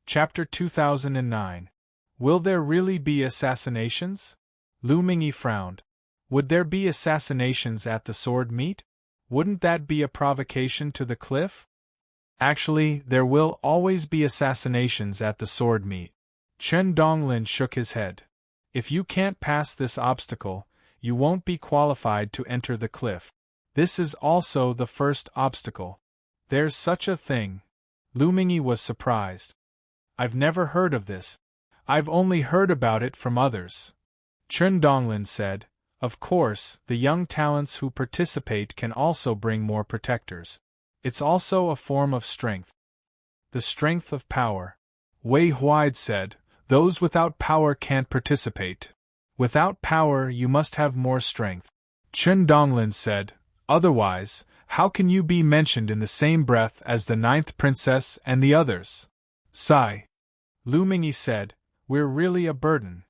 Chapter 2009. Will there really be assassinations? Lu Mingyi frowned. Would there be assassinations at the sword meet? Wouldn't that be a provocation to the cliff? Actually, there will always be assassinations at the sword meet. Chen Donglin shook his head. If you can't pass this obstacle, you won't be qualified to enter the cliff. This is also the first obstacle. There's such a thing. Lu Mingyi was surprised. I've never heard of this. I've only heard about it from others. Chen Donglin said, of course, the young talents who participate can also bring more protectors. It's also a form of strength. The strength of power. Wei Huide said, those without power can't participate. Without power you must have more strength. Chen Donglin said, otherwise, how can you be mentioned in the same breath as the 9th princess and the others? Sigh. Lu Mingyi said, we're really a burden.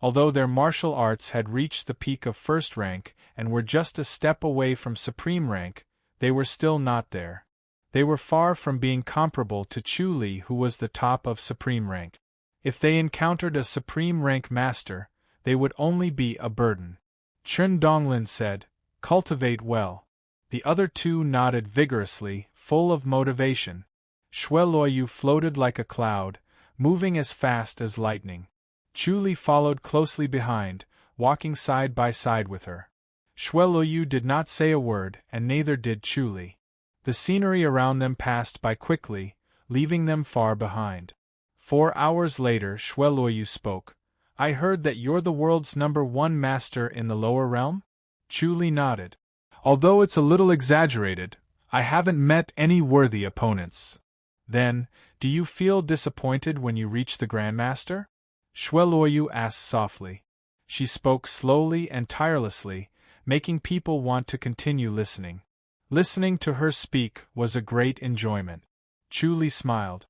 Although their martial arts had reached the peak of first rank and were just a step away from supreme rank, they were still not there. They were far from being comparable to Chu Li, who was the top of supreme rank. If they encountered a supreme rank master, they would only be a burden. Chen Donglin said, cultivate well. The other two nodded vigorously, full of motivation. Xue Luoyu floated like a cloud, moving as fast as lightning. Chu Li followed closely behind, walking side by side with her. Xue Luoyu did not say a word, and neither did Chu Li. The scenery around them passed by quickly, leaving them far behind. 4 hours later Xue Luoyu spoke. I heard that you're the world's #1 master in the lower realm? Chu Li nodded. Although it's a little exaggerated, I haven't met any worthy opponents. Then, do you feel disappointed when you reach the Grandmaster? Xue Luoyu asked softly. She spoke slowly and tirelessly, making people want to continue listening. Listening to her speak was a great enjoyment. Chu Li smiled.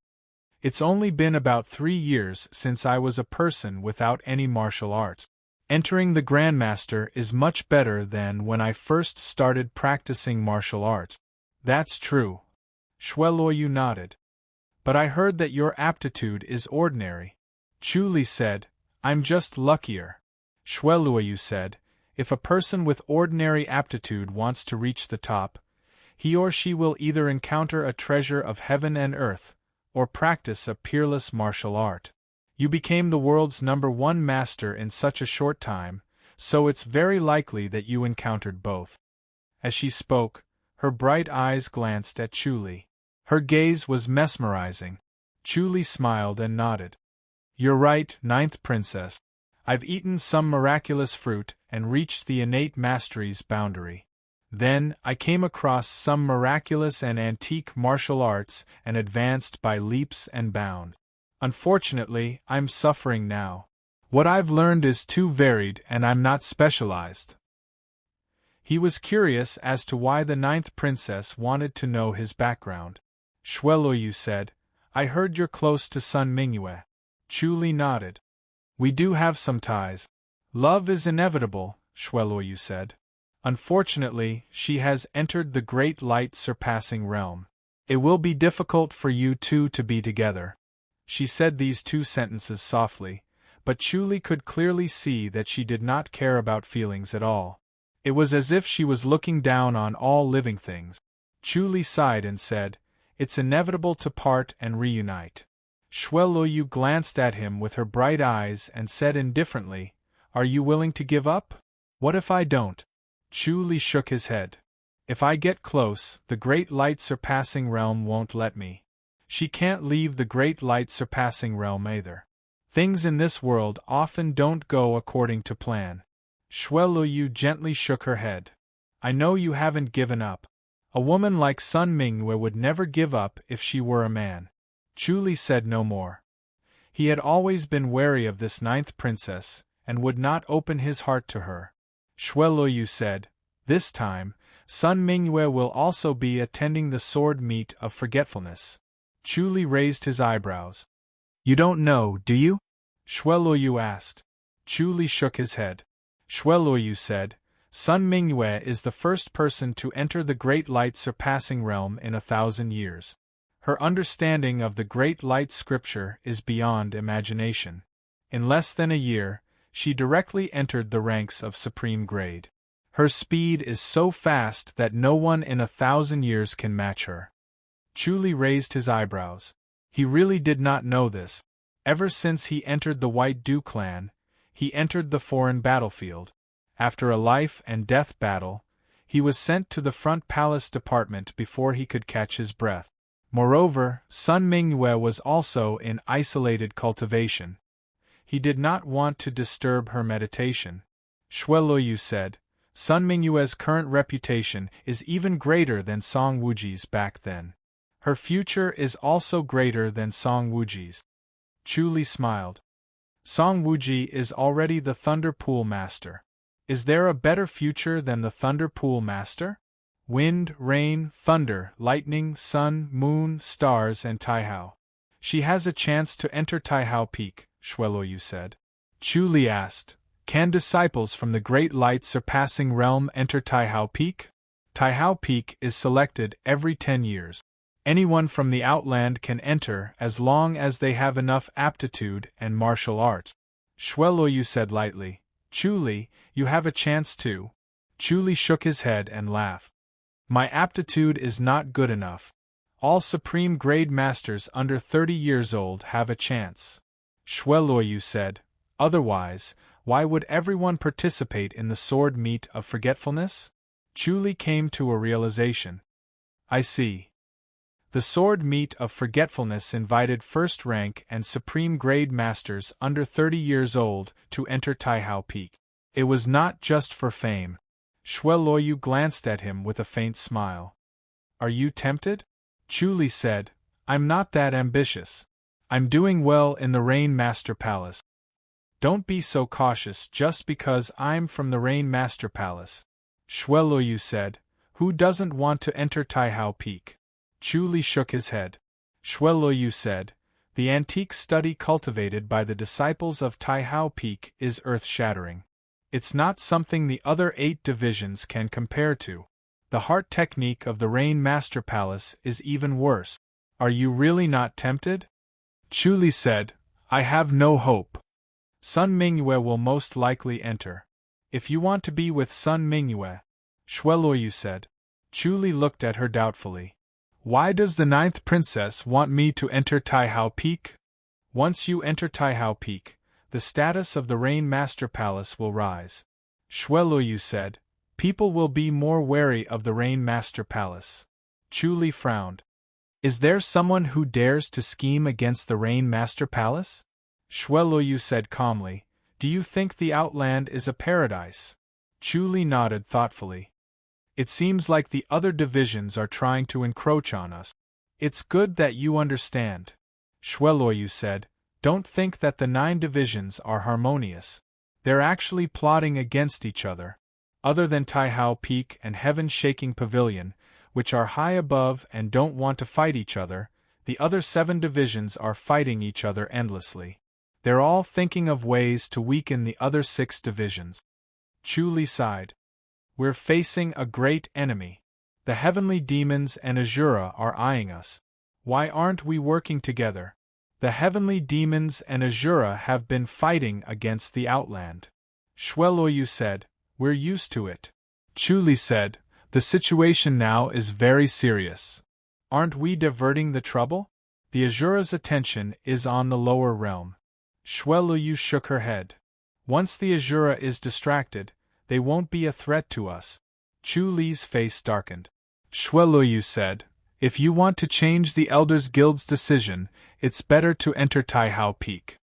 It's only been about 3 years since I was a person without any martial arts. Entering the Grandmaster is much better than when I first started practicing martial arts. That's true. Xue Luoyu nodded. But I heard that your aptitude is ordinary. Chu Li said, I'm just luckier. Xue Luoyu said, if a person with ordinary aptitude wants to reach the top, he or she will either encounter a treasure of heaven and earth, or practice a peerless martial art. You became the world's #1 master in such a short time, so it's very likely that you encountered both. As she spoke, her bright eyes glanced at Chu Li. Her gaze was mesmerizing. Chu Li smiled and nodded. You're right, 9th princess. I've eaten some miraculous fruit and reached the innate mastery's boundary. Then, I came across some miraculous and antique martial arts and advanced by leaps and bounds. Unfortunately, I'm suffering now. What I've learned is too varied and I'm not specialized. He was curious as to why the 9th princess wanted to know his background. Xue Luoyu said, I heard you're close to Sun Mingyue. Chu Li nodded. We do have some ties. Love is inevitable, Xue Luoyu said. Unfortunately, she has entered the great light-surpassing realm. It will be difficult for you two to be together. She said these 2 sentences softly, but Chu Li could clearly see that she did not care about feelings at all. It was as if she was looking down on all living things. Chu Li sighed and said, it's inevitable to part and reunite. Xue Luoyu glanced at him with her bright eyes and said indifferently, are you willing to give up? What if I don't? Chu Li shook his head. If I get close, the great light-surpassing realm won't let me. She can't leave the great light-surpassing realm either. Things in this world often don't go according to plan. Xue Luoyu gently shook her head. I know you haven't given up. A woman like Sun Mingyue would never give up if she were a man. Chu Li said no more. He had always been wary of this 9th princess, and would not open his heart to her. Xue Luoyu said, this time, Sun Mingyue will also be attending the sword meet of forgetfulness. Chu Li raised his eyebrows. You don't know, do you? Xue Luoyu asked. Chu Li shook his head. Xue Luoyu said, Sun Mingyue is the first person to enter the great light-surpassing realm in 1,000 years. Her understanding of the great light scripture is beyond imagination. In less than a year, she directly entered the ranks of supreme grade. Her speed is so fast that no one in 1,000 years can match her. Chuli raised his eyebrows. He really did not know this. Ever since he entered the White Dew clan, he entered the foreign battlefield. After a life-and-death battle, he was sent to the front palace department before he could catch his breath. Moreover, Sun Mingyue was also in isolated cultivation. He did not want to disturb her meditation. Shueluoyu said, Sun Mingyue's current reputation is even greater than Song Wuji's back then. Her future is also greater than Song Wuji's. Chuli smiled. Song Wuji is already the Thunder Pool Master. Is there a better future than the Thunder Pool Master? Wind, rain, thunder, lightning, sun, moon, stars, and Taihao. She has a chance to enter Taihao Peak, Shueluoyu said. Chuli asked, Can disciples from the great light surpassing realm enter Taihao Peak? Taihao Peak is selected every 10 years. Anyone from the outland can enter as long as they have enough aptitude and martial arts. Shueluoyu said lightly, Chuli, you have a chance too. Chuli shook his head and laughed. My aptitude is not good enough. All supreme grade masters under 30 years old have a chance. Shueluoyu said, Otherwise, why would everyone participate in the sword meet of forgetfulness? Chuli came to a realization. I see. The sword meet of forgetfulness invited first rank and supreme grade masters under 30 years old to enter Taihao Peak. It was not just for fame. Shueluoyu glanced at him with a faint smile. Are you tempted? Chuli said, I'm not that ambitious. I'm doing well in the Rain Master Palace. Don't be so cautious just because I'm from the Rain Master Palace. Shueluoyu said, Who doesn't want to enter Taihao Peak? Chuli shook his head. Shueluoyu said, The antique study cultivated by the disciples of Taihao Peak is earth-shattering. It's not something the other 8 divisions can compare to. The heart technique of the Rain Master Palace is even worse. Are you really not tempted? Chuli said, I have no hope. Sun Mingyue will most likely enter. If you want to be with Sun Mingyue, Shueluoyu said. Chuli looked at her doubtfully. Why does the 9th princess want me to enter Taihao Peak? Once you enter Taihao Peak, the status of the Rain Master Palace will rise. Shueluoyu said, People will be more wary of the Rain Master Palace. Chuli frowned. Is there someone who dares to scheme against the Rain Master Palace? Shueluoyu said calmly, Do you think the Outland is a paradise? Chuli nodded thoughtfully. It seems like the other divisions are trying to encroach on us. It's good that you understand. Shueluoyu said, Don't think that the 9 divisions are harmonious. They're actually plotting against each other. Other than Taihao Peak and Heaven-Shaking Pavilion, which are high above and don't want to fight each other, the other 7 divisions are fighting each other endlessly. They're all thinking of ways to weaken the other 6 divisions. Chuli sighed. We're facing a great enemy. The heavenly demons and Azura are eyeing us. Why aren't we working together? The heavenly demons and Azura have been fighting against the Outland. Shueluoyu said, We're used to it. Chuli said, The situation now is very serious. Aren't we diverting the trouble? The Azura's attention is on the lower realm. Shueluoyu shook her head. Once the Azura is distracted, they won't be a threat to us. Chuli's face darkened. Shueluoyu said, If you want to change the Elders Guild's decision, it's better to enter Taihao Peak.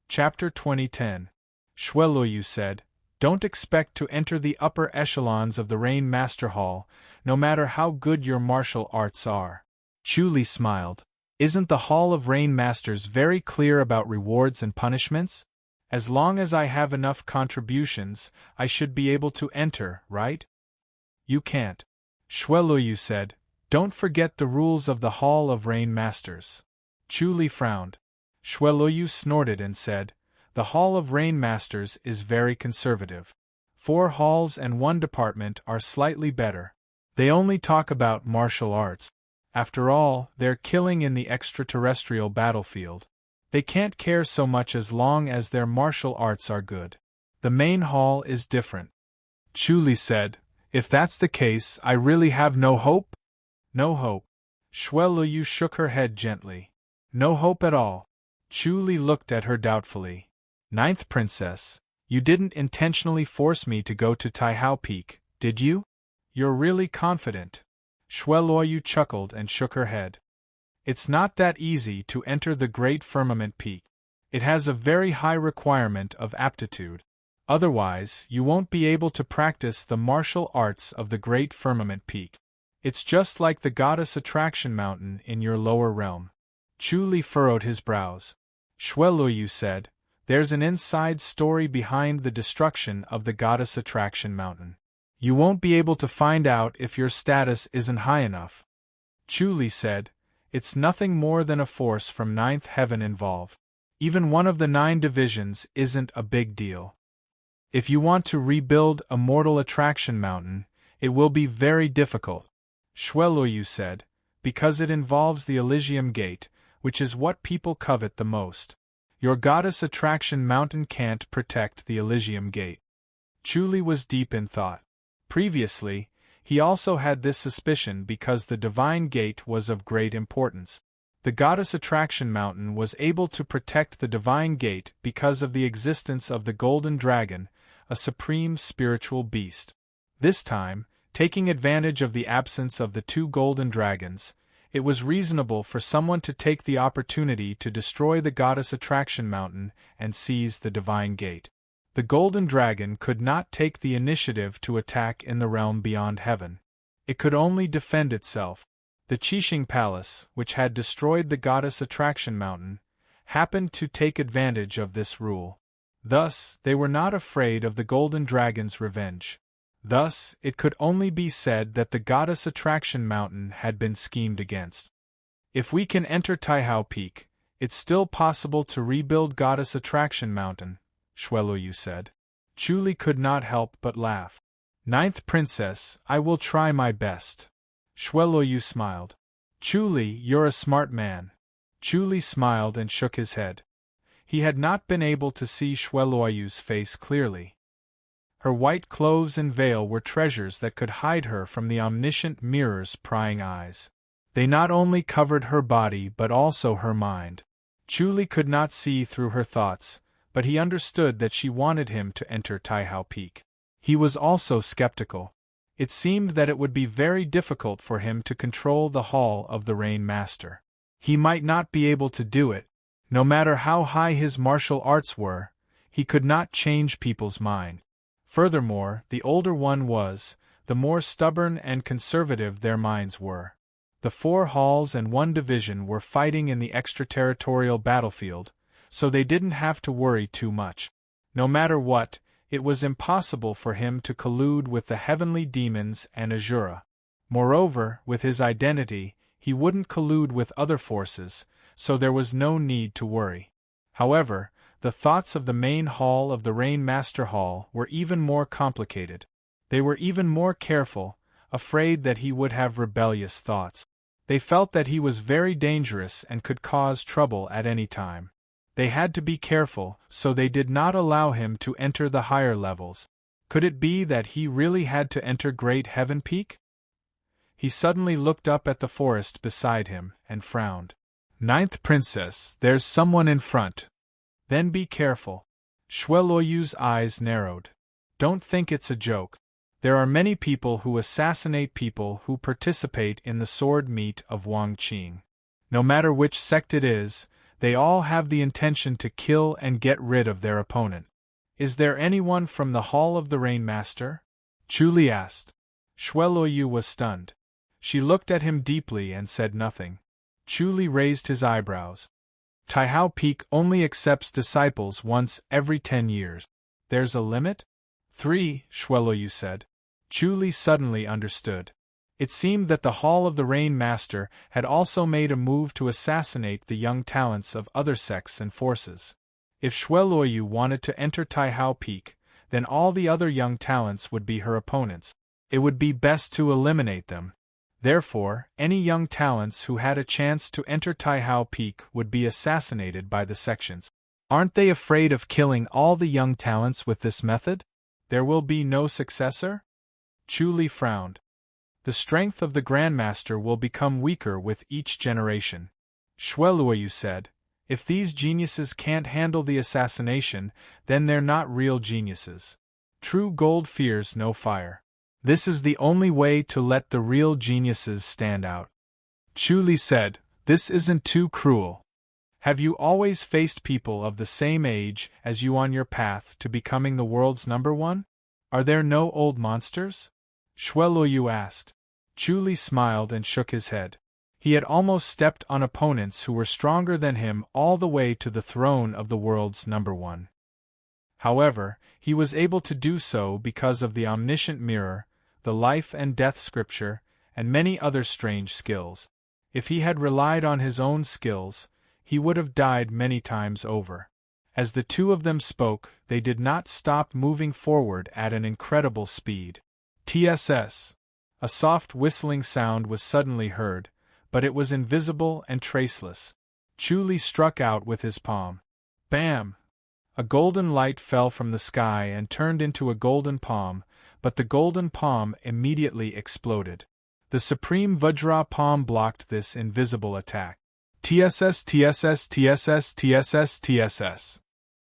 Chapter 2010. Shueluoyu said, Don't expect to enter the upper echelons of the Rain Master Hall, no matter how good your martial arts are. Chuli smiled. Isn't the Hall of Rain Masters very clear about rewards and punishments? As long as I have enough contributions, I should be able to enter, right? You can't. Shueluoyu said, Don't forget the rules of the Hall of Rain Masters. Chuli frowned. Shueluoyu snorted and said, The Hall of Rain Masters is very conservative. 4 halls and 1 department are slightly better. They only talk about martial arts. After all, they're killing in the extraterrestrial battlefield. They can't care so much as long as their martial arts are good. The main hall is different. Chuli said, if that's the case, I really have no hope? No hope. Shuelu shook her head gently. No hope at all. Chuli looked at her doubtfully. Ninth Princess, you didn't intentionally force me to go to Taihao Peak, did you? You're really confident. Shuelu chuckled and shook her head. It's not that easy to enter the Great Firmament Peak. It has a very high requirement of aptitude. Otherwise, you won't be able to practice the martial arts of the Great Firmament Peak. It's just like the Goddess Attraction Mountain in your lower realm. Chuli furrowed his brows. Shuelu said, there's an inside story behind the destruction of the Goddess Attraction Mountain. You won't be able to find out if your status isn't high enough. Chuli said, it's nothing more than a force from ninth heaven involved. Even one of the 9 divisions isn't a big deal. If you want to rebuild a mortal attraction mountain, it will be very difficult, Shuelu said, because it involves the Elysium Gate, which is what people covet the most. Your Goddess Attraction Mountain can't protect the Elysium Gate. Chuli was deep in thought. Previously, he also had this suspicion because the Divine Gate was of great importance. The Goddess Attraction Mountain was able to protect the Divine Gate because of the existence of the Golden Dragon, a supreme spiritual beast. This time, taking advantage of the absence of the 2 golden dragons, it was reasonable for someone to take the opportunity to destroy the Goddess Attraction Mountain and seize the Divine Gate. The Golden Dragon could not take the initiative to attack in the realm beyond heaven. It could only defend itself. The Qixing Palace, which had destroyed the Goddess Attraction Mountain, happened to take advantage of this rule. Thus, they were not afraid of the Golden Dragon's revenge. Thus, it could only be said that the Goddess Attraction Mountain had been schemed against. If we can enter Taihao Peak, it's still possible to rebuild Goddess Attraction Mountain, Shuelu said. Chuli could not help but laugh. Ninth Princess, I will try my best. Shuelu smiled. Chuli, you're a smart man. Chuli smiled and shook his head. He had not been able to see Shuelu's face clearly. Her white clothes and veil were treasures that could hide her from the omniscient mirror's prying eyes. They not only covered her body but also her mind. Chuli could not see through her thoughts, but he understood that she wanted him to enter Taihao Peak. He was also skeptical. It seemed that it would be very difficult for him to control the Hall of the Rain Master. He might not be able to do it. No matter how high his martial arts were, he could not change people's mind. Furthermore, the older one was, the more stubborn and conservative their minds were. The 4 halls and 1 division were fighting in the extraterritorial battlefield, so they didn't have to worry too much. No matter what, it was impossible for him to collude with the heavenly demons and Azura. Moreover, with his identity, he wouldn't collude with other forces, so there was no need to worry. However, the thoughts of the main hall of the Rain Master Hall were even more complicated. They were even more careful, afraid that he would have rebellious thoughts. They felt that he was very dangerous and could cause trouble at any time. They had to be careful, so they did not allow him to enter the higher levels. Could it be that he really had to enter Great Heaven Peak? He suddenly looked up at the forest beside him and frowned. Ninth Princess, there's someone in front. Then be careful. Shuelu's eyes narrowed. Don't think it's a joke. There are many people who assassinate people who participate in the sword meet of Wangqing. No matter which sect it is, they all have the intention to kill and get rid of their opponent. Is there anyone from the Hall of the Rain Master? Chuli asked. Shuelu was stunned. She looked at him deeply and said nothing. Chuli raised his eyebrows. Taihao Peak only accepts disciples once every 10 years. There's a limit? 3, Shuelu said. Chuli suddenly understood. It seemed that the Hall of the Rain Master had also made a move to assassinate the young talents of other sects and forces. If Shuelu wanted to enter Taihao Peak, then all the other young talents would be her opponents. It would be best to eliminate them. Therefore, any young talents who had a chance to enter Taihao Peak would be assassinated by the sections. Aren't they afraid of killing all the young talents with this method? There will be no successor? Chu Li frowned. The strength of the Grandmaster will become weaker with each generation. Shueluoyu said, if these geniuses can't handle the assassination, then they're not real geniuses. True gold fears no fire. This is the only way to let the real geniuses stand out. Chu Li said, this isn't too cruel. Have you always faced people of the same age as you on your path to becoming the world's #1? Are there no old monsters? Shueluoyu asked. Chu Li smiled and shook his head. He had almost stepped on opponents who were stronger than him all the way to the throne of the world's #1. However, he was able to do so because of the omniscient mirror, the life and death scripture, and many other strange skills. If he had relied on his own skills, he would have died many times over. As the two of them spoke, they did not stop moving forward at an incredible speed. TSS. A soft whistling sound was suddenly heard, but it was invisible and traceless. Chu Li struck out with his palm. Bam! A golden light fell from the sky and turned into a golden palm, but the golden palm immediately exploded. The Supreme Vajra palm blocked this invisible attack. TSS TSS TSS TSS TSS.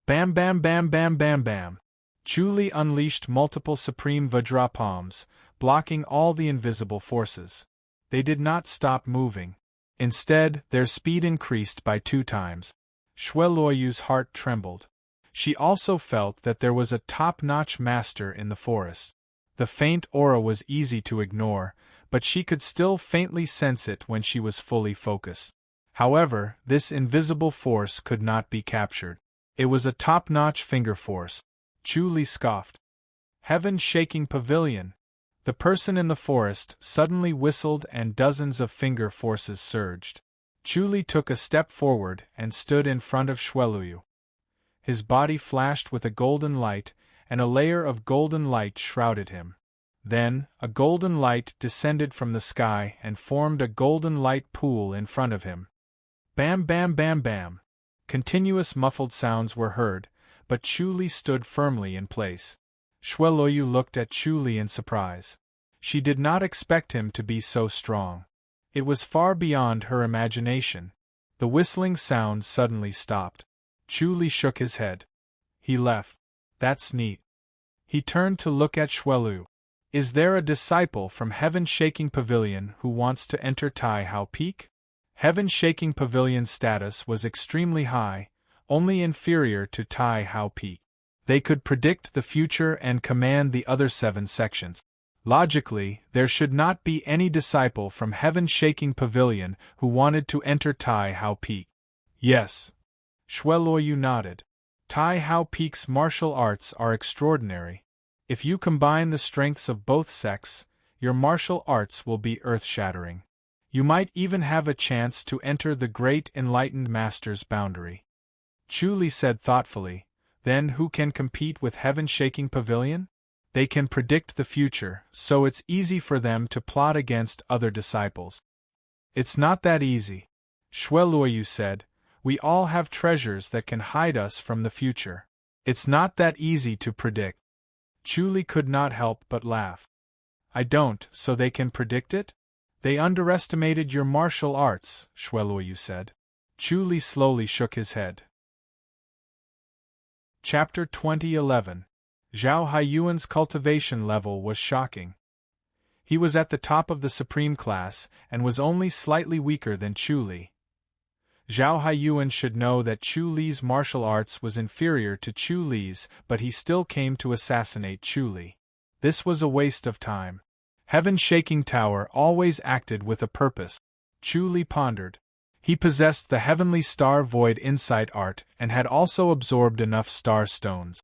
Bam bam bam bam bam bam. Chu Li unleashed multiple Supreme Vajra palms, blocking all the invisible forces. They did not stop moving. Instead, their speed increased by 2 times. Shueluoyu's heart trembled. She also felt that there was a top-notch master in the forest. The faint aura was easy to ignore, but she could still faintly sense it when she was fully focused. However, this invisible force could not be captured. It was a top-notch finger force. Chu Li scoffed. Heaven-shaking pavilion! The person in the forest suddenly whistled and dozens of finger forces surged. Chu Li took a step forward and stood in front of Shueluoyu. His body flashed with a golden light, and a layer of golden light shrouded him. Then, a golden light descended from the sky and formed a golden light pool in front of him. Bam bam bam bam! Continuous muffled sounds were heard, but Chu Li stood firmly in place. Shueluoyu looked at Chu Li in surprise. She did not expect him to be so strong. It was far beyond her imagination. The whistling sound suddenly stopped. Chu Li shook his head. He left. That's neat. He turned to look at Shueluoyu. Is there a disciple from Heaven-Shaking Pavilion who wants to enter Taihao Peak? Heaven-Shaking Pavilion's status was extremely high, only inferior to Taihao Peak. They could predict the future and command the other 7 sections. Logically, there should not be any disciple from Heaven-Shaking Pavilion who wanted to enter Taihao Peak. Yes. Shueluoyu nodded. Taihao Peak's martial arts are extraordinary. If you combine the strengths of both sects, your martial arts will be earth-shattering. You might even have a chance to enter the Great Enlightened Master's boundary. Chu Li said thoughtfully, then who can compete with Heaven-Shaking Pavilion? They can predict the future, so it's easy for them to plot against other disciples. It's not that easy. Shueluoyu said, we all have treasures that can hide us from the future. It's not that easy to predict. Chu Li could not help but laugh. I don't, so they can predict it? They underestimated your martial arts, Shueluoyu said. Chu Li slowly shook his head. Chapter 2011. Zhao Haiyuan's cultivation level was shocking. He was at the top of the supreme class and was only slightly weaker than Chu Li. Zhao Haiyuan should know that Chu Li's martial arts was inferior to Chu Li's, but he still came to assassinate Chu Li. This was a waste of time. Heaven-Shaking Tower always acted with a purpose. Chu Li pondered. He possessed the Heavenly Star Void Insight Art and had also absorbed enough star stones.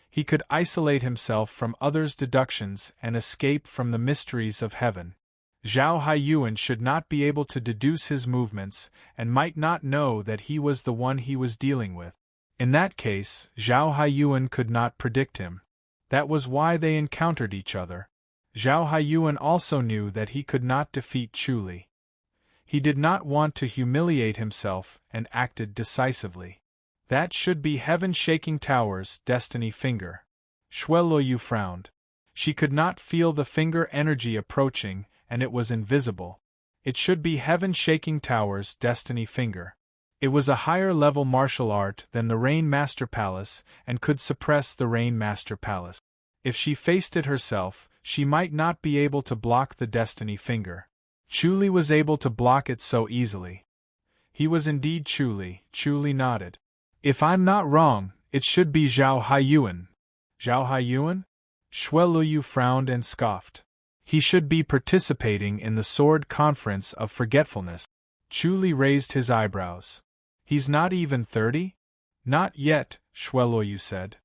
He could isolate himself from others' deductions and escape from the mysteries of heaven. Zhao Haiyuan should not be able to deduce his movements and might not know that he was the one he was dealing with. In that case, Zhao Haiyuan could not predict him. That was why they encountered each other. Zhao Haiyuan also knew that he could not defeat Chu Li. He did not want to humiliate himself and acted decisively. That should be Heaven-Shaking Tower's destiny finger. Xue Luoyu frowned. She could not feel the finger energy approaching, and it was invisible. It should be Heaven-Shaking Tower's destiny finger. It was a higher-level martial art than the Rain Master Palace and could suppress the Rain Master Palace. If she faced it herself, she might not be able to block the destiny finger. Chu Li was able to block it so easily. He was indeed Chu Li. Chu Li nodded. If I'm not wrong, it should be Zhao Haiyuan. Zhao Haiyuan? Xue Luoyu frowned and scoffed. He should be participating in the Sword Conference of Forgetfulness. Chu Li raised his eyebrows. He's not even 30? Not yet, Xue Luoyu said.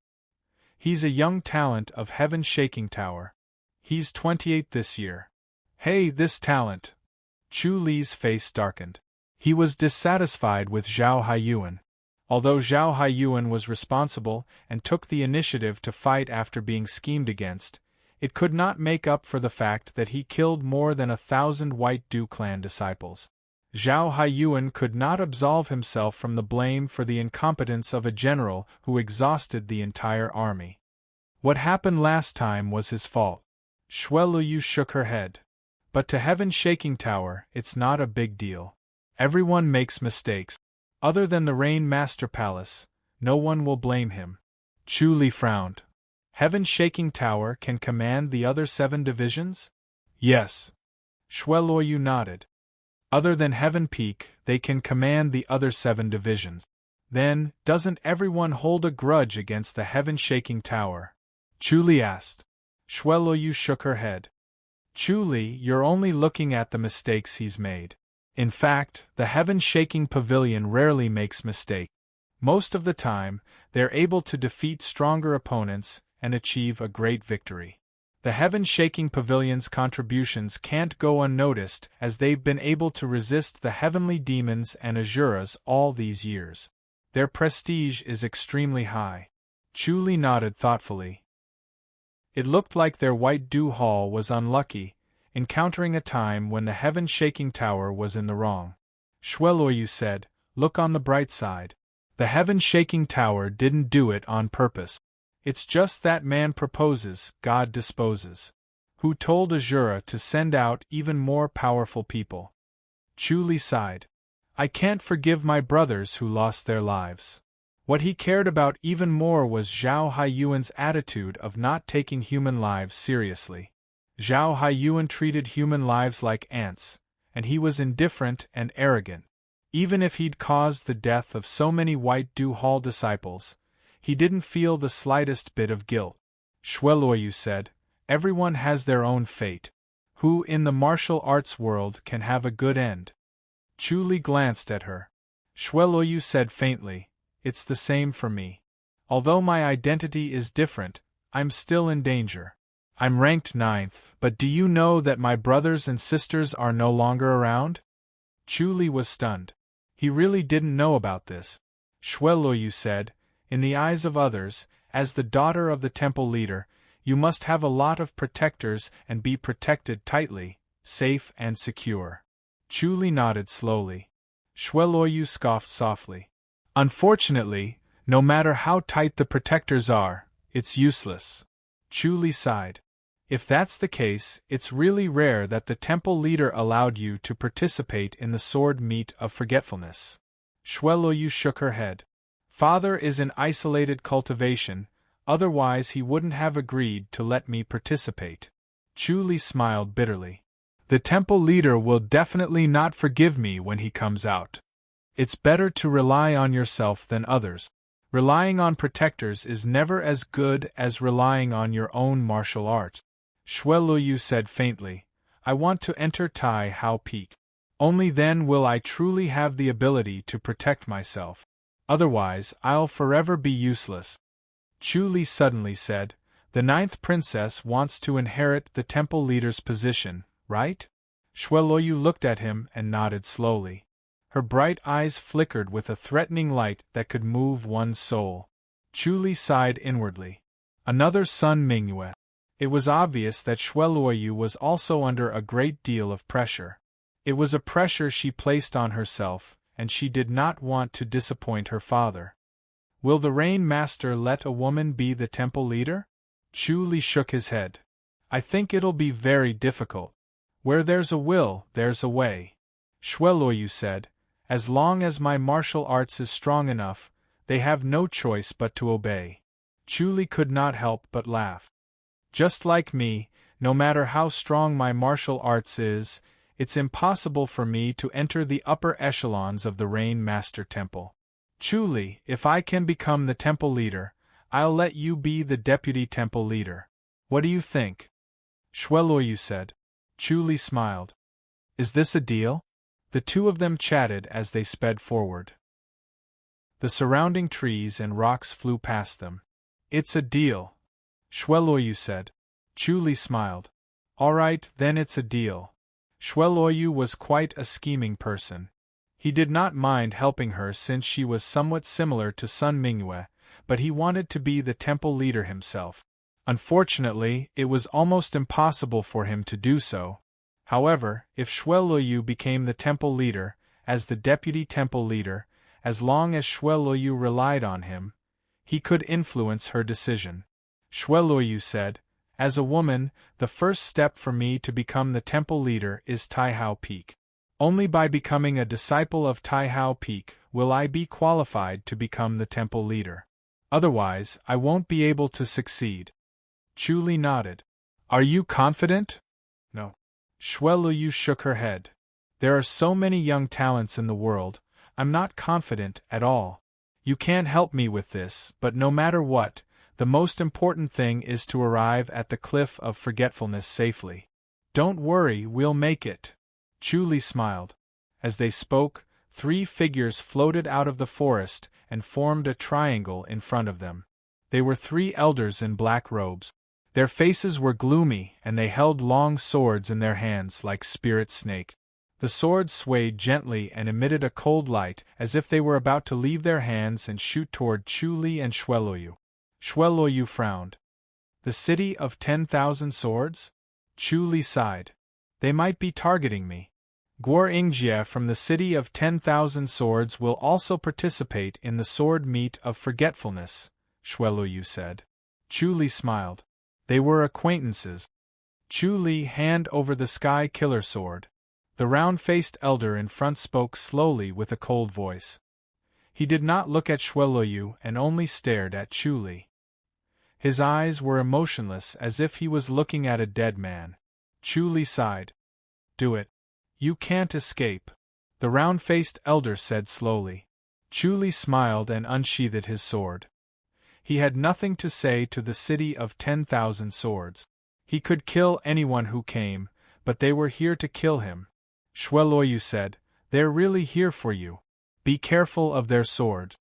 He's a young talent of Heaven-Shaking Tower. He's 28 this year. Hey, this talent! Chu Li's face darkened. He was dissatisfied with Zhao Haiyuan. Although Zhao Haiyuan was responsible and took the initiative to fight after being schemed against, it could not make up for the fact that he killed more than 1,000 White Du clan disciples. Zhao Haiyuan could not absolve himself from the blame for the incompetence of a general who exhausted the entire army. What happened last time was his fault. Xue Luoyu shook her head. But to Heaven-Shaking Tower, it's not a big deal. Everyone makes mistakes. Other than the Rain Master Palace, no one will blame him. Chu Li frowned. Heaven-Shaking Tower can command the other 7 divisions? Yes. Xue Luoyu nodded. Other than Heaven Peak, they can command the other 7 divisions. Then, doesn't everyone hold a grudge against the Heaven-Shaking Tower? Chu Li asked. Xue Luoyu shook her head. Chu Li, you're only looking at the mistakes he's made. In fact, the Heaven-Shaking Pavilion rarely makes mistakes. Most of the time, they're able to defeat stronger opponents and achieve a great victory. The Heaven-Shaking Pavilion's contributions can't go unnoticed as they've been able to resist the heavenly demons and asuras all these years. Their prestige is extremely high. Chu Li nodded thoughtfully. It looked like their White Du Hall was unlucky, encountering a time when the Heaven-Shaking Tower was in the wrong. Xue Luoyu said, look on the bright side. The Heaven-Shaking Tower didn't do it on purpose. It's just that man proposes, God disposes. Who told Azura to send out even more powerful people? Chu Li sighed. I can't forgive my brothers who lost their lives. What he cared about even more was Zhao Haiyuan's attitude of not taking human lives seriously. Zhao Haiyuan treated human lives like ants, and he was indifferent and arrogant. Even if he'd caused the death of so many White Du Hall disciples, he didn't feel the slightest bit of guilt. Xue Luoyu said, everyone has their own fate. Who in the martial arts world can have a good end? Chu Li glanced at her. Xue Luoyu said faintly, it's the same for me. Although my identity is different, I'm still in danger. I'm ranked 9th, but do you know that my brothers and sisters are no longer around? Chu Li was stunned. He really didn't know about this. Xue Luoyu said, in the eyes of others, as the daughter of the temple leader, you must have a lot of protectors and be protected tightly, safe and secure. Chu Li nodded slowly. Xue Luoyu scoffed softly. Unfortunately, no matter how tight the protectors are, it's useless. Chu Li sighed. If that's the case, it's really rare that the temple leader allowed you to participate in the sword meet of forgetfulness. Xue Luoyu shook her head. Father is in isolated cultivation, otherwise he wouldn't have agreed to let me participate. Chu Li smiled bitterly. The temple leader will definitely not forgive me when he comes out. It's better to rely on yourself than others. Relying on protectors is never as good as relying on your own martial art. Xue Luoyu said faintly, I want to enter Tai Hao Peak. Only then will I truly have the ability to protect myself. Otherwise, I'll forever be useless. Chu Li suddenly said, the 9th princess wants to inherit the temple leader's position, right? Xue Luoyu looked at him and nodded slowly. Her bright eyes flickered with a threatening light that could move one's soul. Chu Li sighed inwardly. Another Sun Mingyue. It was obvious that Xueluoyu was also under a great deal of pressure. It was a pressure she placed on herself, and she did not want to disappoint her father. Will the Rain Master let a woman be the temple leader? Chu Li shook his head. I think it'll be very difficult. Where there's a will, there's a way. Xueluoyu said, as long as my martial arts is strong enough, they have no choice but to obey. Chu Li could not help but laugh. Just like me, no matter how strong my martial arts is, it's impossible for me to enter the upper echelons of the Rain Master Temple. Chu Li, if I can become the temple leader, I'll let you be the deputy temple leader. What do you think? Xueluoyu said. Chu Li smiled. Is this a deal? The two of them chatted as they sped forward. The surrounding trees and rocks flew past them. It's a deal, Xueluoyu said. Chu Li smiled. All right, then it's a deal. Xueluoyu was quite a scheming person. He did not mind helping her since she was somewhat similar to Sun Mingyue, but he wanted to be the temple leader himself. Unfortunately, it was almost impossible for him to do so. However, if Xueluoyu became the temple leader, as the deputy temple leader, as long as Xueluoyu relied on him, he could influence her decision. Xueluoyu said, as a woman, the first step for me to become the temple leader is Taihao Peak. Only by becoming a disciple of Taihao Peak will I be qualified to become the temple leader. Otherwise, I won't be able to succeed. Chu Li nodded. Are you confident? No. Xueluoyu shook her head. There are so many young talents in the world, I'm not confident at all. You can't help me with this, but no matter what, the most important thing is to arrive at the cliff of forgetfulness safely. Don't worry, we'll make it. Chu Li smiled. As they spoke, 3 figures floated out of the forest and formed a triangle in front of them. They were 3 elders in black robes. Their faces were gloomy and they held long swords in their hands like spirit snakes. The swords swayed gently and emitted a cold light as if they were about to leave their hands and shoot toward Chu Li and Xueluoyu. Xueluoyu frowned. The city of 10,000 swords? Chu Li sighed. They might be targeting me. Guo Yingjie from the city of 10,000 swords will also participate in the sword meet of forgetfulness, Xueluoyu said. Chu Li smiled. They were acquaintances. Chu Li hand over the Sky Killer sword. The round-faced elder in front spoke slowly with a cold voice. He did not look at Xueluoyu and only stared at Chu Li. His eyes were emotionless as if he was looking at a dead man. Chu Li sighed. Do it. You can't escape. The round-faced elder said slowly. Chu Li smiled and unsheathed his sword. He had nothing to say to the city of 10,000 swords. He could kill anyone who came, but they were here to kill him. Xueluoyu said, They're really here for you. Be careful of their swords.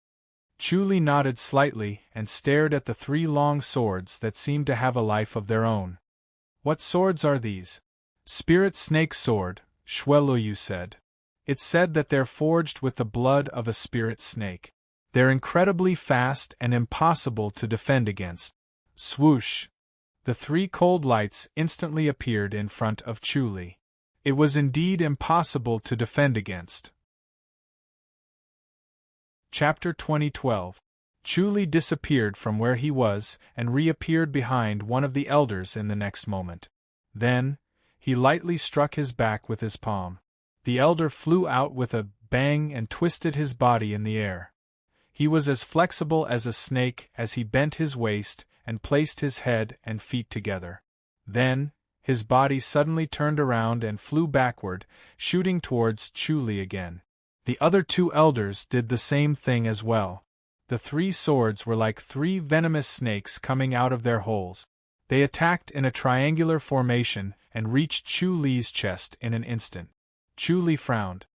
Chu Li nodded slightly and stared at the 3 long swords that seemed to have a life of their own. What swords are these? Spirit Snake Sword, Xueluoyu said. It's said that they're forged with the blood of a spirit snake. They're incredibly fast and impossible to defend against. Swoosh! The 3 cold lights instantly appeared in front of Chu Li. It was indeed impossible to defend against. Chapter 2012. Chu Li disappeared from where he was and reappeared behind one of the elders in the next moment. Then, he lightly struck his back with his palm. The elder flew out with a bang and twisted his body in the air. He was as flexible as a snake as he bent his waist and placed his head and feet together. Then, his body suddenly turned around and flew backward, shooting towards Chu Li again. The other 2 elders did the same thing as well. The 3 swords were like 3 venomous snakes coming out of their holes. They attacked in a triangular formation and reached Chu Li's chest in an instant. Chu Li frowned.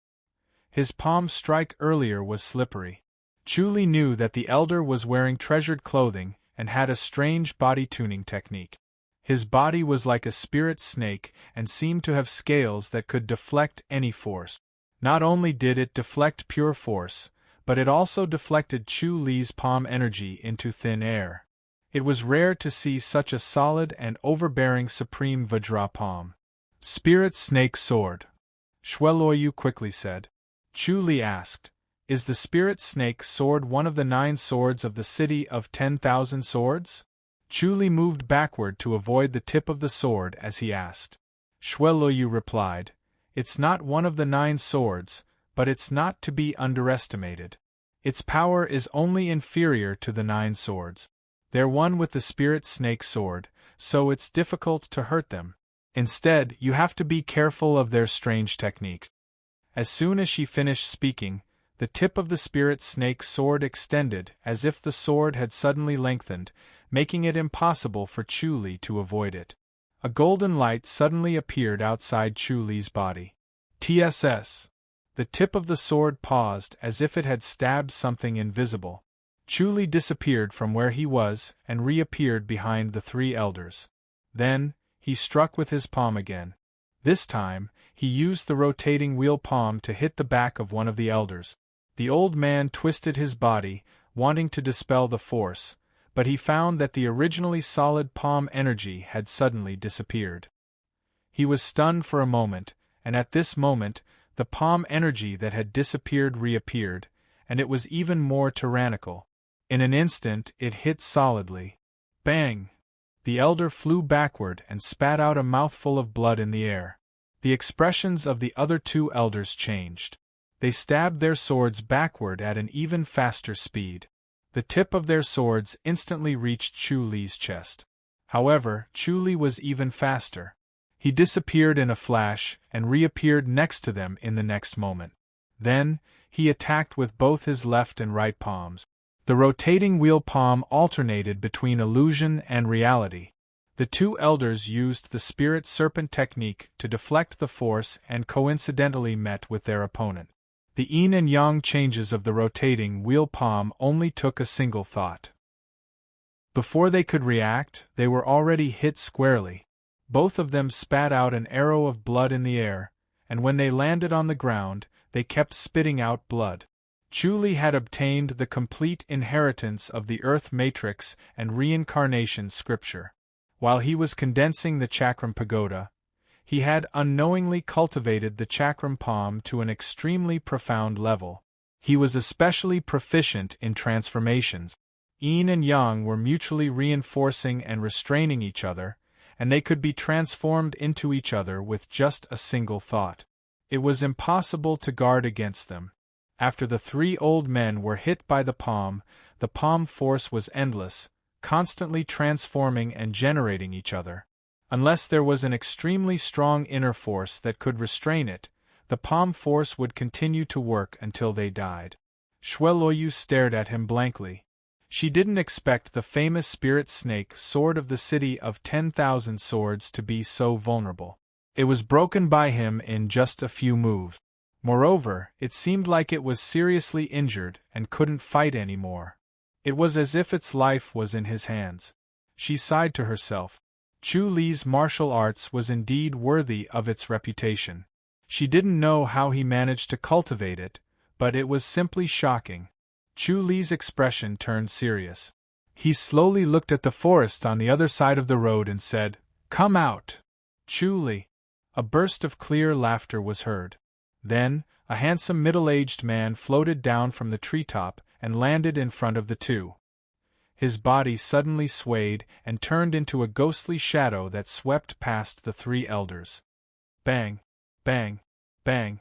His palm strike earlier was slippery. Chu Li knew that the elder was wearing treasured clothing and had a strange body tuning technique. His body was like a spirit snake and seemed to have scales that could deflect any force. Not only did it deflect pure force, but it also deflected Chu Li's palm energy into thin air. It was rare to see such a solid and overbearing supreme Vajra palm. Spirit Snake Sword, Shweloyu quickly said. Chu Li asked, Is the Spirit Snake Sword one of the 9 swords of the City of 10,000 Swords? Chu Li moved backward to avoid the tip of the sword as he asked. Shweloyu replied, It's not one of the 9 swords, but it's not to be underestimated. Its power is only inferior to the 9 swords. They're one with the Spirit Snake Sword, so it's difficult to hurt them. Instead, you have to be careful of their strange techniques. As soon as she finished speaking, the tip of the Spirit Snake Sword extended as if the sword had suddenly lengthened, making it impossible for Chu Li to avoid it. A golden light suddenly appeared outside Chu Li's body. TSS. The tip of the sword paused as if it had stabbed something invisible. Chu Li disappeared from where he was and reappeared behind the 3 elders. Then, he struck with his palm again. This time, he used the rotating wheel palm to hit the back of one of the elders. The old man twisted his body, wanting to dispel the force, but he found that the originally solid palm energy had suddenly disappeared. He was stunned for a moment, and at this moment, the palm energy that had disappeared reappeared, and it was even more tyrannical. In an instant, it hit solidly. Bang! The elder flew backward and spat out a mouthful of blood in the air. The expressions of the other 2 elders changed. They stabbed their swords backward at an even faster speed. The tip of their swords instantly reached Chu Li's chest. However, Chu Li was even faster. He disappeared in a flash and reappeared next to them in the next moment. Then, he attacked with both his left and right palms. The rotating wheel palm alternated between illusion and reality. The 2 elders used the Spirit Serpent technique to deflect the force and coincidentally met with their opponent. The yin and yang changes of the rotating wheel palm only took a single thought. Before they could react, they were already hit squarely. Both of them spat out an arrow of blood in the air, and when they landed on the ground, they kept spitting out blood. Chu Li had obtained the complete inheritance of the Earth Matrix and Reincarnation Scripture. While he was condensing the Chakram Pagoda, he had unknowingly cultivated the Chakram Palm to an extremely profound level. He was especially proficient in transformations. Yin and Yang were mutually reinforcing and restraining each other, and they could be transformed into each other with just a single thought. It was impossible to guard against them. After the 3 old men were hit by the palm force was endless, constantly transforming and generating each other. Unless there was an extremely strong inner force that could restrain it, the palm force would continue to work until they died. Shweloyu stared at him blankly. She didn't expect the famous Spirit Snake Sword of the City of 10,000 Swords to be so vulnerable. It was broken by him in just a few moves. Moreover, it seemed like it was seriously injured and couldn't fight anymore. It was as if its life was in his hands. She sighed to herself. Chu Li's martial arts was indeed worthy of its reputation. She didn't know how he managed to cultivate it, but it was simply shocking. Chu Li's expression turned serious. He slowly looked at the forest on the other side of the road and said, "Come out, Chu Li." A burst of clear laughter was heard. Then, a handsome middle-aged man floated down from the treetop and landed in front of the 2. His body suddenly swayed and turned into a ghostly shadow that swept past the 3 elders. Bang! Bang! Bang!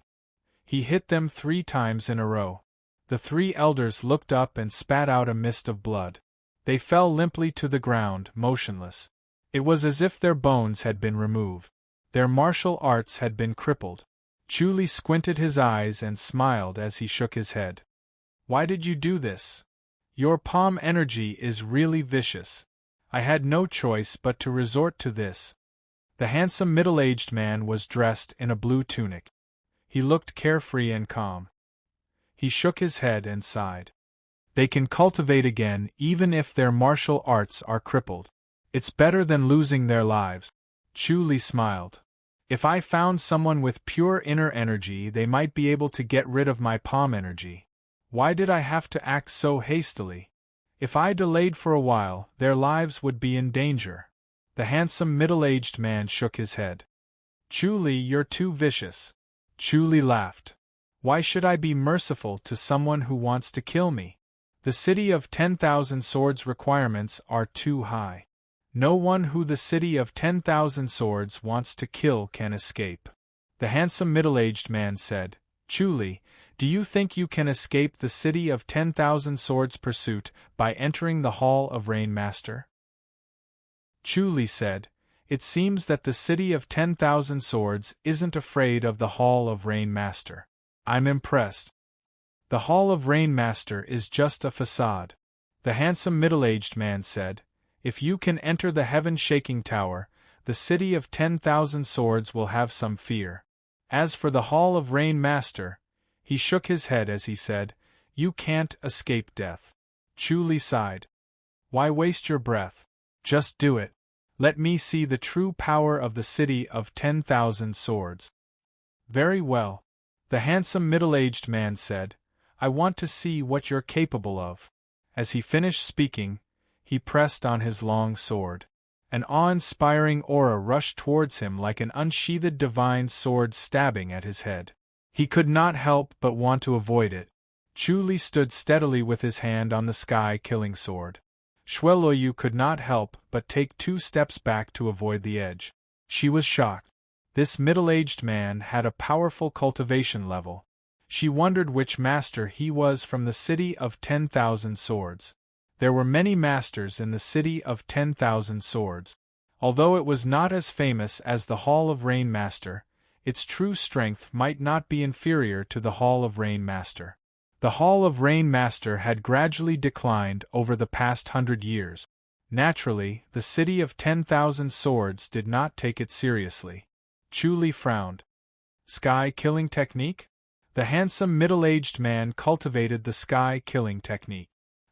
He hit them 3 times in a row. The 3 elders looked up and spat out a mist of blood. They fell limply to the ground, motionless. It was as if their bones had been removed. Their martial arts had been crippled. Chu Li squinted his eyes and smiled as he shook his head. "Why did you do this? Your palm energy is really vicious. I had no choice but to resort to this." The handsome middle-aged man was dressed in a blue tunic. He looked carefree and calm. He shook his head and sighed. "They can cultivate again even if their martial arts are crippled. It's better than losing their lives." Chu Li smiled. "If I found someone with pure inner energy, they might be able to get rid of my palm energy. Why did I have to act so hastily? If I delayed for a while, their lives would be in danger. The handsome middle-aged man shook his head. Chu Li, you're too vicious. Chu Li laughed. Why should I be merciful to someone who wants to kill me? The city of 10,000 swords requirements are too high. No one who the city of 10,000 swords wants to kill can escape. The handsome middle-aged man said, Chu Li, do you think you can escape the city of 10,000 swords pursuit by entering the Hall of Rain Master? Chu Li said, It seems that the city of 10,000 swords isn't afraid of the Hall of Rain Master. I'm impressed. The Hall of Rain Master is just a facade. The handsome middle-aged man said, If you can enter the heaven-shaking tower, the city of 10,000 swords will have some fear. As for the Hall of Rain Master, he shook his head as he said, You can't escape death. Chu Li sighed. Why waste your breath? Just do it. Let me see the true power of the city of 10,000 swords. Very well. The handsome middle-aged man said, I want to see what you're capable of. As he finished speaking, he pressed on his long sword. An awe-inspiring aura rushed towards him like an unsheathed divine sword stabbing at his head. He could not help but want to avoid it. Chu Li stood steadily with his hand on the sky-killing sword. Shueluoyu could not help but take 2 steps back to avoid the edge. She was shocked. This middle-aged man had a powerful cultivation level. She wondered which master he was from the city of 10,000 swords. There were many masters in the city of 10,000 swords. Although it was not as famous as the Hall of Rain Master, its true strength might not be inferior to the Hall of Rain Master. The Hall of Rain Master had gradually declined over the past 100 years. Naturally, the city of 10,000 swords did not take it seriously. Chu Li frowned. Sky-killing technique? The handsome middle-aged man cultivated the sky-killing technique.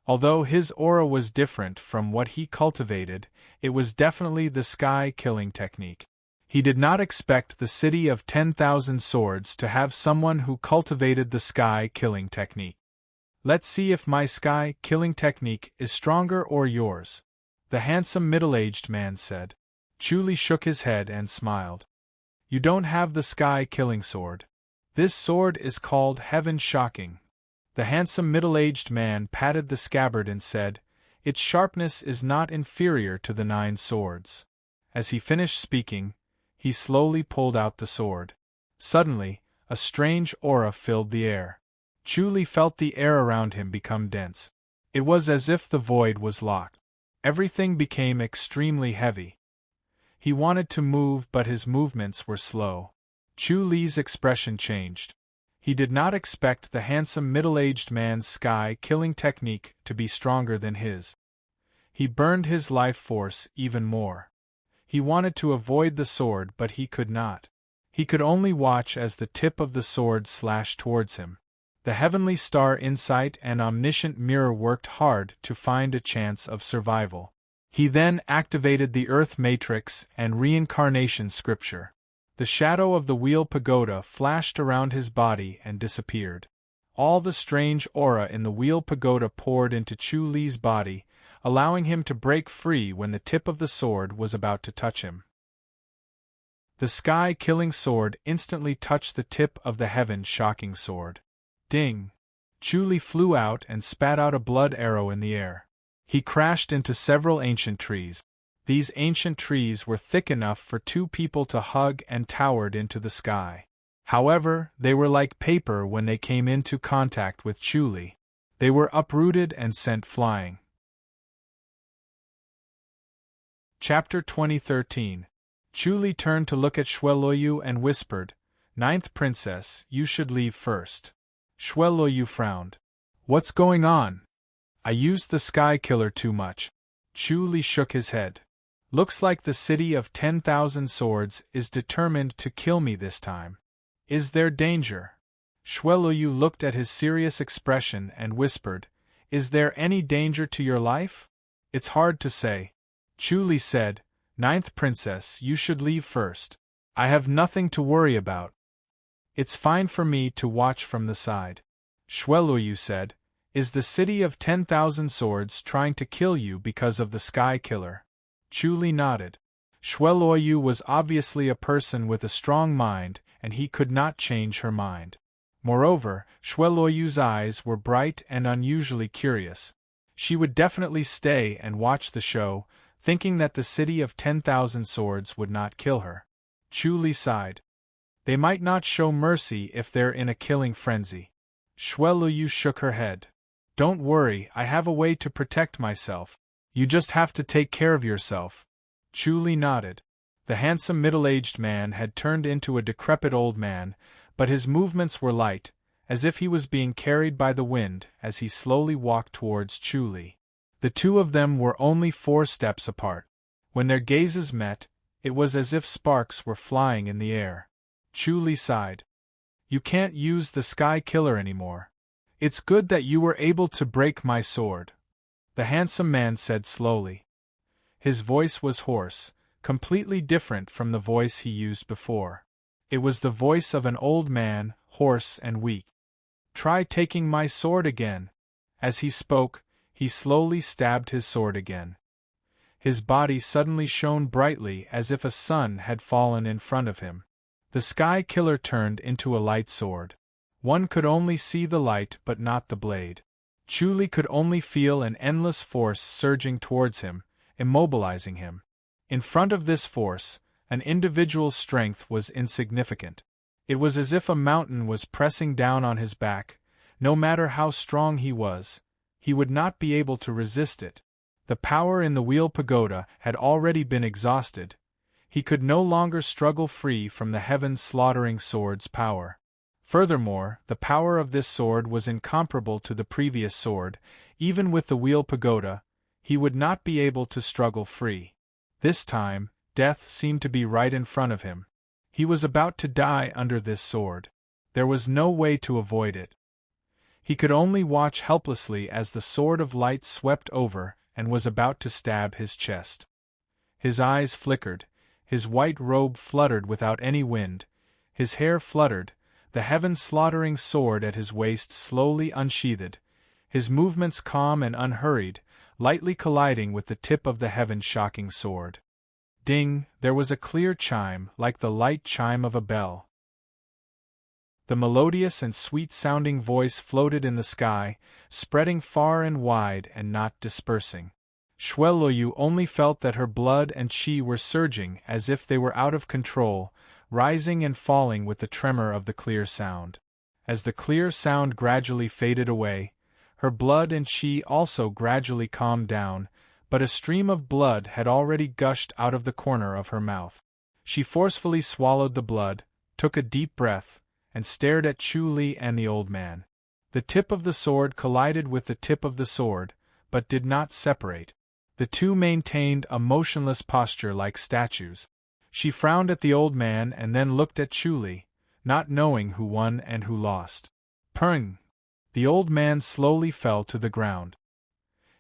Although his aura was different from what he cultivated, it was definitely the sky-killing technique. He did not expect the city of 10,000 swords to have someone who cultivated the sky-killing technique. Let's see if my sky-killing technique is stronger or yours, the handsome middle-aged man said. Chu Li shook his head and smiled. You don't have the sky-killing sword. This sword is called Heaven Shocking. The handsome middle-aged man patted the scabbard and said, Its sharpness is not inferior to the 9 swords. As he finished speaking, he slowly pulled out the sword. Suddenly, a strange aura filled the air. Chu Li felt the air around him become dense. It was as if the void was locked. Everything became extremely heavy. He wanted to move, but his movements were slow. Chu Li's expression changed. He did not expect the handsome middle-aged man's sky-killing technique to be stronger than his. He burned his life force even more. He wanted to avoid the sword, but he could not. He could only watch as the tip of the sword slashed towards him. The heavenly star insight and omniscient mirror worked hard to find a chance of survival. He then activated the Earth Matrix and Reincarnation Scripture. The shadow of the Wheel Pagoda flashed around his body and disappeared. All the strange aura in the Wheel Pagoda poured into Chu Li's body, allowing him to break free when the tip of the sword was about to touch him. The sky-killing sword instantly touched the tip of the heaven-shocking sword. Ding! Chu Li flew out and spat out a blood arrow in the air. He crashed into several ancient trees. These ancient trees were thick enough for 2 people to hug and towered into the sky. However, they were like paper when they came into contact with Chu Li. They were uprooted and sent flying. Chapter 2013. Chu Li turned to look at Shueluoyu and whispered, "Ninth Princess, you should leave first." Shueluoyu frowned. "What's going on? I used the Sky Killer too much." Chu Li shook his head. "Looks like the city of 10,000 swords is determined to kill me this time. Is there danger?" Shueluoyu looked at his serious expression and whispered, "Is there any danger to your life?" "It's hard to say." Chu Li said, "Ninth Princess, you should leave first. I have nothing to worry about. It's fine for me to watch from the side." Shueluoyu said, Is the city of 10,000 swords trying to kill you because of the Sky Killer? Chu Li nodded. Shueloyu was obviously a person with a strong mind, and he could not change her mind. Moreover, Shueloyu's eyes were bright and unusually curious. She would definitely stay and watch the show, thinking that the city of 10,000 swords would not kill her. Chu Li sighed. They might not show mercy if they're in a killing frenzy. Shueloyu shook her head. Don't worry, I have a way to protect myself. You just have to take care of yourself. Chu Li nodded. The handsome middle-aged man had turned into a decrepit old man, but his movements were light, as if he was being carried by the wind as he slowly walked towards Chu Li. The two of them were only 4 steps apart. When their gazes met, it was as if sparks were flying in the air. Chu Li sighed. You can't use the Sky Killer anymore. It's good that you were able to break my sword, the handsome man said slowly. His voice was hoarse, completely different from the voice he used before. It was the voice of an old man, hoarse and weak. Try taking my sword again. As he spoke, he slowly stabbed his sword again. His body suddenly shone brightly as if a sun had fallen in front of him. The Sky Killer turned into a light sword. One could only see the light but not the blade. Chu Li could only feel an endless force surging towards him, immobilizing him. In front of this force, an individual's strength was insignificant. It was as if a mountain was pressing down on his back. No matter how strong he was, he would not be able to resist it. The power in the Wheel Pagoda had already been exhausted. He could no longer struggle free from the heaven-slaughtering sword's power. Furthermore, the power of this sword was incomparable to the previous sword. Even with the Wheel Pagoda, he would not be able to struggle free. This time, death seemed to be right in front of him. He was about to die under this sword. There was no way to avoid it. He could only watch helplessly as the sword of light swept over and was about to stab his chest. His eyes flickered, his white robe fluttered without any wind, his hair fluttered, the heaven-slaughtering sword at his waist slowly unsheathed, his movements calm and unhurried, lightly colliding with the tip of the heaven-shocking sword. Ding! There was a clear chime, like the light chime of a bell. The melodious and sweet-sounding voice floated in the sky, spreading far and wide and not dispersing. Shueloyu only felt that her blood and qi were surging as if they were out of control, rising and falling with the tremor of the clear sound. As the clear sound gradually faded away, her blood and qi also gradually calmed down, but a stream of blood had already gushed out of the corner of her mouth. She forcefully swallowed the blood, took a deep breath, and stared at Chu Li and the old man. The tip of the sword collided with the tip of the sword, but did not separate. The two maintained a motionless posture like statues. She frowned at the old man and then looked at Chu Li, not knowing who won and who lost. Purring! The old man slowly fell to the ground.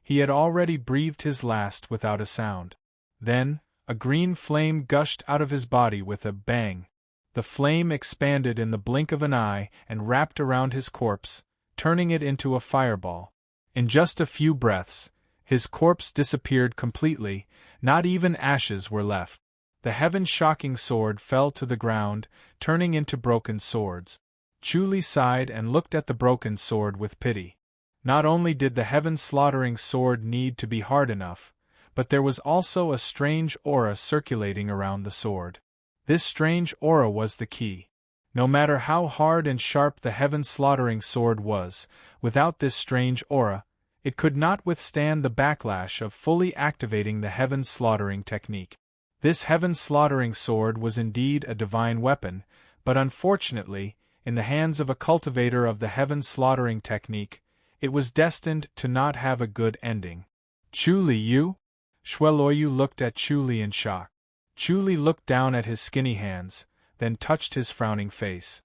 He had already breathed his last without a sound. Then, a green flame gushed out of his body with a bang. The flame expanded in the blink of an eye and wrapped around his corpse, turning it into a fireball. In just a few breaths, his corpse disappeared completely, not even ashes were left. The heaven-shocking sword fell to the ground, turning into broken swords. Chu Li sighed and looked at the broken sword with pity. Not only did the heaven-slaughtering sword need to be hard enough, but there was also a strange aura circulating around the sword. This strange aura was the key. No matter how hard and sharp the heaven-slaughtering sword was, without this strange aura, it could not withstand the backlash of fully activating the heaven-slaughtering technique. This heaven-slaughtering sword was indeed a divine weapon, but unfortunately, in the hands of a cultivator of the heaven-slaughtering technique, it was destined to not have a good ending. Chu Li, you? Shueloyu looked at Chu Li in shock. Chu Li looked down at his skinny hands, then touched his frowning face.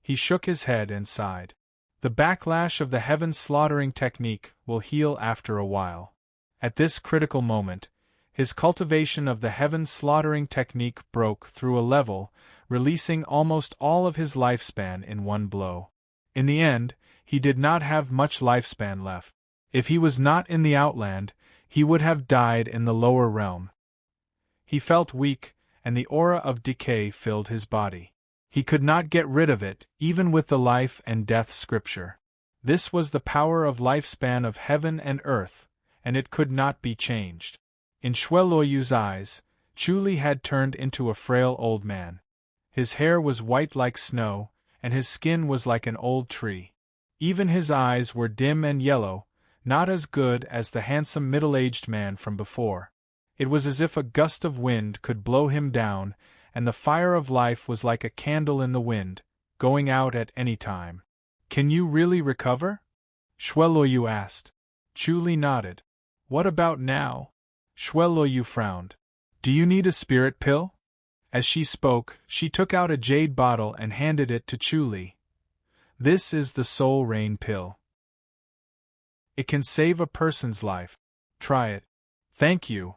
He shook his head and sighed. The backlash of the heaven-slaughtering technique will heal after a while. At this critical moment, his cultivation of the heaven-slaughtering technique broke through a level, releasing almost all of his lifespan in one blow. In the end, He did not have much lifespan left. If he was not in the outland, he would have died in the lower realm. He felt weak, and the aura of decay filled his body. He could not get rid of it, even with the life and death scripture. This was the power of lifespan of heaven and earth, and it could not be changed. In Shweloyu's eyes, Chuli had turned into a frail old man. His hair was white like snow, and his skin was like an old tree. Even his eyes were dim and yellow, not as good as the handsome middle-aged man from before. It was as if a gust of wind could blow him down, and the fire of life was like a candle in the wind, going out at any time. "Can you really recover?" Shweloyu asked. Chuli nodded. "What about now?" Shweloyu frowned. "Do you need a spirit pill?" As she spoke, she took out a jade bottle and handed it to Chuli. "This is the Soul Rain pill. It can save a person's life. Try it." "Thank you."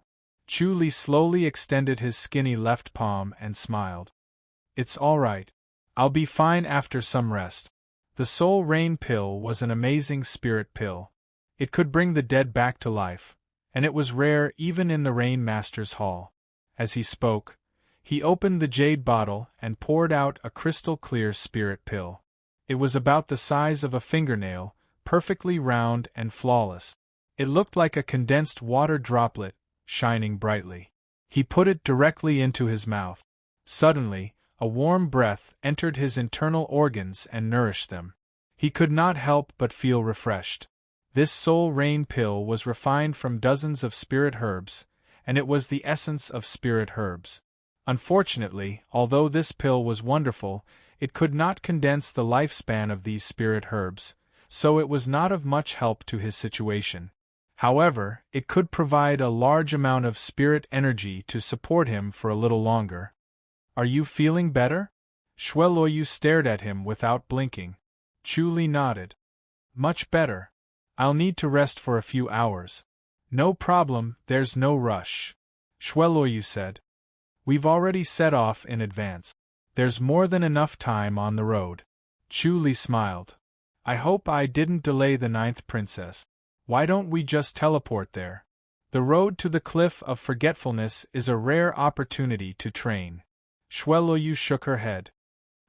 Chuli slowly extended his skinny left palm and smiled. "It's all right. I'll be fine after some rest." The Soul Rain pill was an amazing spirit pill. It could bring the dead back to life, and it was rare even in the Rain Master's hall. As he spoke, he opened the jade bottle and poured out a crystal-clear spirit pill. It was about the size of a fingernail, perfectly round and flawless. It looked like a condensed water droplet, shining brightly. He put it directly into his mouth. Suddenly, a warm breath entered his internal organs and nourished them. He could not help but feel refreshed. This Soul Rain pill was refined from dozens of spirit herbs, and it was the essence of spirit herbs. Unfortunately, although this pill was wonderful, it could not condense the lifespan of these spirit herbs, so it was not of much help to his situation. However, it could provide a large amount of spirit energy to support him for a little longer. "Are you feeling better?" Shweloyu stared at him without blinking. Chuli nodded. "Much better. I'll need to rest for a few hours." "No problem, there's no rush," Shweloyu said. "We've already set off in advance. There's more than enough time on the road." Chuli smiled. "I hope I didn't delay the 9th princess. Why don't we just teleport there? The road to the Cliff of Forgetfulness is a rare opportunity to train." Shweloyu shook her head.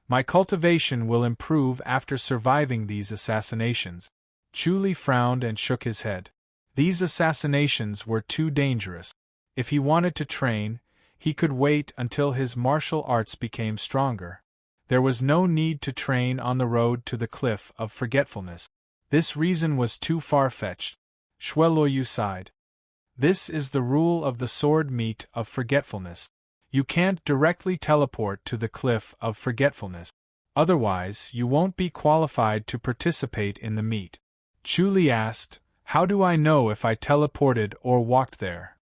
"My cultivation will improve after surviving these assassinations." Chuli frowned and shook his head. These assassinations were too dangerous. If he wanted to train, he could wait until his martial arts became stronger. There was no need to train on the road to the Cliff of Forgetfulness. This reason was too far-fetched. Shweloyu sighed. "This is the rule of the sword meet of forgetfulness. You can't directly teleport to the Cliff of Forgetfulness. Otherwise, you won't be qualified to participate in the meet." Chuli asked, "How do I know if I teleported or walked there?"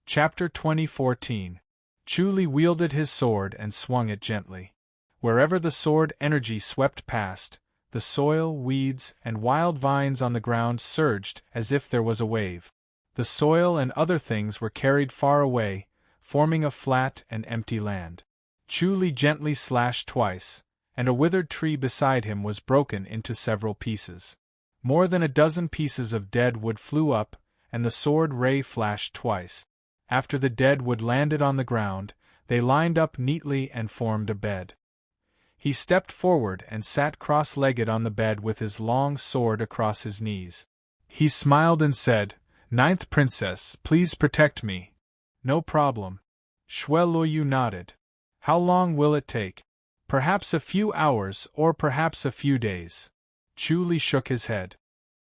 Chapter 2014. Chuli wielded his sword and swung it gently. Wherever the sword energy swept past, the soil, weeds, and wild vines on the ground surged as if there was a wave. The soil and other things were carried far away, forming a flat and empty land. Chuli gently slashed twice, and a withered tree beside him was broken into several pieces. More than a dozen pieces of dead wood flew up, and the sword ray flashed twice. After the dead wood landed on the ground, they lined up neatly and formed a bed. He stepped forward and sat cross-legged on the bed with his long sword across his knees. He smiled and said, "9th princess, please protect me." "No problem." Shweloyu nodded. "How long will it take?" "Perhaps a few hours or perhaps a few days." Chuli shook his head.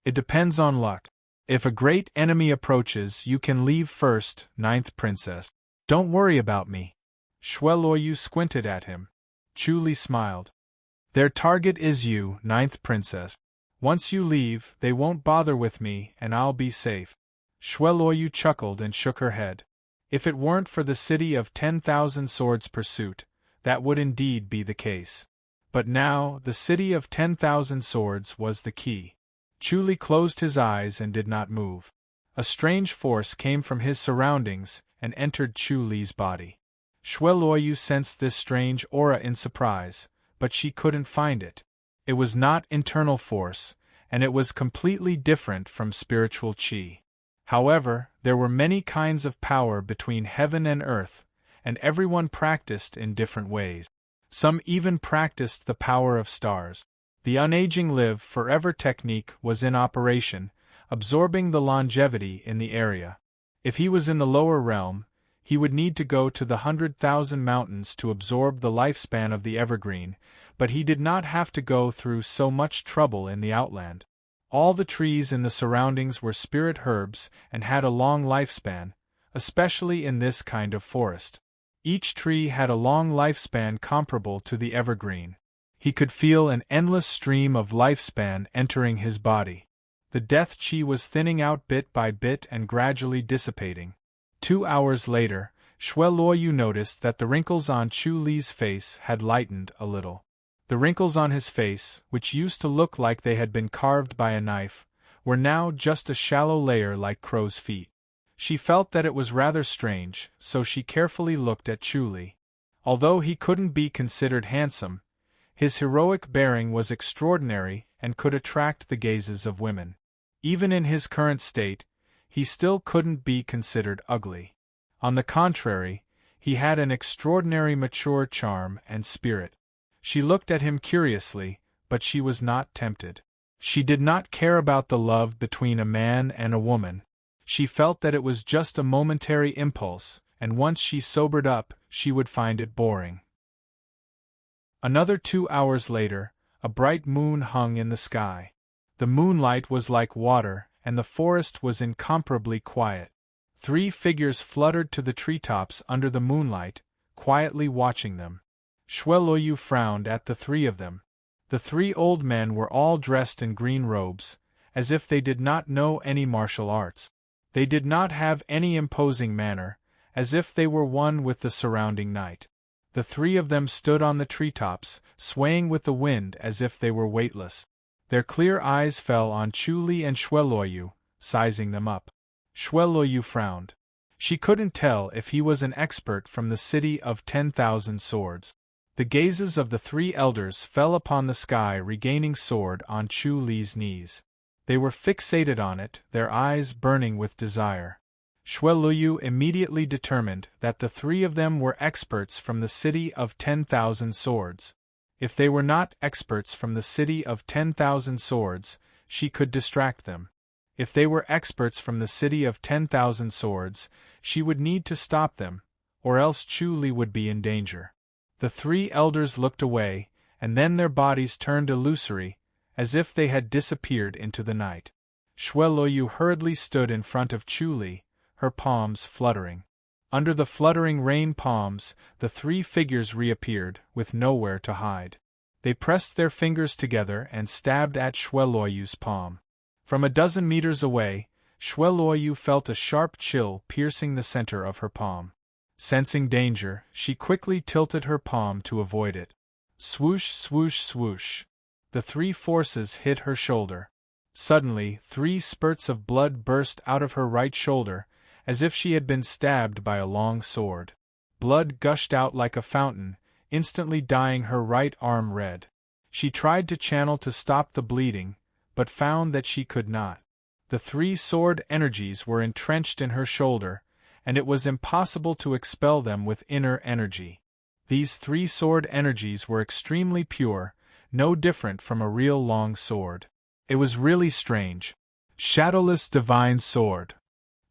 "It depends on luck. If a great enemy approaches, you can leave first, 9th princess. Don't worry about me." Shweloyu squinted at him. Chuli smiled. "Their target is you, 9th princess. Once you leave, they won't bother with me and I'll be safe." Shweloyu chuckled and shook her head. If it weren't for the city of 10,000 swords pursuit, that would indeed be the case. But now, the city of 10,000 swords was the key. Chuli closed his eyes and did not move. A strange force came from his surroundings and entered Chuli's body. Shweloyu sensed this strange aura in surprise, but she couldn't find it. It was not internal force, and it was completely different from spiritual chi. However, there were many kinds of power between heaven and earth, and everyone practiced in different ways. Some even practiced the power of stars. The unaging live forever technique was in operation, absorbing the longevity in the area. If he was in the lower realm, he would need to go to the 100,000 mountains to absorb the lifespan of the evergreen, but he did not have to go through so much trouble in the outland. All the trees in the surroundings were spirit herbs and had a long lifespan, especially in this kind of forest. Each tree had a long lifespan comparable to the evergreen. He could feel an endless stream of lifespan entering his body. The death chi was thinning out bit by bit and gradually dissipating. 2 hours later, Xue Luoyu noticed that the wrinkles on Chu Li's face had lightened a little. The wrinkles on his face, which used to look like they had been carved by a knife, were now just a shallow layer like crow's feet. She felt that it was rather strange, so she carefully looked at Chu Li. Although he couldn't be considered handsome, his heroic bearing was extraordinary and could attract the gazes of women. Even in his current state, he still couldn't be considered ugly. On the contrary, he had an extraordinary mature charm and spirit. She looked at him curiously, but she was not tempted. She did not care about the love between a man and a woman. She felt that it was just a momentary impulse, and once she sobered up, she would find it boring. Another 2 hours later, a bright moon hung in the sky. The moonlight was like water, and the forest was incomparably quiet. 3 figures fluttered to the treetops under the moonlight, quietly watching them. Xue Luoyu frowned at the 3 of them. The 3 old men were all dressed in green robes, as if they did not know any martial arts. They did not have any imposing manner, as if they were one with the surrounding night. The 3 of them stood on the treetops, swaying with the wind as if they were weightless. Their clear eyes fell on Chu Li and Xue Luoyu, sizing them up. Xue Luoyu frowned. She couldn't tell if he was an expert from the city of 10,000 swords. The gazes of the 3 elders fell upon the sky regaining sword on Chu Li's knees. They were fixated on it, their eyes burning with desire. Xue Luoyu immediately determined that the 3 of them were experts from the city of 10,000 swords. If they were not experts from the city of 10,000 swords, she could distract them. If they were experts from the city of 10,000 swords, she would need to stop them, or else Chu Li would be in danger. The 3 elders looked away, and then their bodies turned illusory, as if they had disappeared into the night. Xue Luoyu hurriedly stood in front of Chu Li, her palms fluttering. Under the fluttering rain palms, the 3 figures reappeared, with nowhere to hide. They pressed their fingers together and stabbed at Xue Luoyu's palm. From a dozen meters away, Xue Luoyu felt a sharp chill piercing the center of her palm. Sensing danger, she quickly tilted her palm to avoid it. Swoosh, swoosh, swoosh. The 3 forces hit her shoulder. Suddenly, 3 spurts of blood burst out of her right shoulder, as if she had been stabbed by a long sword. Blood gushed out like a fountain, instantly dyeing her right arm red. She tried to channel to stop the bleeding, but found that she could not. The 3 sword energies were entrenched in her shoulder, and it was impossible to expel them with inner energy. These 3 sword energies were extremely pure, no different from a real long sword. It was really strange. Shadowless divine sword,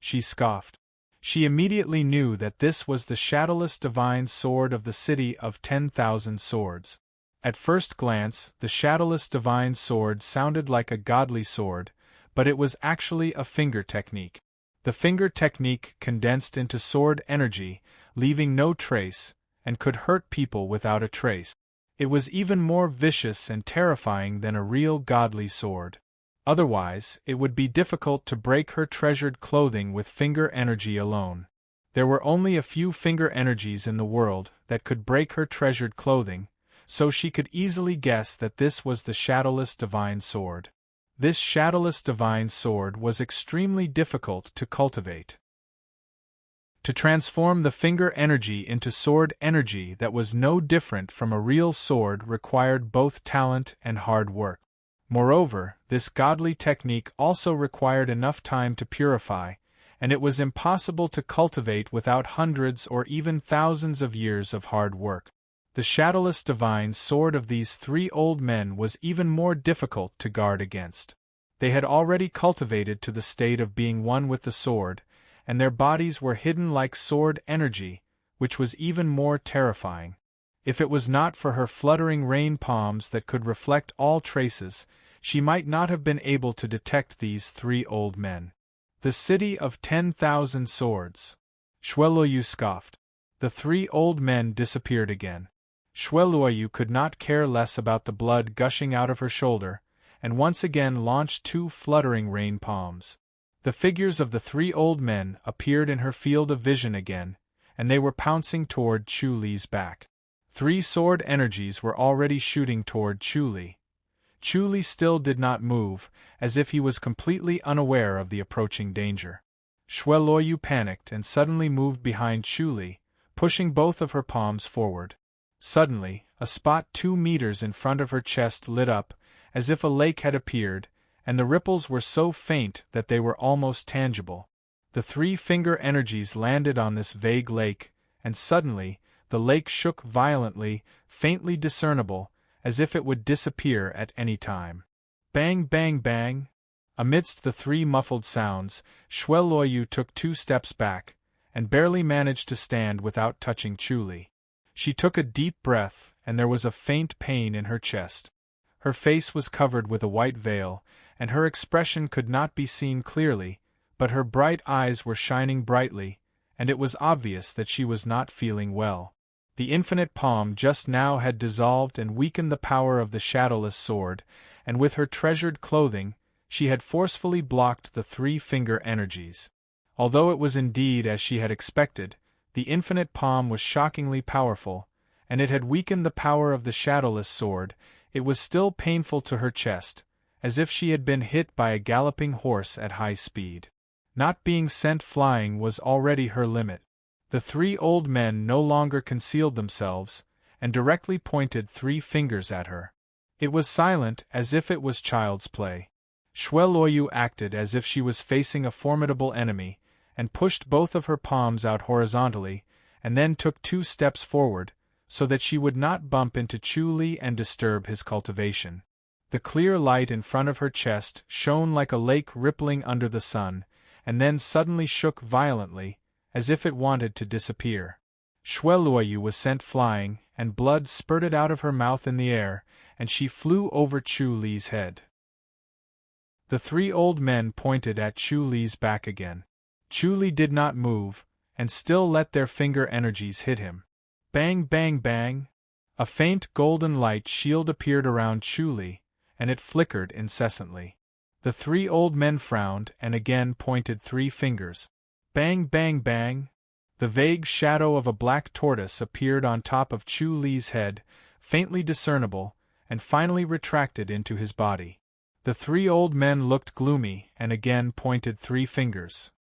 she scoffed. She immediately knew that this was the shadowless divine sword of the city of 10,000 swords. At first glance, the shadowless divine sword sounded like a godly sword, but it was actually a finger technique. The finger technique condensed into sword energy, leaving no trace, and could hurt people without a trace. It was even more vicious and terrifying than a real godly sword. Otherwise, it would be difficult to break her treasured clothing with finger energy alone. There were only a few finger energies in the world that could break her treasured clothing, so she could easily guess that this was the shadowless divine sword. This shadowless divine sword was extremely difficult to cultivate. To transform the finger energy into sword energy that was no different from a real sword required both talent and hard work. Moreover, this godly technique also required enough time to purify, and it was impossible to cultivate without hundreds or even thousands of years of hard work. The shadowless divine sword of these three old men was even more difficult to guard against. They had already cultivated to the state of being one with the sword, and their bodies were hidden like sword energy, which was even more terrifying. If it was not for her fluttering rain palms that could reflect all traces, she might not have been able to detect these three old men. The city of 10,000 swords. Shweluoyu scoffed. The three old men disappeared again. Shweluoyu could not care less about the blood gushing out of her shoulder, and once again launched two fluttering rain palms. The figures of the three old men appeared in her field of vision again, and they were pouncing toward Chu Li's back. Three sword energies were already shooting toward Chu Li. Chu Li still did not move, as if he was completely unaware of the approaching danger. Shweluoyu panicked and suddenly moved behind Chu Li, pushing both of her palms forward. Suddenly, a spot 2 meters in front of her chest lit up, as if a lake had appeared, and the ripples were so faint that they were almost tangible. The three finger energies landed on this vague lake, and suddenly, the lake shook violently, faintly discernible, as if it would disappear at any time. Bang, bang, bang! Amidst the three muffled sounds, Shweluoyu took 2 steps back, and barely managed to stand without touching Chu Li. She took a deep breath, and there was a faint pain in her chest. Her face was covered with a white veil, and her expression could not be seen clearly, but her bright eyes were shining brightly, and it was obvious that she was not feeling well. The infinite palm just now had dissolved and weakened the power of the shadowless sword, and with her treasured clothing, she had forcefully blocked the three finger energies. Although it was indeed as she had expected, the infinite palm was shockingly powerful, and it had weakened the power of the shadowless sword. It was still painful to her chest, as if she had been hit by a galloping horse at high speed. Not being sent flying was already her limit. The three old men no longer concealed themselves, and directly pointed 3 fingers at her. It was silent, as if it was child's play. Shweluoyu acted as if she was facing a formidable enemy, and pushed both of her palms out horizontally, and then took 2 steps forward, so that she would not bump into Chu Li and disturb his cultivation. The clear light in front of her chest shone like a lake rippling under the sun, and then suddenly shook violently, as if it wanted to disappear. Shweluoyu was sent flying, and blood spurted out of her mouth in the air, and she flew over Chu Li's head. The 3 old men pointed at Chu Li's back again. Chu Li did not move, and still let their finger energies hit him. Bang, bang, bang! A faint golden light shield appeared around Chu Li, and it flickered incessantly. The 3 old men frowned and again pointed 3 fingers. Bang, bang, bang! The vague shadow of a black tortoise appeared on top of Chu Li's head, faintly discernible, and finally retracted into his body. The 3 old men looked gloomy and again pointed 3 fingers.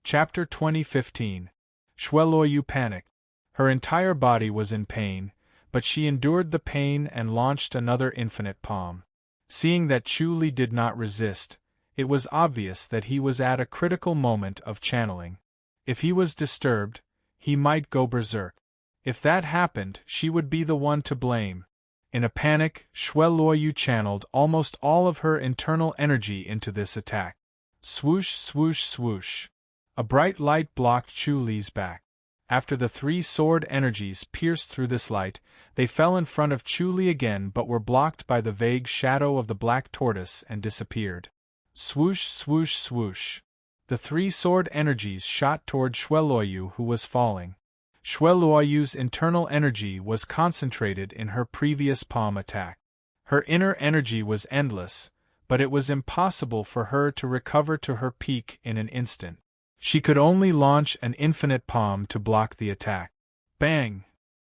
Chapter 20:15. Shweluoyu panicked. Her entire body was in pain, but she endured the pain and launched another infinite palm. Seeing that Chu Li did not resist, it was obvious that he was at a critical moment of channeling. If he was disturbed, he might go berserk. If that happened, she would be the one to blame. In a panic, Shweluoyu channeled almost all of her internal energy into this attack. Swoosh, swoosh, swoosh. A bright light blocked Chu Li's back. After the 3 sword energies pierced through this light, they fell in front of Chu Li again but were blocked by the vague shadow of the black tortoise and disappeared. Swoosh, swoosh, swoosh. The 3 sword energies shot toward Shweluoyu, who was falling. Shweluoyu's internal energy was concentrated in her previous palm attack. Her inner energy was endless, but it was impossible for her to recover to her peak in an instant. She could only launch an infinite palm to block the attack. Bang!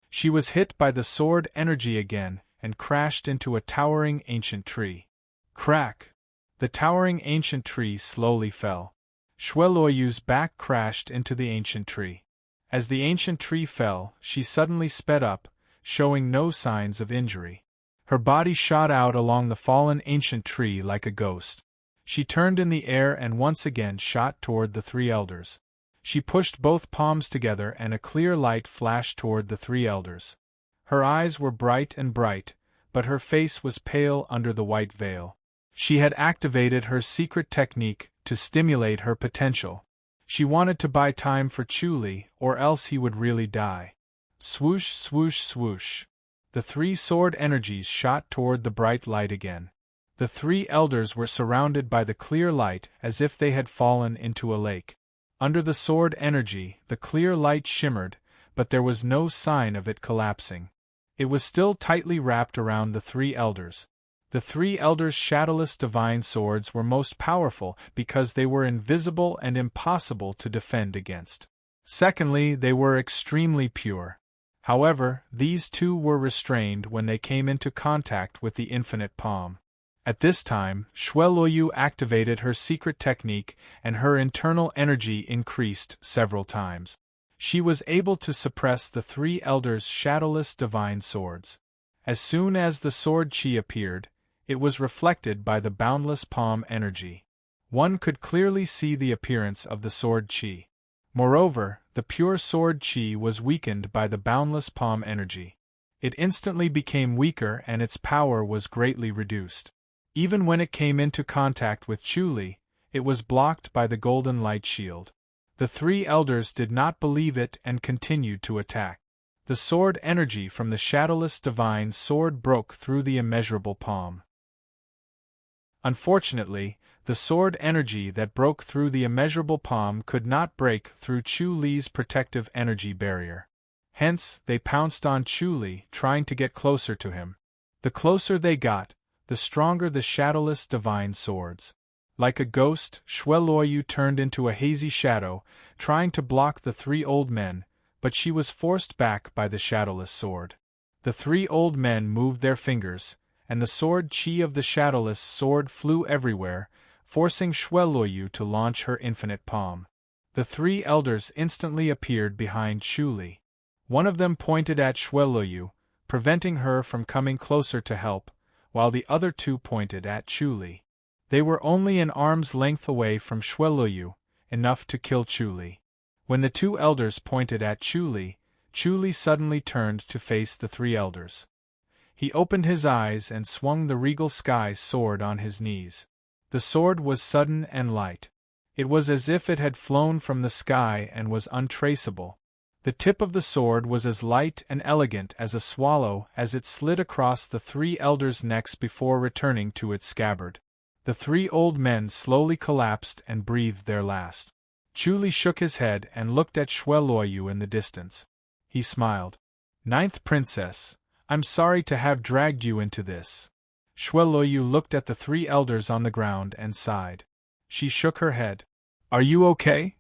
She was hit by the sword energy again and crashed into a towering ancient tree. Crack! The towering ancient tree slowly fell. Shueloyu's back crashed into the ancient tree. As the ancient tree fell, she suddenly sped up, showing no signs of injury. Her body shot out along the fallen ancient tree like a ghost. She turned in the air and once again shot toward the three elders. She pushed both palms together and a clear light flashed toward the three elders. Her eyes were bright, but her face was pale under the white veil. She had activated her secret technique to stimulate her potential. She wanted to buy time for Chuli, or else he would really die. Swoosh, swoosh, swoosh. The three sword energies shot toward the bright light again. The three elders were surrounded by the clear light as if they had fallen into a lake. Under the sword energy, the clear light shimmered, but there was no sign of it collapsing. It was still tightly wrapped around the three elders. The three elders' shadowless divine swords were most powerful because they were invisible and impossible to defend against. Secondly, they were extremely pure. However, these two were restrained when they came into contact with the infinite palm. At this time, Shueloyu activated her secret technique and her internal energy increased several times. She was able to suppress the three elders' shadowless divine swords. As soon as the sword chi appeared, it was reflected by the boundless palm energy. One could clearly see the appearance of the sword chi. Moreover, the pure sword chi was weakened by the boundless palm energy. It instantly became weaker and its power was greatly reduced. Even when it came into contact with Chuli, it was blocked by the golden light shield. The three elders did not believe it and continued to attack. The sword energy from the shadowless divine sword broke through the immeasurable palm. Unfortunately, the sword energy that broke through the immeasurable palm could not break through Chu Li's protective energy barrier. Hence, they pounced on Chu Li, trying to get closer to him. The closer they got, the stronger the shadowless divine swords. Like a ghost, Shueloyu turned into a hazy shadow, trying to block the three old men, but she was forced back by the shadowless sword. The three old men moved their fingers, and the sword chi of the shadowless sword flew everywhere, forcing Shueloyu to launch her infinite palm. The three elders instantly appeared behind Chuli. One of them pointed at Shueloyu, preventing her from coming closer to help, while the other two pointed at Chuli. They were only an arm's length away from Shueloyu, enough to kill Chuli. When the two elders pointed at Chuli, Chuli suddenly turned to face the three elders. He opened his eyes and swung the regal sky sword on his knees. The sword was sudden and light. It was as if it had flown from the sky and was untraceable. The tip of the sword was as light and elegant as a swallow as it slid across the three elders' necks before returning to its scabbard. The three old men slowly collapsed and breathed their last. Chuli shook his head and looked at Shueloyu in the distance. He smiled. "Ninth Princess, I'm sorry to have dragged you into this." Shueloyu looked at the three elders on the ground and sighed. She shook her head. "Are you okay?"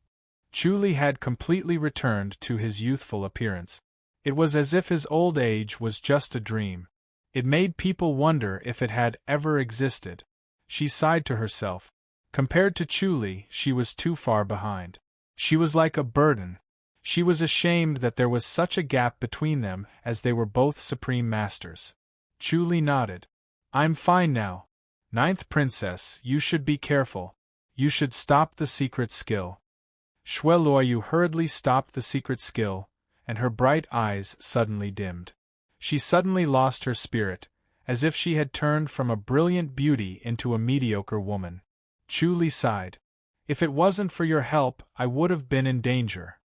Chuli had completely returned to his youthful appearance. It was as if his old age was just a dream. It made people wonder if it had ever existed. She sighed to herself. Compared to Chuli, she was too far behind. She was like a burden. She was ashamed that there was such a gap between them as they were both supreme masters. Chuli nodded. "I'm fine now. Ninth Princess, you should be careful. You should stop the secret skill." Shueloyu hurriedly stopped the secret skill, and her bright eyes suddenly dimmed. She suddenly lost her spirit, as if she had turned from a brilliant beauty into a mediocre woman. Chuli sighed. "If it wasn't for your help, I would have been in danger."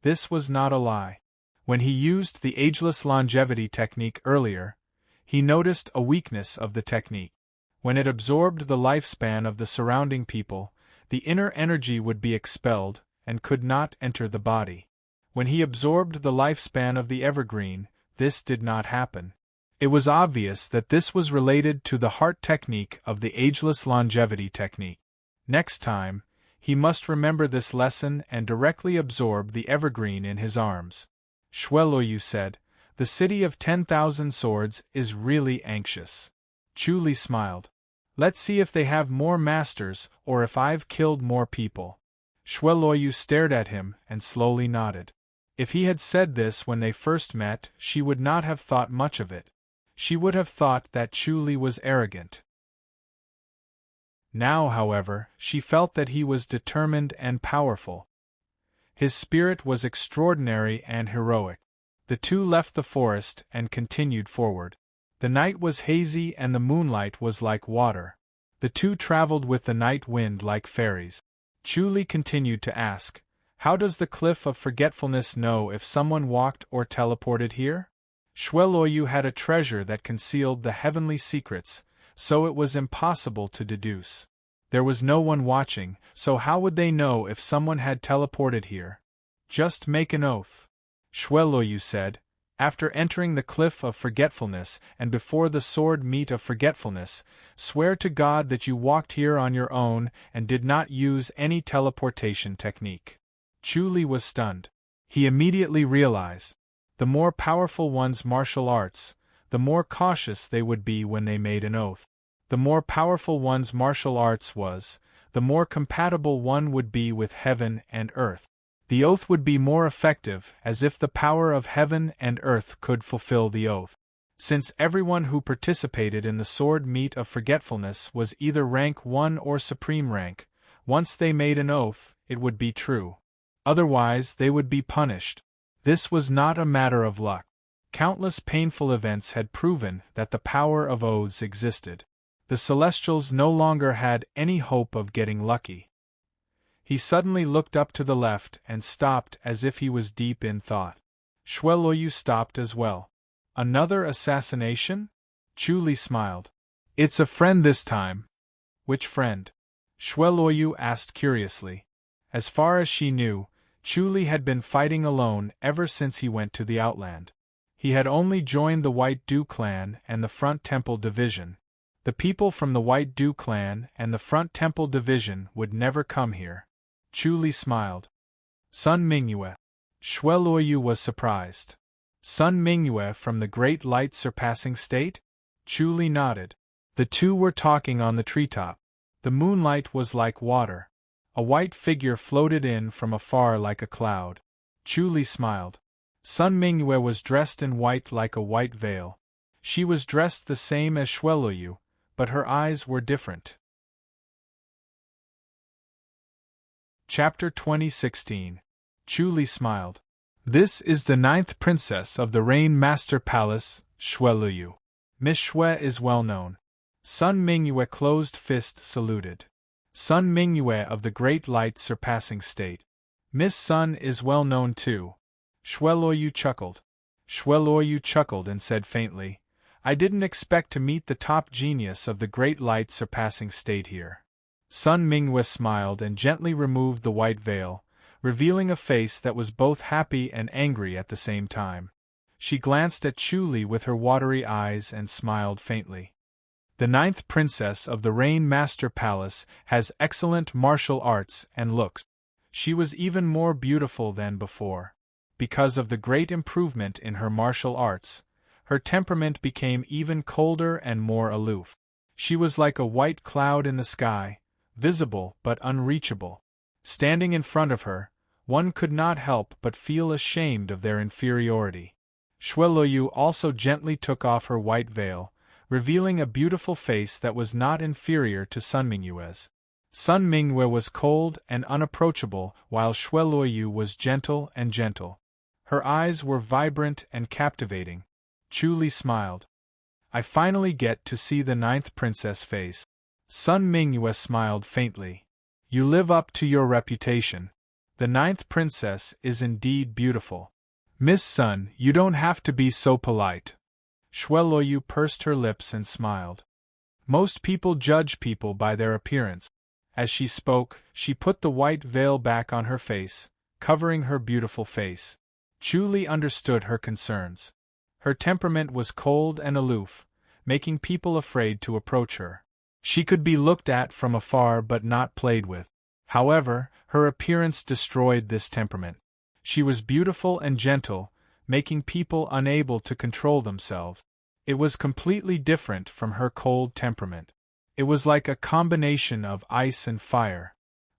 This was not a lie. When he used the ageless longevity technique earlier, he noticed a weakness of the technique. When it absorbed the lifespan of the surrounding people, the inner energy would be expelled and could not enter the body. When he absorbed the lifespan of the evergreen, this did not happen. It was obvious that this was related to the heart technique of the ageless longevity technique. Next time, he must remember this lesson and directly absorb the evergreen in his arms. Shueloyu said, "The city of 10,000 swords is really anxious." Chuli smiled. "Let's see if they have more masters or if I've killed more people." Shweloyu stared at him and slowly nodded. If he had said this when they first met, she would not have thought much of it. She would have thought that Chu Li was arrogant. Now, however, she felt that he was determined and powerful. His spirit was extraordinary and heroic. The two left the forest and continued forward. The night was hazy and the moonlight was like water. The two traveled with the night wind like fairies. Chu Li continued to ask, "How does the Cliff of Forgetfulness know if someone walked or teleported here?" Shweloyu had a treasure that concealed the heavenly secrets, so it was impossible to deduce. There was no one watching, so how would they know if someone had teleported here? "Just make an oath," Shweloyu said. "After entering the Cliff of Forgetfulness and before the sword meet of Forgetfulness, swear to God that you walked here on your own and did not use any teleportation technique." Chu Li was stunned. He immediately realized, the more powerful one's martial arts, the more cautious they would be when they made an oath. The more powerful one's martial arts was, the more compatible one would be with heaven and earth. The oath would be more effective, as if the power of heaven and earth could fulfill the oath. Since everyone who participated in the sword meet of forgetfulness was either rank 1 or supreme rank, once they made an oath, it would be true. Otherwise, they would be punished. This was not a matter of luck. Countless painful events had proven that the power of oaths existed. The Celestials no longer had any hope of getting lucky. He suddenly looked up to the left and stopped as if he was deep in thought. Shweloyu stopped as well. "Another assassination?" Chu Li smiled. "It's a friend this time." "Which friend?" Shweloyu asked curiously. As far as she knew, Chu Li had been fighting alone ever since he went to the Outland. He had only joined the White Dew clan and the Front Temple Division. The people from the White Dew clan and the Front Temple Division would never come here. Chu Li smiled. "Sun Mingyue." Shweloyu was surprised. "Sun Mingyue from the Great Light Surpassing State?" Chu Li nodded. The two were talking on the treetop. The moonlight was like water. A white figure floated in from afar like a cloud. Chu Li smiled. Sun Mingyue was dressed in white like a white veil. She was dressed the same as Shweloyu, but her eyes were different. Chapter 2016. Chu Li smiled. "This is the 9th princess of the Rain Master Palace, Shweloyu. Miss Shwe is well known." Sun Mingyue closed fist saluted. "Sun Mingyue of the Great Light Surpassing State. Miss Sun is well known too." Shweloyu chuckled. Shweloyu chuckled and said faintly, "I didn't expect to meet the top genius of the Great Light Surpassing State here." Sun Mingyue smiled and gently removed the white veil, revealing a face that was both happy and angry at the same time. She glanced at Chu Li with her watery eyes and smiled faintly. "The 9th princess of the Rain Master Palace has excellent martial arts and looks. She was even more beautiful than before. Because of the great improvement in her martial arts, her temperament became even colder and more aloof. She was like a white cloud in the sky, visible but unreachable. Standing in front of her, one could not help but feel ashamed of their inferiority." Shweloyu also gently took off her white veil, revealing a beautiful face that was not inferior to Sun Mingyue's. Sun Mingyue was cold and unapproachable, while Shweloyu was gentle and gentle. Her eyes were vibrant and captivating. Chu Li smiled. "I finally get to see the 9th princess face." Sun Mingyue smiled faintly. "You live up to your reputation. The 9th princess is indeed beautiful. Miss Sun, you don't have to be so polite." Shweloyu pursed her lips and smiled. "Most people judge people by their appearance." As she spoke, she put the white veil back on her face, covering her beautiful face. Chu Li understood her concerns. Her temperament was cold and aloof, making people afraid to approach her. She could be looked at from afar but not played with. However, her appearance destroyed this temperament. She was beautiful and gentle, making people unable to control themselves. It was completely different from her cold temperament. It was like a combination of ice and fire.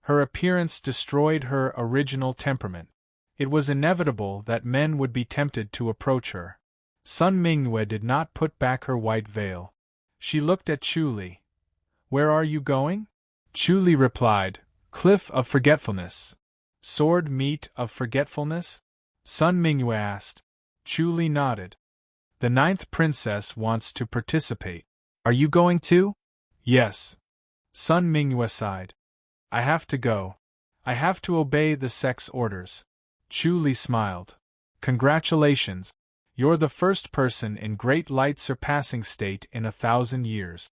Her appearance destroyed her original temperament. It was inevitable that men would be tempted to approach her. Sun Mingyue did not put back her white veil. She looked at Chu Li. "Where are you going?" Chu Li replied, "Cliff of Forgetfulness." "Sword meet of Forgetfulness?" Sun Mingyue asked. Chu Li nodded. "The 9th princess wants to participate. Are you going too?" "Yes." Sun Mingyue sighed. "I have to go. I have to obey the sect's orders." Chu Li smiled. "Congratulations. You're the first person in Great Light Surpassing State in 1,000 years.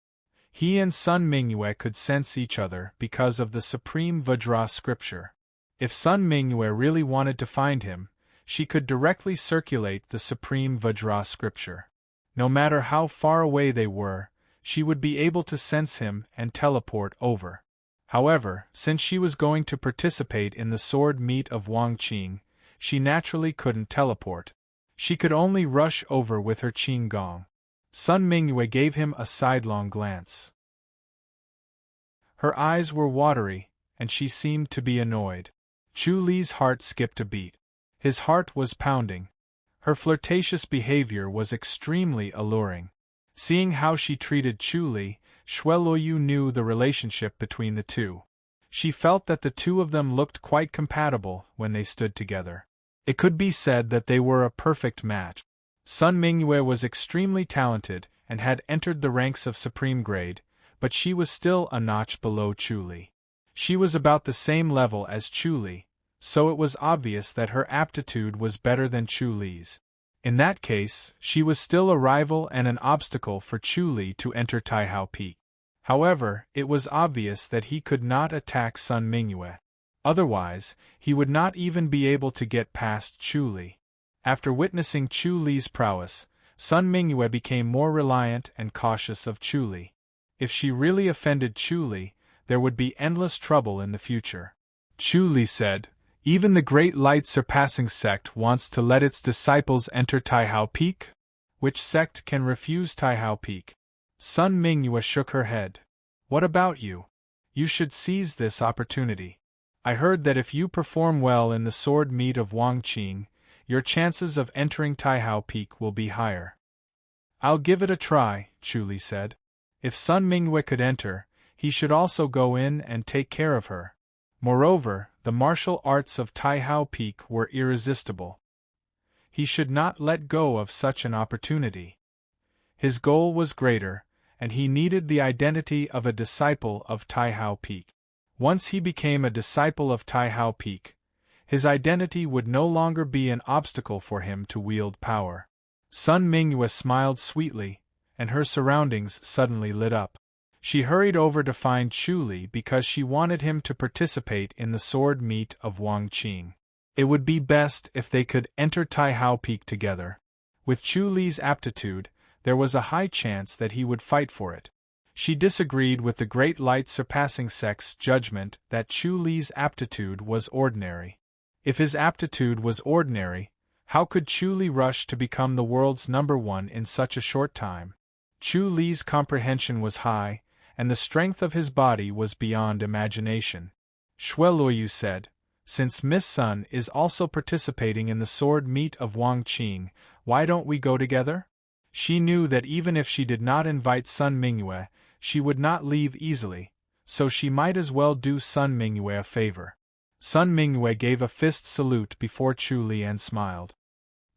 He and Sun Mingyue could sense each other because of the Supreme Vajra scripture. If Sun Mingyue really wanted to find him, she could directly circulate the Supreme Vajra scripture. No matter how far away they were, she would be able to sense him and teleport over. However, since she was going to participate in the sword meet of Wangqing, she naturally couldn't teleport. She could only rush over with her qing gong. Sun Mingyue gave him a sidelong glance. Her eyes were watery, and she seemed to be annoyed. Chu Li's heart skipped a beat. His heart was pounding. Her flirtatious behavior was extremely alluring. Seeing how she treated Chu Li, Shueluoyu knew the relationship between the two. She felt that the two of them looked quite compatible when they stood together. It could be said that they were a perfect match. Sun Mingyue was extremely talented and had entered the ranks of supreme grade, but she was still a notch below Chu Li. She was about the same level as Chu Li, so it was obvious that her aptitude was better than Chu Li's. In that case, she was still a rival and an obstacle for Chu Li to enter Taihao Peak. However, it was obvious that he could not attack Sun Mingyue. Otherwise, he would not even be able to get past Chu Li. After witnessing Chu Li's prowess, Sun Mingyue became more reliant and cautious of Chu Li. If she really offended Chu Li, there would be endless trouble in the future. Chu Li said, "Even the Great Light Surpassing Sect wants to let its disciples enter Taihao Peak? Which sect can refuse Taihao Peak?" Sun Mingyue shook her head. "What about you? You should seize this opportunity. I heard that if you perform well in the sword meet of Wangqing, your chances of entering Taihao Peak will be higher." "I'll give it a try," Chu Li said. If Sun Mingyue could enter, he should also go in and take care of her. Moreover, the martial arts of Taihao Peak were irresistible. He should not let go of such an opportunity. His goal was greater, and he needed the identity of a disciple of Taihao Peak. Once he became a disciple of Taihao Peak, his identity would no longer be an obstacle for him to wield power. Sun Mingyue smiled sweetly, and her surroundings suddenly lit up. She hurried over to find Chu Li because she wanted him to participate in the sword meet of Wangqing. It would be best if they could enter Taihao Peak together. With Chu Li's aptitude, there was a high chance that he would fight for it. She disagreed with the Great Light Surpassing Sect's judgment that Chu Li's aptitude was ordinary. If his aptitude was ordinary, how could Chu Li rush to become the world's #1 in such a short time? Chu Li's comprehension was high, and the strength of his body was beyond imagination. Shueluoyu said, "Since Miss Sun is also participating in the sword meet of Wangqing, why don't we go together?" She knew that even if she did not invite Sun Mingyue, she would not leave easily, so she might as well do Sun Mingyue a favor. Sun Mingyue gave a fist salute before Chu Li and smiled.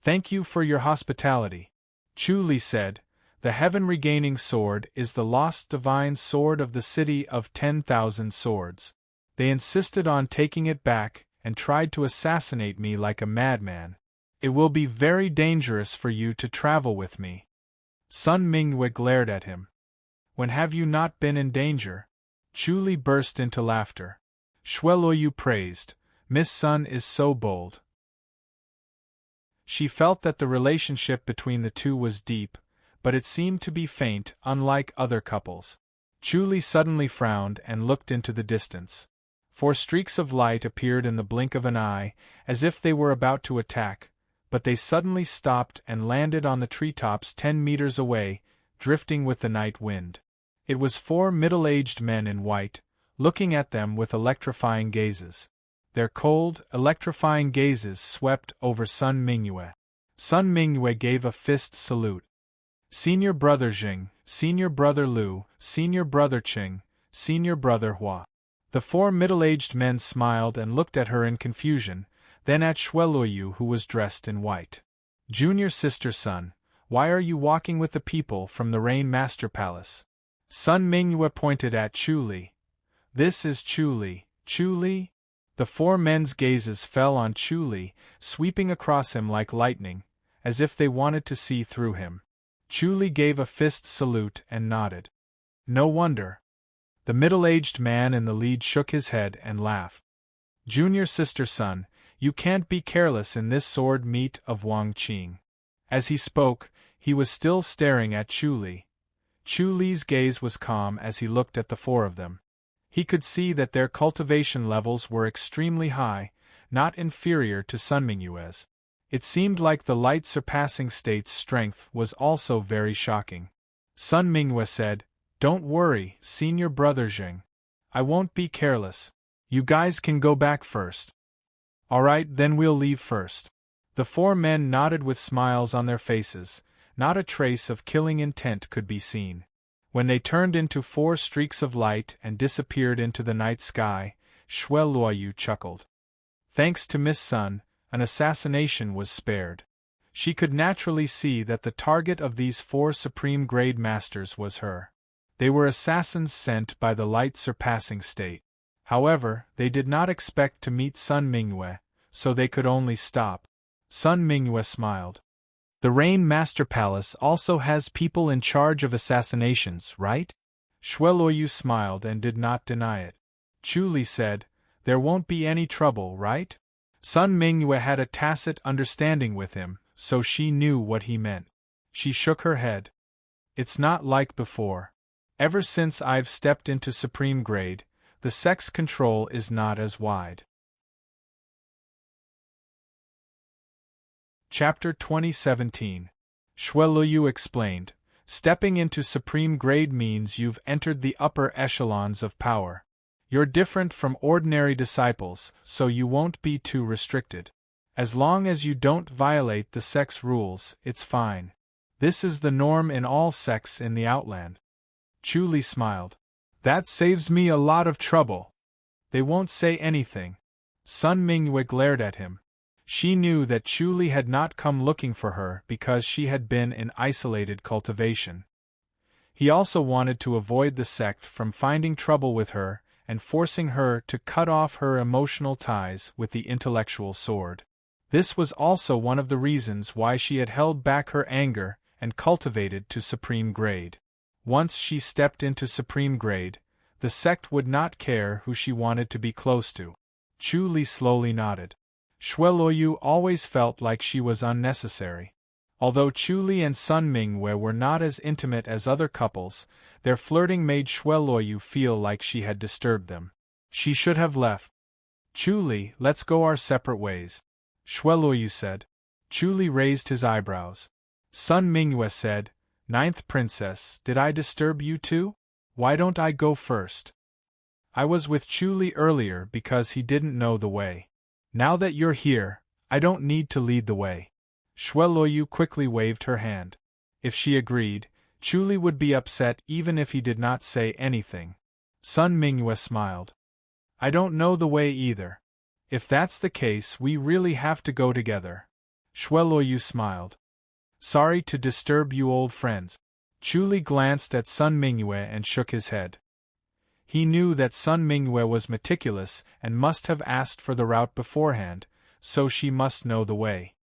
"Thank you for your hospitality." Chu Li said, "The heaven-regaining sword is the lost divine sword of the city of 10,000 swords. They insisted on taking it back and tried to assassinate me like a madman. It will be very dangerous for you to travel with me." Sun Mingyue glared at him. "When have you not been in danger?" Chu Li burst into laughter. Shueluoyu praised, "Miss Sun is so bold." She felt that the relationship between the two was deep, but it seemed to be faint, unlike other couples. Chu Li suddenly frowned and looked into the distance. 4 streaks of light appeared in the blink of an eye, as if they were about to attack, but they suddenly stopped and landed on the treetops 10 meters away, drifting with the night wind. It was 4 middle-aged men in white, looking at them with electrifying gazes. Their cold, electrifying gazes swept over Sun Mingyue. Sun Mingyue gave a fist salute. Senior Brother Jing, Senior Brother Lu, Senior Brother Qing, Senior Brother Hua. The four middle-aged men smiled and looked at her in confusion, then at Shueluoyu, who was dressed in white. Junior Sister Sun, why are you walking with the people from the Rain Master Palace? Sun Mingyue pointed at Chu Li. This is Chu Li. Chu Li? The four men's gazes fell on Chu Li, sweeping across him like lightning, as if they wanted to see through him. Chu Li gave a fist salute and nodded. No wonder. The middle-aged man in the lead shook his head and laughed. Junior Sister Sun, you can't be careless in this sword meet of Wang Qing. As he spoke, he was still staring at Chu Li. Chu Li's gaze was calm as he looked at the four of them. He could see that their cultivation levels were extremely high, not inferior to Sun Mingyue's. It seemed like the light-surpassing state's strength was also very shocking. Sun Mingyue said, "Don't worry, Senior Brother Jing. I won't be careless. You guys can go back first." "Alright, then we'll leave first." The four men nodded with smiles on their faces. Not a trace of killing intent could be seen. When they turned into four streaks of light and disappeared into the night sky, Shueluoyu chuckled. Thanks to Miss Sun, an assassination was spared. She could naturally see that the target of these four supreme grade masters was her. They were assassins sent by the light-surpassing state. However, they did not expect to meet Sun Mingyue, so they could only stop. Sun Mingyue smiled. The Rain Master Palace also has people in charge of assassinations, right? Shueluoyu smiled and did not deny it. Chu Li said, there won't be any trouble, right? Sun Mingyue had a tacit understanding with him, so she knew what he meant. She shook her head. It's not like before. Ever since I've stepped into Supreme Grade, the sex control is not as wide. Chapter 2017. Shueluoyu explained, stepping into Supreme Grade means you've entered the upper echelons of power. You're different from ordinary disciples, so you won't be too restricted. As long as you don't violate the sex rules, it's fine. This is the norm in all sects in the Outland. Chu Li smiled. That saves me a lot of trouble. They won't say anything. Sun Mingyue glared at him. She knew that Chu Li had not come looking for her because she had been in isolated cultivation. He also wanted to avoid the sect from finding trouble with her and forcing her to cut off her emotional ties with the intellectual sword. This was also one of the reasons why she had held back her anger and cultivated to Supreme Grade. Once she stepped into Supreme Grade, the sect would not care who she wanted to be close to. Chu Li slowly nodded. Shueluoyu always felt like she was unnecessary. Although Chu Li and Sun Mingyue were not as intimate as other couples, their flirting made Shueluoyu feel like she had disturbed them. She should have left. Chu Li, let's go our separate ways, Shueluoyu said. Chu Li raised his eyebrows. Sun Mingyue said, Ninth Princess, did I disturb you too? Why don't I go first? I was with Chu Li earlier because he didn't know the way. Now that you're here, I don't need to lead the way. Shueluoyu quickly waved her hand. If she agreed, Chu Li would be upset even if he did not say anything. Sun Mingyue smiled. I don't know the way either. If that's the case, we really have to go together. Shueluoyu smiled. Sorry to disturb you old friends. Chu Li glanced at Sun Mingyue and shook his head. He knew that Sun Mingyue was meticulous and must have asked for the route beforehand, so she must know the way.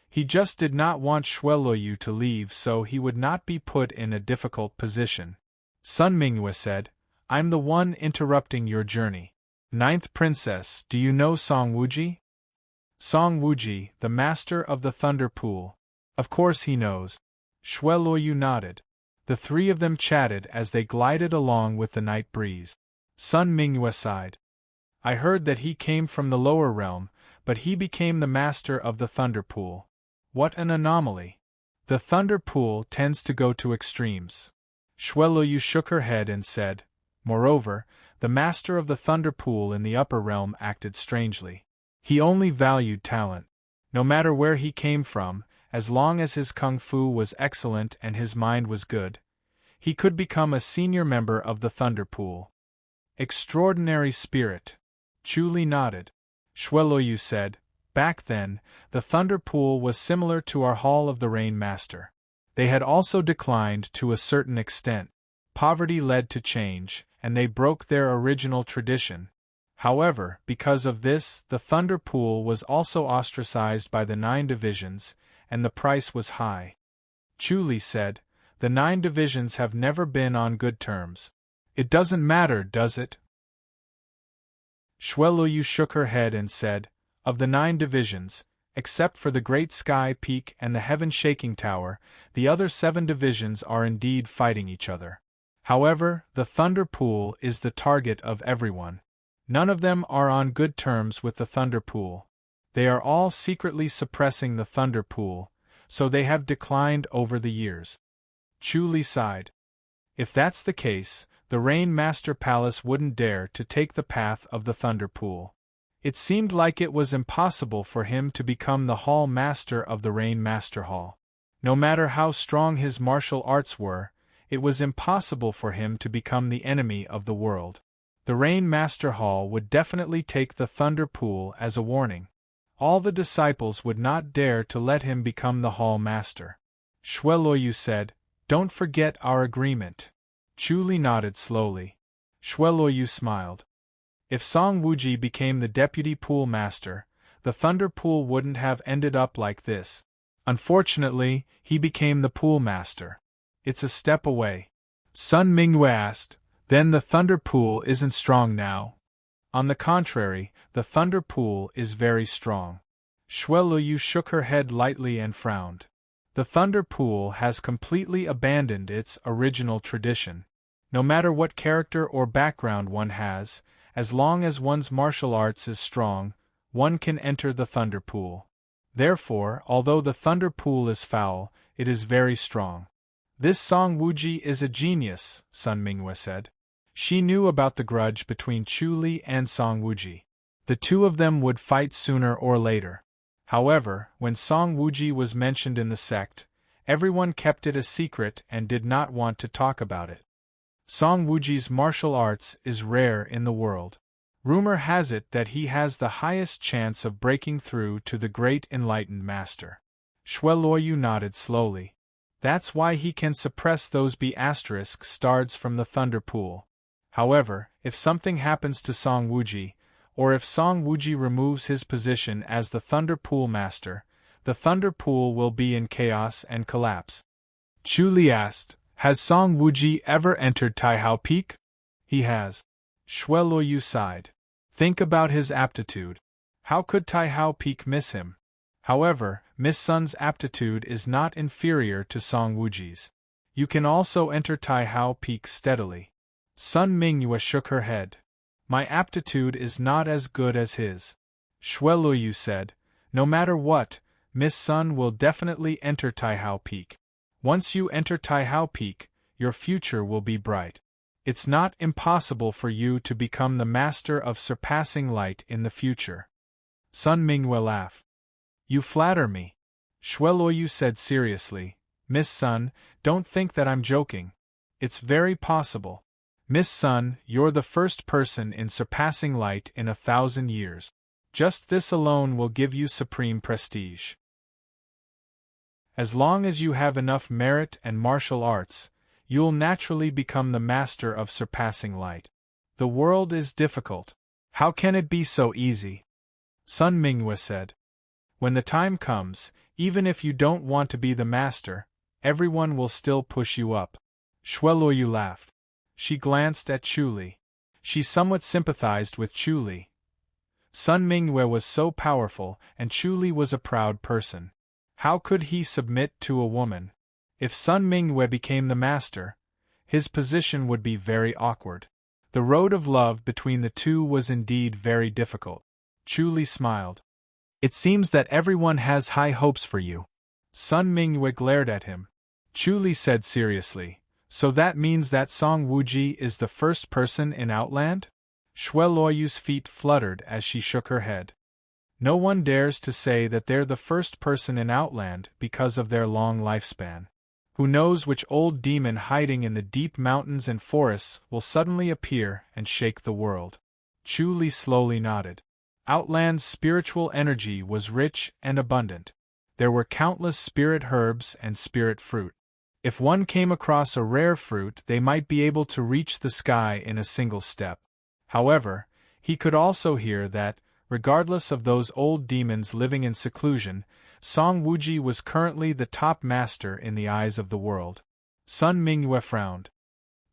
He just did not want Shueluoyu to leave so he would not be put in a difficult position. Sun Mingyue said, I'm the one interrupting your journey. Ninth Princess, do you know Song Wuji? Song Wuji, the master of the Thunder Pool. Of course he knows. Shueluoyu nodded. The three of them chatted as they glided along with the night breeze. Sun Mingyue sighed. I heard that he came from the lower realm, but he became the master of the Thunder Pool. What an anomaly. The Thunder Pool tends to go to extremes. Shueluoyu shook her head and said, Moreover, the master of the Thunder Pool in the upper realm acted strangely. He only valued talent. No matter where he came from, as long as his kung fu was excellent and his mind was good, he could become a senior member of the Thunder Pool. Extraordinary spirit. Chu Li nodded. Shueluoyu said, back then, the Thunder Pool was similar to our Hall of the Rain Master. They had also declined to a certain extent. Poverty led to change, and they broke their original tradition. However, because of this, the Thunder Pool was also ostracized by the 9 divisions, and the price was high. Chu Li said, the 9 divisions have never been on good terms. It doesn't matter, does it? Shueluoyu shook her head and said, of the 9 divisions, except for the Great Sky Peak and the Heaven-Shaking Tower, the other 7 divisions are indeed fighting each other. However, the Thunder Pool is the target of everyone. None of them are on good terms with the Thunder Pool. They are all secretly suppressing the Thunder Pool, so they have declined over the years. Chu Li sighed. If that's the case, the Rain Master Palace wouldn't dare to take the path of the Thunder Pool. It seemed like it was impossible for him to become the Hall Master of the Rain Master Hall. No matter how strong his martial arts were, it was impossible for him to become the enemy of the world. The Rain Master Hall would definitely take the Thunder Pool as a warning. All the disciples would not dare to let him become the Hall Master. Shueluoyu said, don't forget our agreement. Chu Li nodded slowly. Shueluoyu smiled. If Song Wuji became the deputy pool master, the Thunder Pool wouldn't have ended up like this. Unfortunately, he became the pool master. It's a step away. Sun Mingyue asked, then the Thunder Pool isn't strong now? On the contrary, the Thunder Pool is very strong. Shueluoyu shook her head lightly and frowned. The Thunder Pool has completely abandoned its original tradition. No matter what character or background one has, as long as one's martial arts is strong, one can enter the Thunder Pool. Therefore, although the Thunder Pool is foul, it is very strong. This Song Wuji is a genius, Sun Mingyue said. She knew about the grudge between Chu Li and Song Wuji. The two of them would fight sooner or later. However, when Song Wuji was mentioned in the sect, everyone kept it a secret and did not want to talk about it. Song Wuji's martial arts is rare in the world. Rumor has it that he has the highest chance of breaking through to the great enlightened master. Shueluoyu nodded slowly. That's why he can suppress those B** stars from the Thunder Pool. However, if something happens to Song Wuji, or if Song Wuji removes his position as the Thunder Pool master, the Thunder Pool will be in chaos and collapse. Chu Li asked, has Song Wuji ever entered Taihao Peak? He has. Shueluoyu sighed. Think about his aptitude. How could Taihao Peak miss him? However, Miss Sun's aptitude is not inferior to Song Wuji's. You can also enter Taihao Peak steadily. Sun Mingyue shook her head. My aptitude is not as good as his. Shueluoyu said, no matter what, Miss Sun will definitely enter Taihao Peak. Once you enter Taihao Peak, your future will be bright. It's not impossible for you to become the master of surpassing light in the future. Sun Mingyue laughed. You flatter me. Shueluoyu said seriously, Miss Sun, don't think that I'm joking. It's very possible. Miss Sun, you're the first person in surpassing light in 1,000 years. Just this alone will give you supreme prestige. As long as you have enough merit and martial arts, you'll naturally become the master of surpassing light. The world is difficult. How can it be so easy? Sun Mingyue said. When the time comes, even if you don't want to be the master, everyone will still push you up. Shueluoyu laughed. She glanced at Chu Li. She somewhat sympathized with Chu Li. Sun Mingyue was so powerful, and Chu Li was a proud person. How could he submit to a woman? If Sun Mingyue became the master, his position would be very awkward. The road of love between the two was indeed very difficult. Chu Li smiled. It seems that everyone has high hopes for you. Sun Mingyue glared at him. Chu Li said seriously, So that means that Song Wuji is the first person in Outland? Shui Luoyu's feet fluttered as she shook her head. No one dares to say that they're the first person in Outland because of their long lifespan. Who knows which old demon hiding in the deep mountains and forests will suddenly appear and shake the world. Chu Li slowly nodded. Outland's spiritual energy was rich and abundant. There were countless spirit herbs and spirit fruit. If one came across a rare fruit, they might be able to reach the sky in a single step. However, he could also hear that, regardless of those old demons living in seclusion, Song Wuji was currently the top master in the eyes of the world. Sun Mingyue frowned.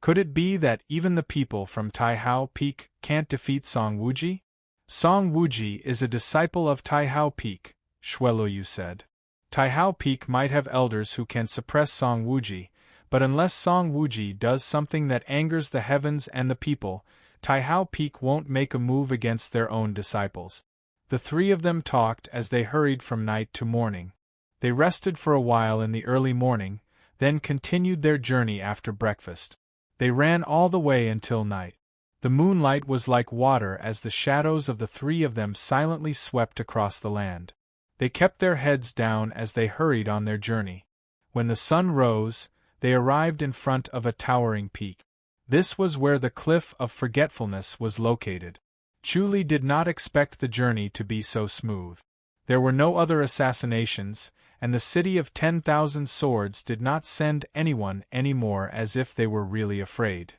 Could it be that even the people from Taihao Peak can't defeat Song Wuji? Song Wuji is a disciple of Taihao Peak, Shui Luoyu said. Taihao Peak might have elders who can suppress Song Wuji, but unless Song Wuji does something that angers the heavens and the people, Taihao Peak won't make a move against their own disciples. The three of them talked as they hurried from night to morning. They rested for a while in the early morning, then continued their journey after breakfast. They ran all the way until night. The moonlight was like water as the shadows of the three of them silently swept across the land. They kept their heads down as they hurried on their journey. When the sun rose, they arrived in front of a towering peak. This was where the Cliff of Forgetfulness was located. Chu Li did not expect the journey to be so smooth. There were no other assassinations, and the city of 10,000 swords did not send anyone any more as if they were really afraid.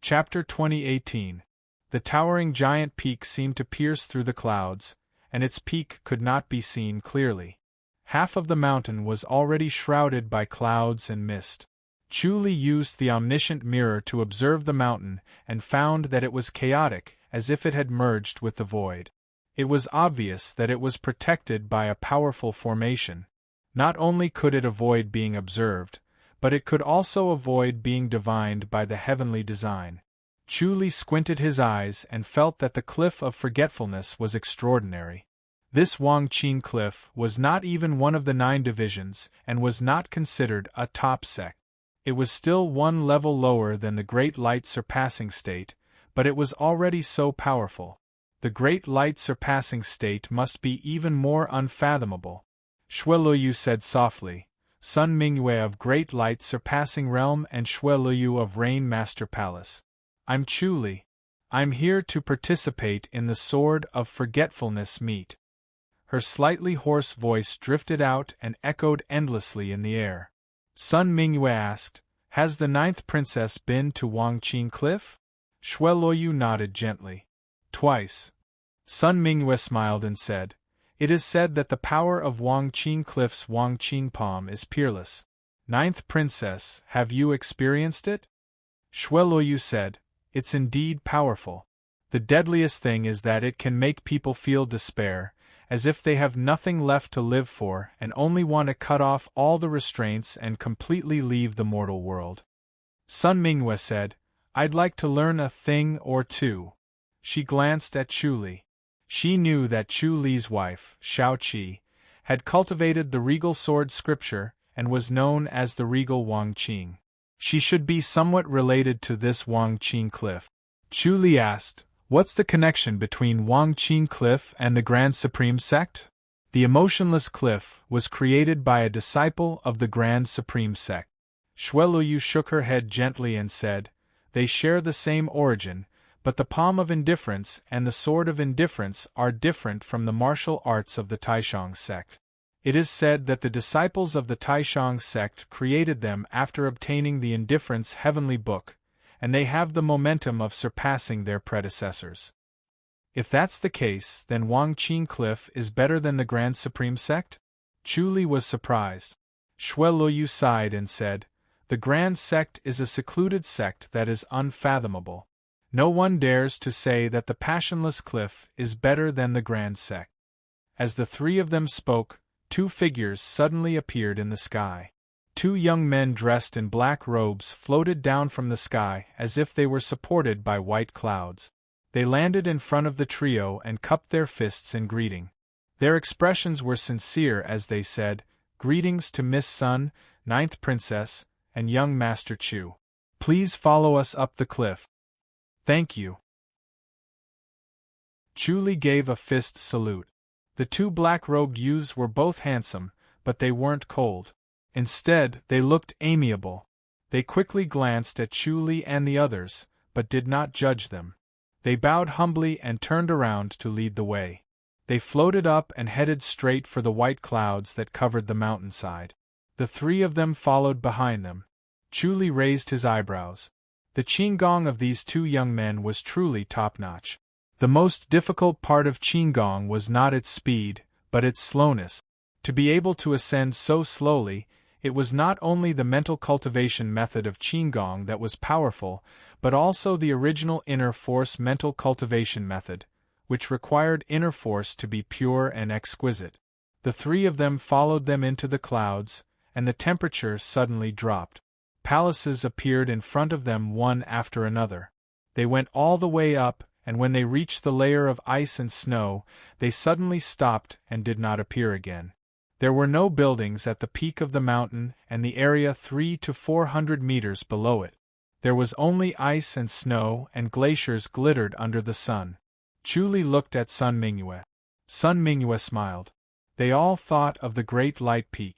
Chapter 2018. The towering giant peak seemed to pierce through the clouds, and its peak could not be seen clearly. Half of the mountain was already shrouded by clouds and mist. Chu Li used the omniscient mirror to observe the mountain and found that it was chaotic, as if it had merged with the void. It was obvious that it was protected by a powerful formation. Not only could it avoid being observed, but it could also avoid being divined by the heavenly design. Chu Li squinted his eyes and felt that the Cliff of Forgetfulness was extraordinary. This Wangqing Cliff was not even one of the 9 divisions and was not considered a top sect. It was still one level lower than the Great Light Surpassing State, but it was already so powerful. The Great Light Surpassing State must be even more unfathomable. Shui Luoyu said softly, Sun Mingyue of Great Light Surpassing Realm and Shui Luoyu of Rain Master Palace. I'm Chu Li. I'm here to participate in the Sword of Forgetfulness meet. Her slightly hoarse voice drifted out and echoed endlessly in the air. Sun Mingyue asked, Has the 9th princess been to Wangqing Cliff? Shui Luoyu nodded gently. Twice. Sun Mingyue smiled and said, It is said that the power of Wangqing Cliff's Wangqing palm is peerless. 9th princess, have you experienced it? Shui Luoyu said, It's indeed powerful. The deadliest thing is that it can make people feel despair, as if they have nothing left to live for and only want to cut off all the restraints and completely leave the mortal world. Sun Mingyue said, I'd like to learn a thing or two. She glanced at Chu Li. She knew that Chu Li's wife, Shao Qi, had cultivated the regal sword scripture and was known as the regal Wangqing. She should be somewhat related to this Wangqing Cliff. Chu Li asked, What's the connection between Wangqing Cliff and the Grand Supreme Sect? The Emotionless Cliff was created by a disciple of the Grand Supreme Sect. Shui Luoyu shook her head gently and said, They share the same origin, but the Palm of Indifference and the Sword of Indifference are different from the martial arts of the Taishang sect. It is said that the disciples of the Taishang sect created them after obtaining the Indifference Heavenly Book, and they have the momentum of surpassing their predecessors. If that's the case, then Wangqing Cliff is better than the Grand Supreme Sect? Chu Li was surprised. Shui Luoyu sighed and said, The Grand Sect is a secluded sect that is unfathomable. No one dares to say that the Passionless Cliff is better than the Grand Sect. As the three of them spoke, 2 figures suddenly appeared in the sky. 2 young men dressed in black robes floated down from the sky as if they were supported by white clouds. They landed in front of the trio and cupped their fists in greeting. Their expressions were sincere as they said, Greetings to Miss Sun, Ninth Princess, and young Master Chu. Please follow us up the cliff. Thank you. Chu Li gave a fist salute. The two black-robed youths were both handsome, but they weren't cold. Instead, they looked amiable. They quickly glanced at Chu Li and the others, but did not judge them. They bowed humbly and turned around to lead the way. They floated up and headed straight for the white clouds that covered the mountainside. The three of them followed behind them. Chu Li raised his eyebrows. The qigong of these two young men was truly top-notch. The most difficult part of qigong was not its speed, but its slowness. To be able to ascend so slowly, it was not only the mental cultivation method of qigong that was powerful, but also the original inner force mental cultivation method, which required inner force to be pure and exquisite. The three of them followed them into the clouds, and the temperature suddenly dropped. Palaces appeared in front of them one after another. They went all the way up, and when they reached the layer of ice and snow, they suddenly stopped and did not appear again. There were no buildings at the peak of the mountain and the area 300 to 400 meters below it. There was only ice and snow, and glaciers glittered under the sun. Chu Li looked at Sun Mingyue. Sun Mingyue smiled. They all thought of the Great Light Peak.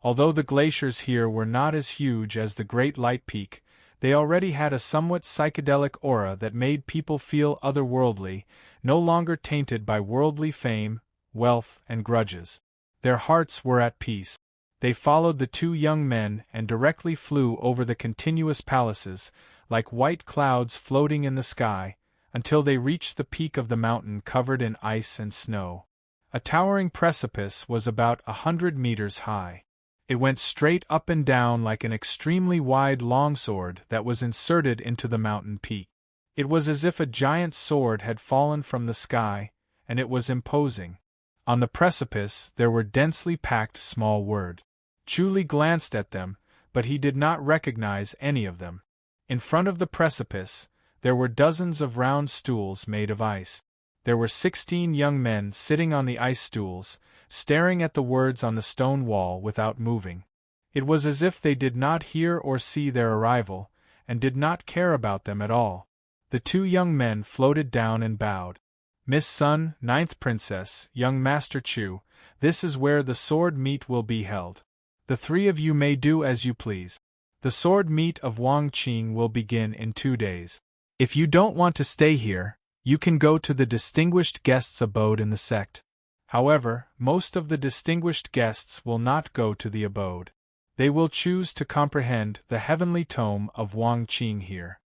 Although the glaciers here were not as huge as the Great Light Peak, they already had a somewhat psychedelic aura that made people feel otherworldly, no longer tainted by worldly fame, wealth, and grudges. Their hearts were at peace. They followed the two young men and directly flew over the continuous palaces, like white clouds floating in the sky, until they reached the peak of the mountain covered in ice and snow. A towering precipice was about 100 meters high. It went straight up and down like an extremely wide longsword that was inserted into the mountain peak. It was as if a giant sword had fallen from the sky, and it was imposing. On the precipice there were densely packed small words. Chu Li glanced at them, but he did not recognize any of them. In front of the precipice, there were dozens of round stools made of ice. There were 16 young men sitting on the ice stools, staring at the words on the stone wall without moving. It was as if they did not hear or see their arrival, and did not care about them at all. The two young men floated down and bowed. Miss Sun, Ninth Princess, young Master Chu, this is where the sword meet will be held. The three of you may do as you please. The sword meet of Wang Qing will begin in 2 days. If you don't want to stay here, you can go to the distinguished guests' abode in the sect. However, most of the distinguished guests will not go to the abode. They will choose to comprehend the heavenly tome of Wang Qing here.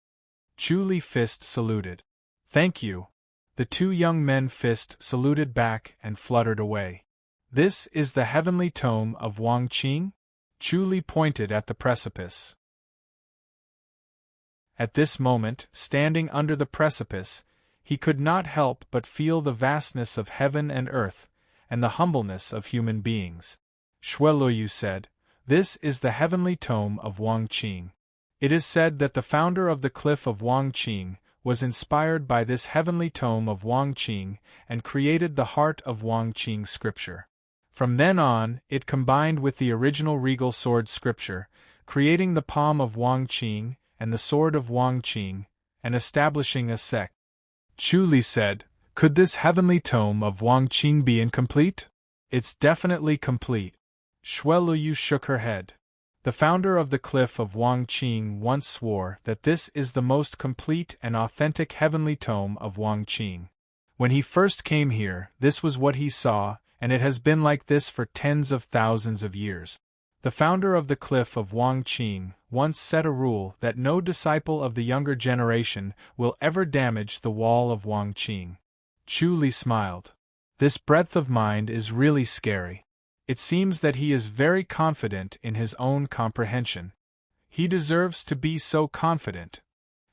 Chu Li fist saluted. Thank you. The two young men fist saluted back and fluttered away. This is the heavenly tome of Wang Qing? Chu Li pointed at the precipice. At this moment, standing under the precipice, he could not help but feel the vastness of heaven and earth, and the humbleness of human beings. Shueluoyu said, "This is the heavenly tome of Wang Qing." It is said that the founder of the cliff of Wang Qing was inspired by this heavenly tome of Wang Qing and created the heart of Wang Qing scripture. From then on, it combined with the original regal sword scripture, creating the palm of Wang Qing and the sword of Wang Qing, and establishing a sect. Chu Li said, "Could this heavenly tome of Wang Qing be incomplete?" "It's definitely complete." Shueluoyu shook her head. The founder of the cliff of Wang Qing once swore that this is the most complete and authentic heavenly tome of Wang Qing. When he first came here, this was what he saw, and it has been like this for tens of thousands of years. The founder of the cliff of Wang Qing once set a rule that no disciple of the younger generation will ever damage the wall of Wang Qing. Chu Li smiled. This breadth of mind is really scary. It seems that he is very confident in his own comprehension. He deserves to be so confident.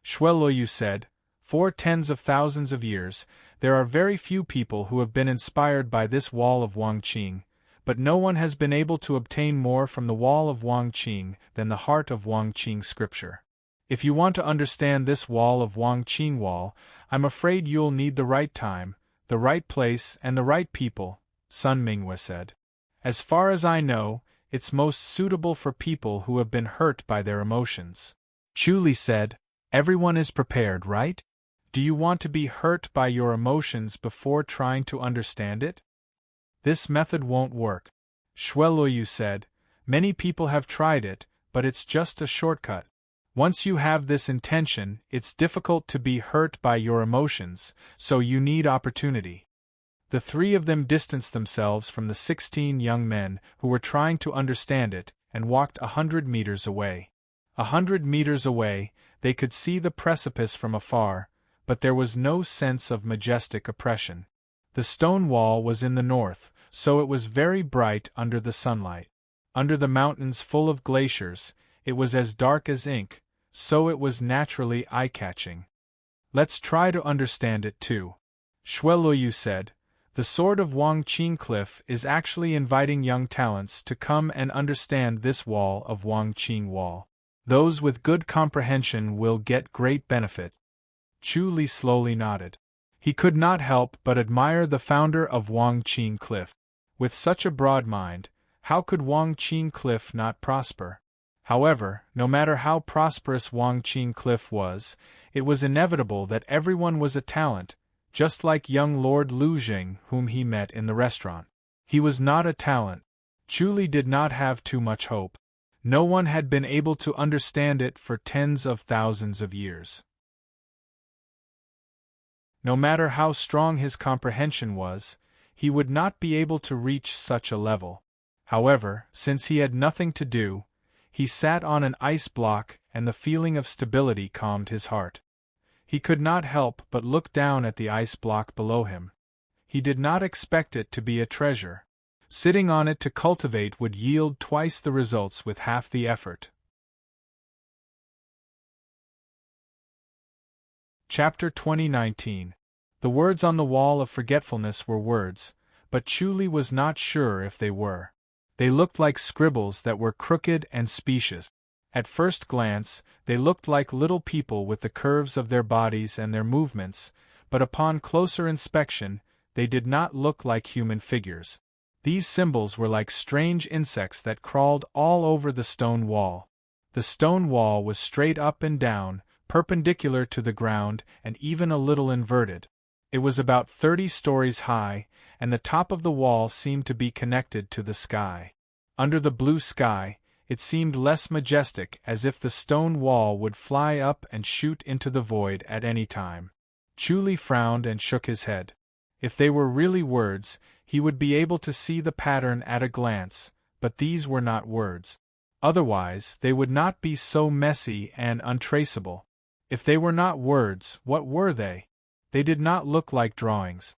Shueluoyu said, "For tens of thousands of years, there are very few people who have been inspired by this wall of Wang Qing, but no one has been able to obtain more from the wall of Wang Qing than the heart of Wang Qing scripture. If you want to understand this wall of Wang Qing wall, I'm afraid you'll need the right time, the right place, and the right people," Sun Mingyue said. "As far as I know, It's most suitable for people who have been hurt by their emotions. Chu Li said, "Everyone is prepared, right? Do you want to be hurt by your emotions before trying to understand it?" "This method won't work," Shueluoyu said. "Many people have tried it, but it's just a shortcut. Once you have this intention, it's difficult to be hurt by your emotions, so you need opportunity." The three of them distanced themselves from the 16 young men who were trying to understand it and walked 100 meters away. 100 meters away, they could see the precipice from afar, but there was no sense of majestic oppression. The stone wall was in the north, so it was very bright under the sunlight. Under the mountains full of glaciers, it was as dark as ink, so it was naturally eye-catching. "Let's try to understand it too," Shueluoyu said. "The sword of Wangqing Cliff is actually inviting young talents to come and understand this wall of Wangqing Wall. Those with good comprehension will get great benefit." Chu Li slowly nodded. He could not help but admire the founder of Wangqing Cliff. With such a broad mind, how could Wangqing Cliff not prosper? However, no matter how prosperous Wangqing Cliff was, it was inevitable that everyone was a talent, just like young Lord Lu Jing whom he met in the restaurant. He was not a talent. Chu Li did not have too much hope. No one had been able to understand it for tens of thousands of years. No matter how strong his comprehension was, he would not be able to reach such a level. However, since he had nothing to do, he sat on an ice block and the feeling of stability calmed his heart. He could not help but look down at the ice block below him. He did not expect it to be a treasure. Sitting on it to cultivate would yield twice the results with half the effort. Chapter 2019. The words on the wall of forgetfulness were words, but Chu Li was not sure if they were. They looked like scribbles that were crooked and specious. At first glance, they looked like little people with the curves of their bodies and their movements, but upon closer inspection, they did not look like human figures. These symbols were like strange insects that crawled all over the stone wall. The stone wall was straight up and down, perpendicular to the ground, and even a little inverted. It was about 30 stories high, and the top of the wall seemed to be connected to the sky. Under the blue sky, it seemed less majestic, as if the stone wall would fly up and shoot into the void at any time. Chu Li frowned and shook his head. If they were really words, he would be able to see the pattern at a glance, but these were not words. Otherwise, they would not be so messy and untraceable. If they were not words, what were they? They did not look like drawings.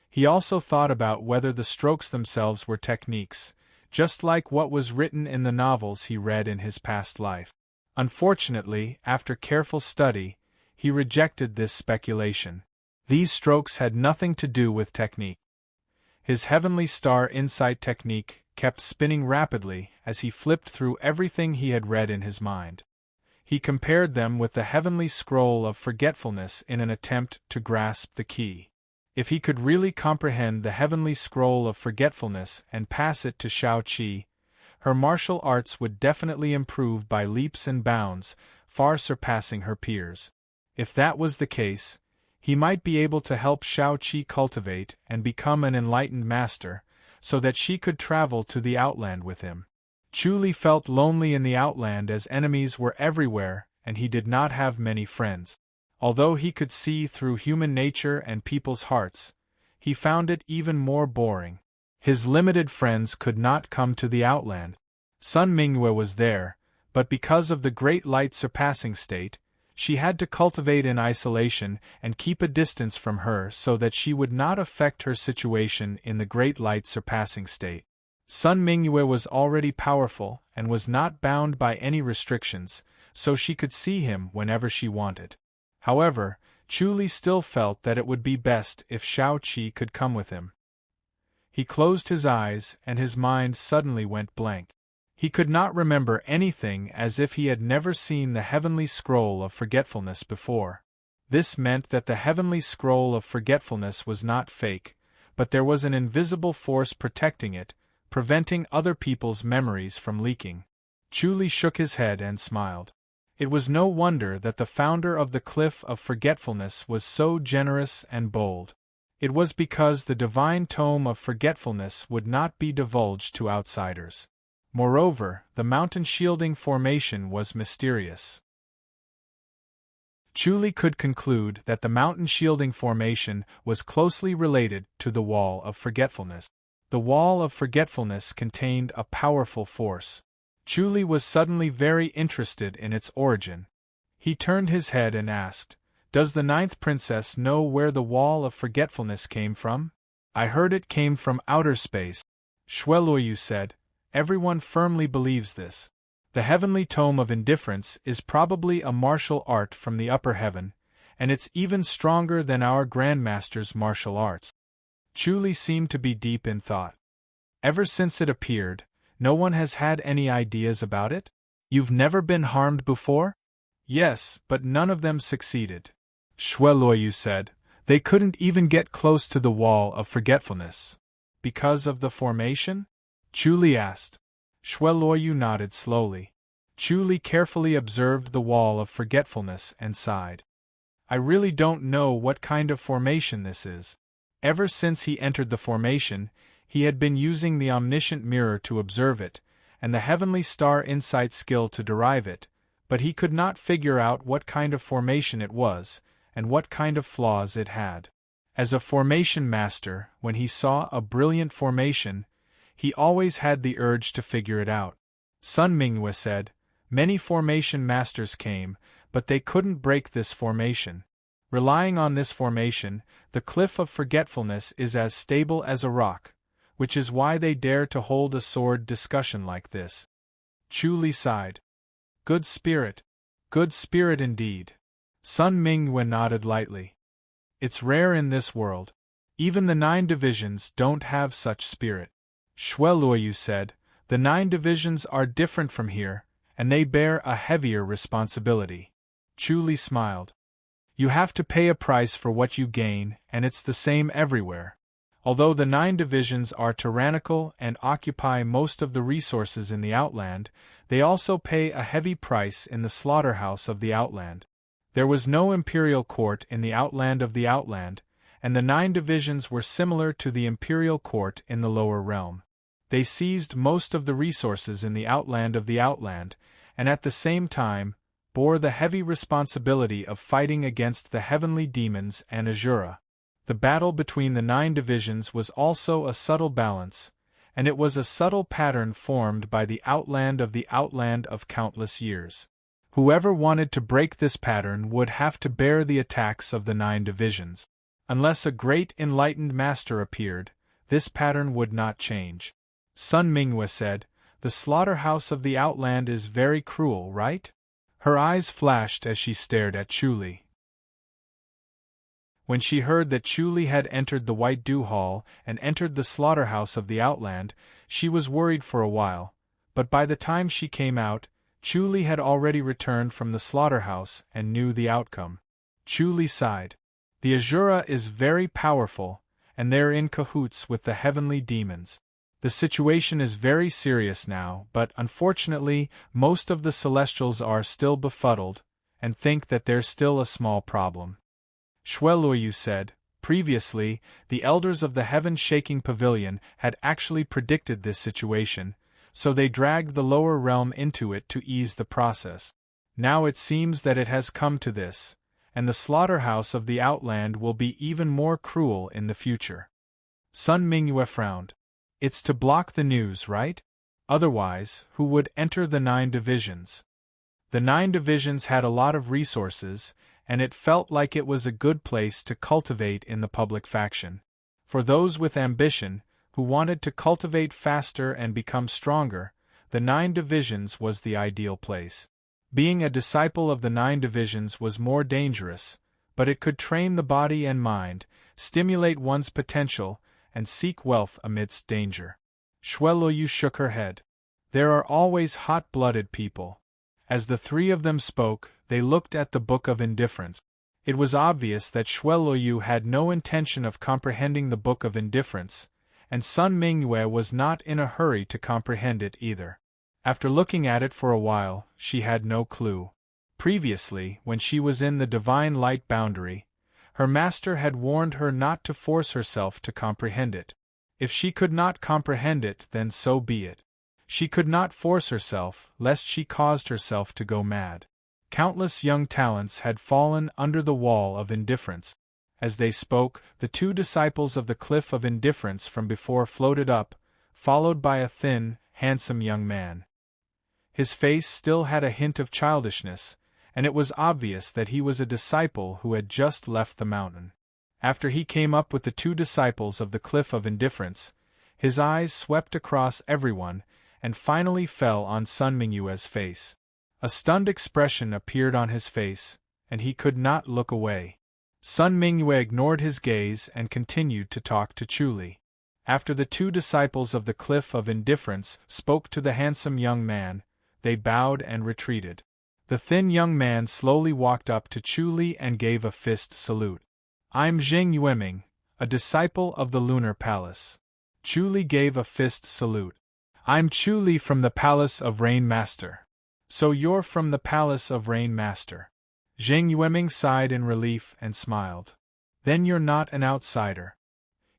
He also thought about whether the strokes themselves were techniques, just like what was written in the novels he read in his past life. Unfortunately, after careful study, he rejected this speculation. These strokes had nothing to do with technique. His Heavenly Star Insight technique kept spinning rapidly as he flipped through everything he had read in his mind. He compared them with the Heavenly Scroll of Forgetfulness in an attempt to grasp the key. If he could really comprehend the Heavenly Scroll of Forgetfulness and pass it to Shao Qi, her martial arts would definitely improve by leaps and bounds, far surpassing her peers. If that was the case, he might be able to help Shao Qi cultivate and become an enlightened master, so that she could travel to the Outland with him. Chu Li felt lonely in the Outland as enemies were everywhere and he did not have many friends. Although he could see through human nature and people's hearts, he found it even more boring. His limited friends could not come to the Outland. Sun Mingyue was there, but because of the great light surpassing state, she had to cultivate in isolation and keep a distance from her so that she would not affect her situation in the great light surpassing state. Sun Mingyue was already powerful and was not bound by any restrictions, so she could see him whenever she wanted. However, Chu Li still felt that it would be best if Shao Qi could come with him. He closed his eyes and his mind suddenly went blank. He could not remember anything, as if he had never seen the Heavenly Scroll of Forgetfulness before. This meant that the Heavenly Scroll of Forgetfulness was not fake, but there was an invisible force protecting it, preventing other people's memories from leaking. Chu shook his head and smiled. It was no wonder that the founder of the Cliff of Forgetfulness was so generous and bold. It was because the divine tome of forgetfulness would not be divulged to outsiders. Moreover, the mountain-shielding formation was mysterious. Chu could conclude that the mountain-shielding formation was closely related to the Wall of Forgetfulness. The Wall of Forgetfulness contained a powerful force. Chu was suddenly very interested in its origin. He turned his head and asked, "Does the ninth princess know where the Wall of Forgetfulness came from?" "I heard it came from outer space," Shueluoyu said. "Everyone firmly believes this. The heavenly tome of indifference is probably a martial art from the upper heaven, and it's even stronger than our Grandmaster's martial arts." Chu seemed to be deep in thought. "Ever since it appeared, no one has had any ideas about it? You've never been harmed before?" "Yes, but none of them succeeded," Shueluoyu said. "They couldn't even get close to the Wall of Forgetfulness." "Because of the formation?" Chu asked. Shueluoyu nodded slowly. Chu carefully observed the Wall of Forgetfulness and sighed. "I really don't know what kind of formation this is." Ever since he entered the formation, he had been using the omniscient mirror to observe it, and the heavenly star insight skill to derive it, but he could not figure out what kind of formation it was, and what kind of flaws it had. As a formation master, when he saw a brilliant formation, he always had the urge to figure it out. Sun Mingwe said, "Many formation masters came, but they couldn't break this formation. Relying on this formation, the Cliff of Forgetfulness is as stable as a rock, which is why they dare to hold a sword discussion like this." Chu sighed. Good spirit indeed." Sun Mingwe nodded lightly. "It's rare in this world. Even the 9 divisions don't have such spirit." Shueluoyu said, "The 9 divisions are different from here, and they bear a heavier responsibility." Chu smiled. "You have to pay a price for what you gain, and it's the same everywhere. Although the 9 divisions are tyrannical and occupy most of the resources in the Outland, they also pay a heavy price in the slaughterhouse of the Outland. There was no imperial court in the Outland of the Outland, and the 9 divisions were similar to the imperial court in the lower realm. They seized most of the resources in the Outland of the Outland, and at the same time, bore the heavy responsibility of fighting against the heavenly demons and Azura. The battle between the 9 divisions was also a subtle balance, and it was a subtle pattern formed by the Outland of the Outland of countless years. Whoever wanted to break this pattern would have to bear the attacks of the 9 divisions. Unless a great enlightened master appeared, this pattern would not change. Sun Mingwe said, "The slaughterhouse of the Outland is very cruel, right?" Her eyes flashed as she stared at Chu. When she heard that Chu had entered the White Dew Hall and entered the slaughterhouse of the Outland, she was worried for a while, but by the time she came out, Chu had already returned from the slaughterhouse and knew the outcome. Chu sighed. "The Azura is very powerful, and they're in cahoots with the heavenly demons. The situation is very serious now, but unfortunately, most of the Celestials are still befuddled, and think that there's still a small problem." Shueluoyu said, "Previously, the elders of the Heaven-Shaking Pavilion had actually predicted this situation, so they dragged the lower realm into it to ease the process. Now it seems that it has come to this, and the slaughterhouse of the Outland will be even more cruel in the future." Sun Mingwe frowned. "It's to block the news, right? Otherwise, who would enter the 9 divisions?" The 9 divisions had a lot of resources, and it felt like it was a good place to cultivate in the public faction. For those with ambition, who wanted to cultivate faster and become stronger, the 9 divisions was the ideal place. Being a disciple of the 9 divisions was more dangerous, but it could train the body and mind, stimulate one's potential, and seek wealth amidst danger. Shueluoyu shook her head. "There are always hot-blooded people." As the 3 of them spoke, they looked at the Book of Indifference. It was obvious that Shueluoyu had no intention of comprehending the Book of Indifference, and Sun Mingyue was not in a hurry to comprehend it either. After looking at it for a while, she had no clue. Previously, when she was in the divine light boundary, her master had warned her not to force herself to comprehend it. If she could not comprehend it, then so be it. She could not force herself, lest she caused herself to go mad. Countless young talents had fallen under the wall of indifference. As they spoke, the two disciples of the cliff of indifference from before floated up, followed by a thin, handsome young man. His face still had a hint of childishness, and it was obvious that he was a disciple who had just left the mountain. After he came up with the two disciples of the cliff of indifference, his eyes swept across everyone, and finally fell on Sun Mingyue's face. A stunned expression appeared on his face, and he could not look away. Sun Mingyue ignored his gaze and continued to talk to Chuli. After the two disciples of the cliff of indifference spoke to the handsome young man, they bowed and retreated. The thin young man slowly walked up to Chuli and gave a fist salute. "I'm Zheng Yueming, a disciple of the Lunar Palace." Chuli gave a fist salute. "I'm Chuli from the Palace of Rain Master." "So you're from the Palace of Rain Master." Zheng Yueming sighed in relief and smiled. "Then you're not an outsider."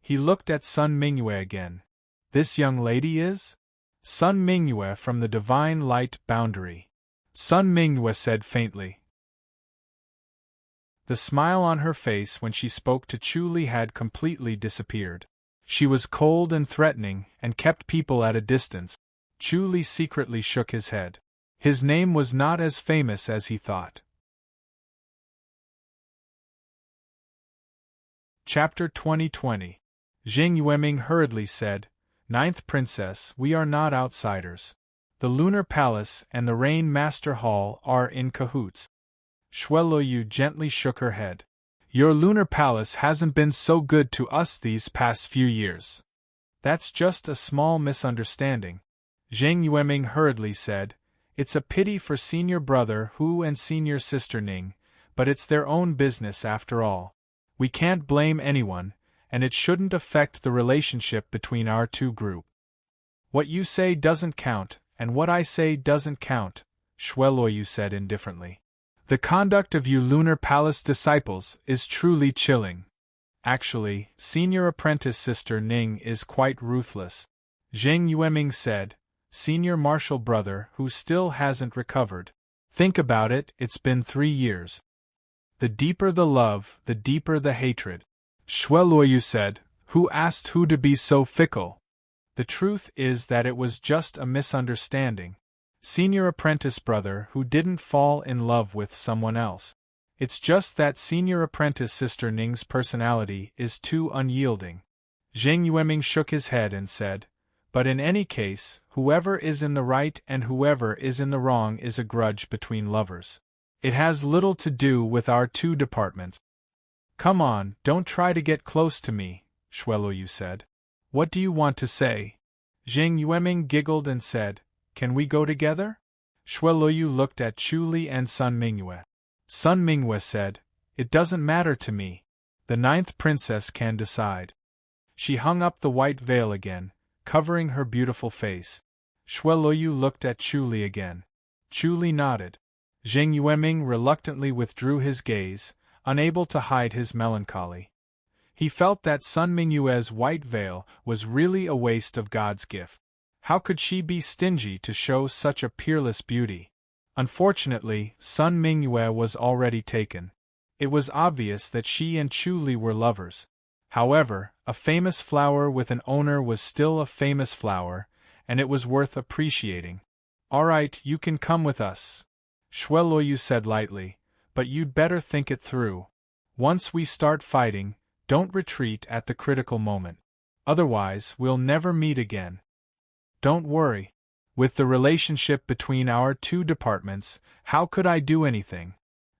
He looked at Sun Mingyue again. "This young lady is?" "Sun Mingyue from the Divine Light Boundary," Sun Mingyue said faintly. The smile on her face when she spoke to Chuli had completely disappeared. She was cold and threatening, and kept people at a distance. Chuli secretly shook his head. His name was not as famous as he thought. Chapter 2020. Zheng Yueming hurriedly said, "Ninth Princess, we are not outsiders. The Lunar Palace and the Rain Master Hall are in cahoots." Shueluoyu gently shook her head. "Your Lunar Palace hasn't been so good to us these past few years." "That's just a small misunderstanding," Zheng Yueming hurriedly said. "It's a pity for senior brother Hu and senior sister Ning, but it's their own business after all. We can't blame anyone, and it shouldn't affect the relationship between our two groups." "What you say doesn't count, and what I say doesn't count," Shueluoyu said indifferently. "The conduct of you Lunar Palace disciples is truly chilling. Actually, senior apprentice sister Ning is quite ruthless," Zheng Yueming said. "Senior martial brother who still hasn't recovered. Think about it, it's been 3 years. The deeper the love, the deeper the hatred." Shueluoyu said, "Who asked who to be so fickle? The truth is that it was just a misunderstanding. Senior apprentice brother who didn't fall in love with someone else. It's just that senior apprentice sister Ning's personality is too unyielding." Zheng Yueming shook his head and said, "But in any case, whoever is in the right and whoever is in the wrong is a grudge between lovers. It has little to do with our two departments." "Come on, don't try to get close to me," Shueluoyu said. "What do you want to say?" Zheng Yueming giggled and said, "Can we go together?" Shueluoyu looked at Chuli and Sun Mingyue. Sun Mingyue said, "It doesn't matter to me. The ninth princess can decide." She hung up the white veil again, covering her beautiful face. Shueluoyu looked at Chuli again. Chuli nodded. Zheng Yueming reluctantly withdrew his gaze, unable to hide his melancholy. He felt that Sun Mingyue's white veil was really a waste of God's gift. How could she be stingy to show such a peerless beauty? Unfortunately, Sun Mingyue was already taken. It was obvious that she and Chuli were lovers. However, a famous flower with an owner was still a famous flower, and it was worth appreciating. "All right, you can come with us," Shueluoyu said lightly, "but you'd better think it through. Once we start fighting, don't retreat at the critical moment. Otherwise, we'll never meet again." "Don't worry. With the relationship between our two departments, how could I do anything?"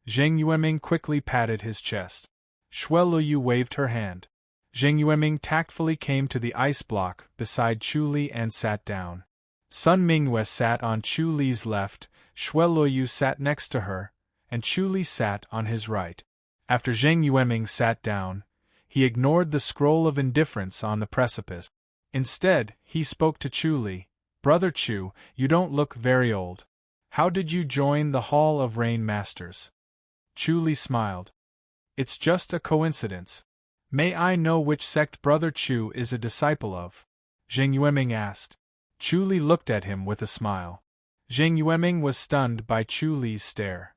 Zheng Yueming quickly patted his chest. Shueluoyu waved her hand. Zheng Yueming tactfully came to the ice block beside Chuli and sat down. Sun Mingyue sat on Chuli's left, Shueluoyu sat next to her, and Chuli sat on his right. After Zheng Yueming sat down, he ignored the scroll of indifference on the precipice. Instead, he spoke to Chu Li. Brother Chu, you don't look very old. How did you join the Hall of Rain Masters? Chu Li smiled. It's just a coincidence. May I know which sect Brother Chu is a disciple of? Zheng Yueming asked. Chu Li looked at him with a smile. Zheng Yueming was stunned by Chu Li's stare.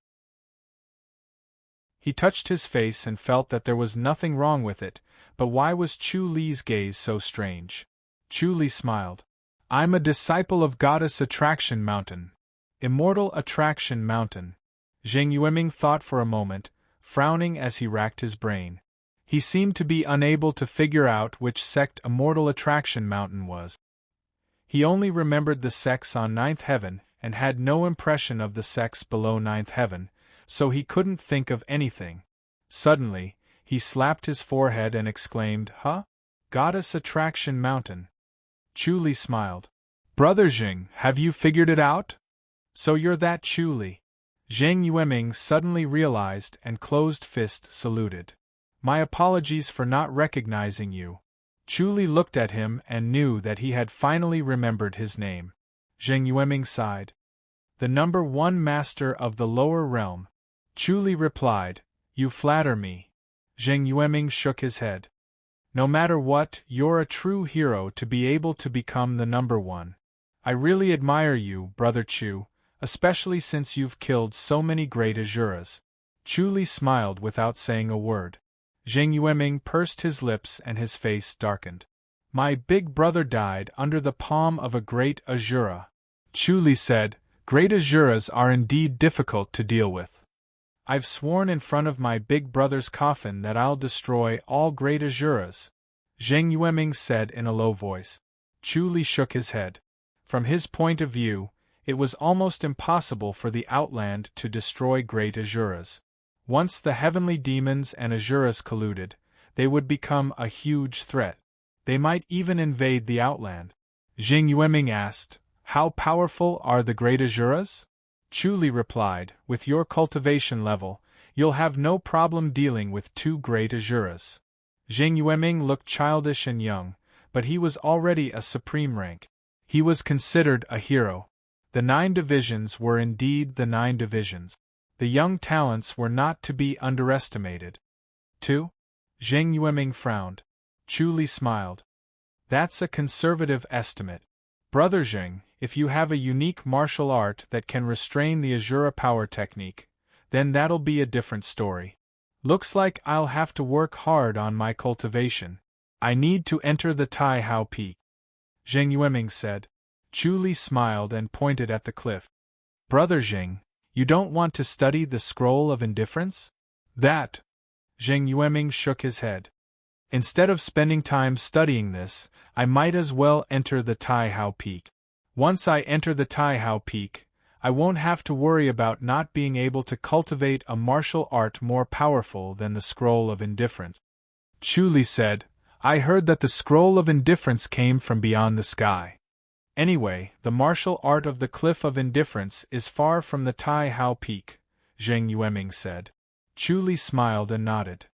He touched his face and felt that there was nothing wrong with it, but why was Chu Li's gaze so strange? Chu Li smiled. I'm a disciple of Goddess Attraction Mountain. Immortal Attraction Mountain. Zheng Yueming thought for a moment, frowning as he racked his brain. He seemed to be unable to figure out which sect Immortal Attraction Mountain was. He only remembered the sects on Ninth Heaven and had no impression of the sects below Ninth Heaven, so he couldn't think of anything. Suddenly, he slapped his forehead and exclaimed, Huh? Goddess Attraction Mountain. Chu Li smiled. Brother Zheng, have you figured it out? So you're that Chu Li. Zheng Yueming suddenly realized and closed fist saluted. My apologies for not recognizing you. Chu Li looked at him and knew that he had finally remembered his name. Zheng Yueming sighed. The number 1 master of the lower realm. Chu Li replied, You flatter me. Zheng Yueming shook his head. No matter what, you're a true hero to be able to become the number 1. I really admire you, Brother Chu, especially since you've killed so many great Asuras. Chu Li smiled without saying a word. Zheng Yueming pursed his lips and his face darkened. My big brother died under the palm of a great Asura. Chu Li said, Great Asuras are indeed difficult to deal with. I've sworn in front of my big brother's coffin that I'll destroy all great Asuras. Zheng Yueming said in a low voice. Chu Li shook his head. From his point of view, it was almost impossible for the Outland to destroy great Asuras. Once the heavenly demons and Asuras colluded, they would become a huge threat. They might even invade the Outland. Zheng Yueming asked, How powerful are the great Asuras? Chu Li replied, With your cultivation level, you'll have no problem dealing with 2 great Asuras. Zheng Yueming looked childish and young, but he was already a supreme rank. He was considered a hero. The 9 divisions were indeed the 9 divisions. The young talents were not to be underestimated. 2? Zheng Yueming frowned. Chu Li smiled. That's a conservative estimate. Brother Zheng, if you have a unique martial art that can restrain the Asura power technique, then that'll be a different story. Looks like I'll have to work hard on my cultivation. I need to enter the Tai Hao Peak. Zheng Yueming said. Chu Li smiled and pointed at the cliff. Brother Zheng, you don't want to study the Scroll of Indifference? That. Zheng Yueming shook his head. Instead of spending time studying this, I might as well enter the Tai Hao Peak. Once I enter the Tai Hao Peak, I won't have to worry about not being able to cultivate a martial art more powerful than the Scroll of Indifference. Chu Li said, I heard that the Scroll of Indifference came from beyond the sky. Anyway, the martial art of the Cliff of Indifference is far from the Tai Hao Peak, Zheng Yueming said. Chu Li smiled and nodded.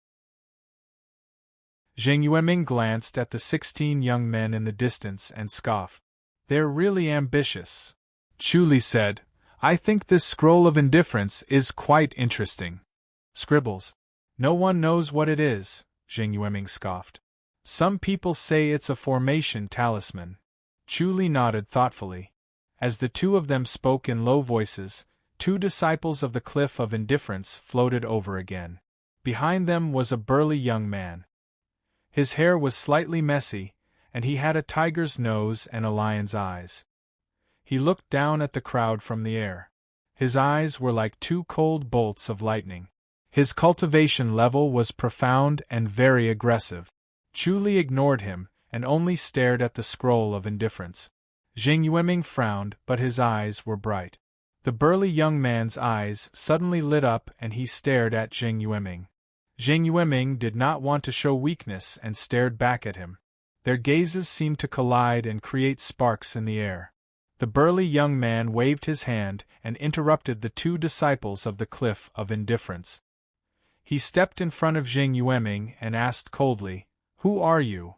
Zheng Yueming glanced at the 16 young men in the distance and scoffed. They're really ambitious. Chu Li said, I think this Scroll of Indifference is quite interesting. Scribbles. No one knows what it is, Zheng Yueming scoffed. Some people say it's a formation talisman. Chu Li nodded thoughtfully. As the 2 of them spoke in low voices, 2 disciples of the Cliff of Indifference floated over again. Behind them was a burly young man. His hair was slightly messy, and he had a tiger's nose and a lion's eyes. He looked down at the crowd from the air. His eyes were like 2 cold bolts of lightning. His cultivation level was profound and very aggressive. Chu Li ignored him and only stared at the Scroll of Indifference. Zheng Yueming frowned, but his eyes were bright. The burly young man's eyes suddenly lit up and he stared at Zheng Yueming. Zheng Yueming did not want to show weakness and stared back at him. Their gazes seemed to collide and create sparks in the air. The burly young man waved his hand and interrupted the 2 disciples of the Cliff of Indifference. He stepped in front of Zheng Yueming and asked coldly, Who are you?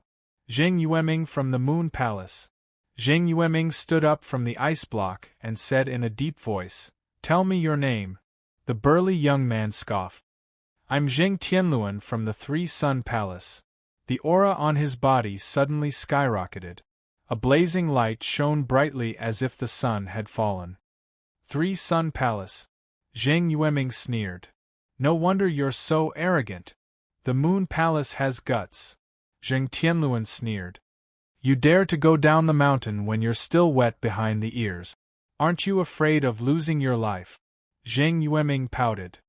Zheng Yueming from the Moon Palace. Zheng Yueming stood up from the ice block and said in a deep voice, "Tell me your name." The burly young man scoffed. "I'm Zheng Tianluan from the Three Sun Palace." The aura on his body suddenly skyrocketed. A blazing light shone brightly as if the sun had fallen. "Three Sun Palace?" Zheng Yueming sneered. "No wonder you're so arrogant. The Moon Palace has guts." Zheng Tianluan sneered. "You dare to go down the mountain when you're still wet behind the ears. Aren't you afraid of losing your life?" Zheng Yueming pouted.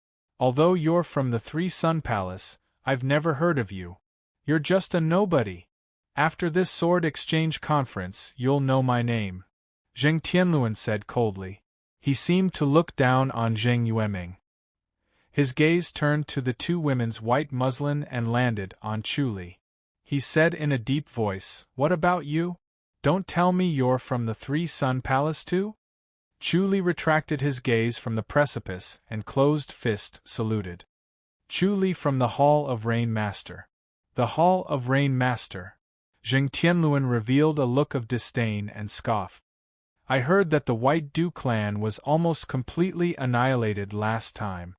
"Although you're from the Three Sun Palace, I've never heard of you. You're just a nobody. After this sword exchange conference, you'll know my name," Zheng Tianluan said coldly. He seemed to look down on Zheng Yueming. His gaze turned to the two women's white muslin and landed on Chuli. He said in a deep voice, "What about you? Don't tell me you're from the Three Sun Palace too?" Chuli retracted his gaze from the precipice and closed fist saluted. "Chuli from the Hall of Rain Master." "The Hall of Rain Master." Zheng Tianluan revealed a look of disdain and scoff. "I heard that the White Dew clan was almost completely annihilated last time."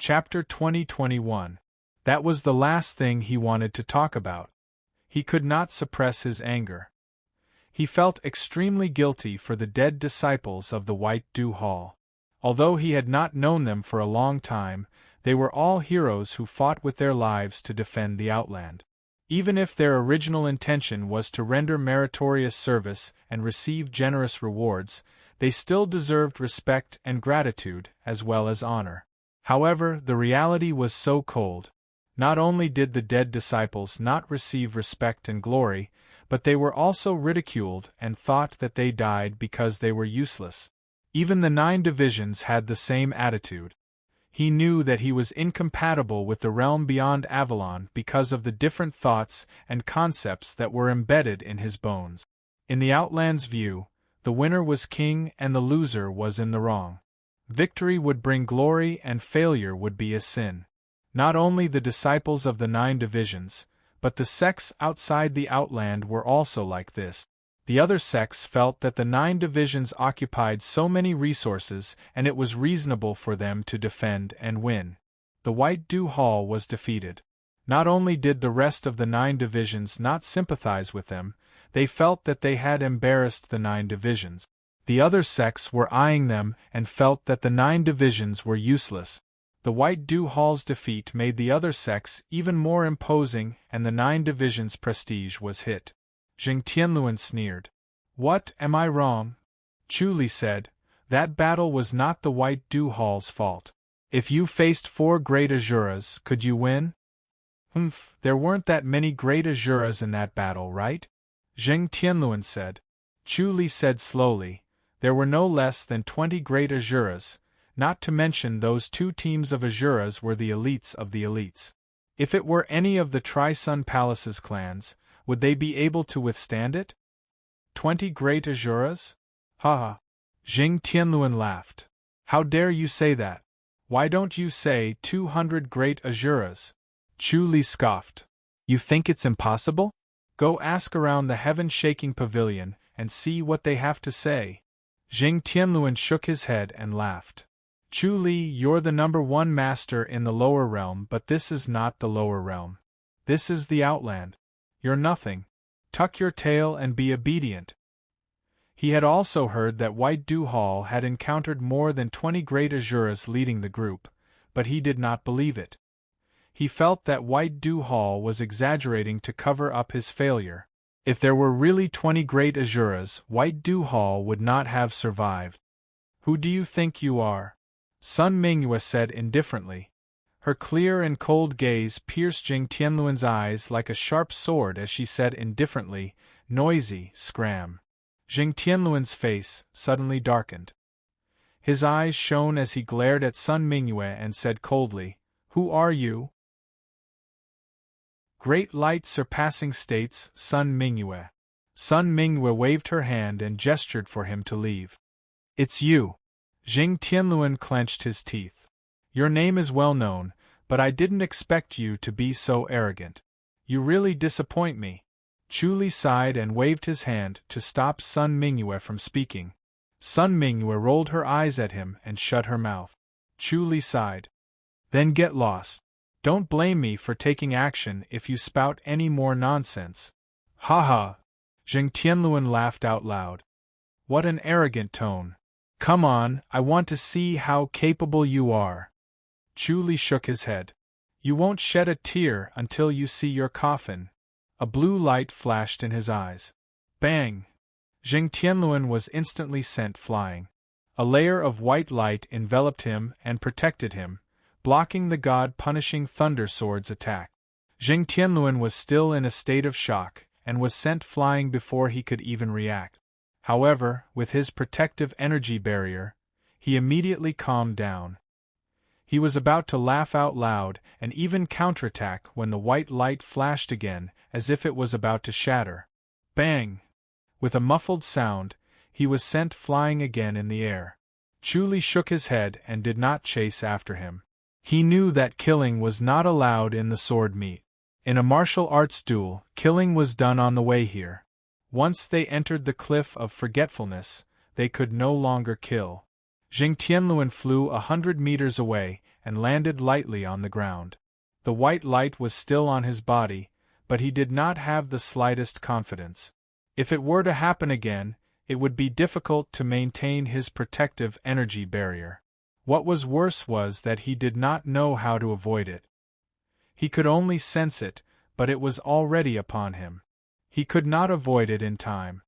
Chapter 2021. That was the last thing he wanted to talk about. He could not suppress his anger. He felt extremely guilty for the dead disciples of the White Dew Hall. Although he had not known them for a long time, they were all heroes who fought with their lives to defend the Outland. Even if their original intention was to render meritorious service and receive generous rewards, they still deserved respect and gratitude as well as honor. However, the reality was so cold. Not only did the dead disciples not receive respect and glory, but they were also ridiculed and thought that they died because they were useless. Even the 9 divisions had the same attitude. He knew that he was incompatible with the realm beyond Avalon because of the different thoughts and concepts that were embedded in his bones. In the Outland's view, the winner was king and the loser was in the wrong. Victory would bring glory and failure would be a sin. Not only the disciples of the 9 divisions, but the sects outside the Outland were also like this. The other sects felt that the 9 divisions occupied so many resources and it was reasonable for them to defend and win. The White Dew Hall was defeated. Not only did the rest of the 9 divisions not sympathize with them, they felt that they had embarrassed the 9 divisions. The other sects were eyeing them and felt that the 9 divisions were useless. The White Dew Hall's defeat made the other sects even more imposing and the 9 divisions' prestige was hit. Zheng Tianluan sneered. "What, am I wrong?" Chuli said, "That battle was not the White Dew Hall's fault. If you faced 4 great Azuras, could you win?" There weren't that many great Azuras in that battle, right?" Zheng Tianluan said. Chuli said slowly, "There were no less than 20 great Azuras, not to mention those 2 teams of Azuras were the elites of the elites. If it were any of the Tri-Sun Palace's clans, would they be able to withstand it? 20 great Azuras? Ha ha." Zheng Tianluan laughed. "How dare you say that? Why don't you say 200 great Azuras?" Chuli scoffed. "You think it's impossible? Go ask around the heaven-shaking pavilion and see what they have to say." Zheng Tianluan shook his head and laughed. "Chuli, you're the #1 master in the lower realm, but this is not the lower realm. This is the Outland. You're nothing. Tuck your tail and be obedient." He had also heard that White Dew Hall had encountered more than 20 great Azuras leading the group, but he did not believe it. He felt that White Dew Hall was exaggerating to cover up his failure. If there were really 20 great Azuras, White Dew Hall would not have survived. "Who do you think you are?" Sun Mingyue said indifferently. Her clear and cold gaze pierced Zheng Tianluan's eyes like a sharp sword as she said indifferently, "Noisy, scram." Zheng Tianluan's face suddenly darkened. His eyes shone as he glared at Sun Mingyue and said coldly, "Who are you?" "Great light surpassing states, Sun Mingyue." Sun Mingyue waved her hand and gestured for him to leave. "It's you." Zheng Tianluan clenched his teeth. "Your name is well known, But I didn't expect you to be so arrogant. You really disappoint me. Chu Li sighed and waved his hand to stop Sun Mingyue from speaking. Sun Mingyue rolled her eyes at him and shut her mouth. Chu Li sighed. Then get lost. Don't blame me for taking action if you spout any more nonsense. Ha ha! Zheng Tianluan laughed out loud. What an arrogant tone. Come on, I want to see how capable you are. Chu Li shook his head. You won't shed a tear until you see your coffin. A blue light flashed in his eyes. Bang! Zheng Tianluan was instantly sent flying. A layer of white light enveloped him and protected him, blocking the god-punishing Thunder Sword's attack. Zheng Tianluan was still in a state of shock, and was sent flying before he could even react. However, with his protective energy barrier, he immediately calmed down. He was about to laugh out loud and even counterattack when the white light flashed again, as if it was about to shatter. Bang! With a muffled sound, he was sent flying again in the air. Chu Li shook his head and did not chase after him. He knew that killing was not allowed in the sword meet. In a martial arts duel, killing was done on the way here. Once they entered the Cliff of Forgetfulness, they could no longer kill. Zheng Tianluan flew 100 meters away and landed lightly on the ground. The white light was still on his body, but he did not have the slightest confidence. If it were to happen again, it would be difficult to maintain his protective energy barrier. What was worse was that he did not know how to avoid it. He could only sense it, but it was already upon him. He could not avoid it in time.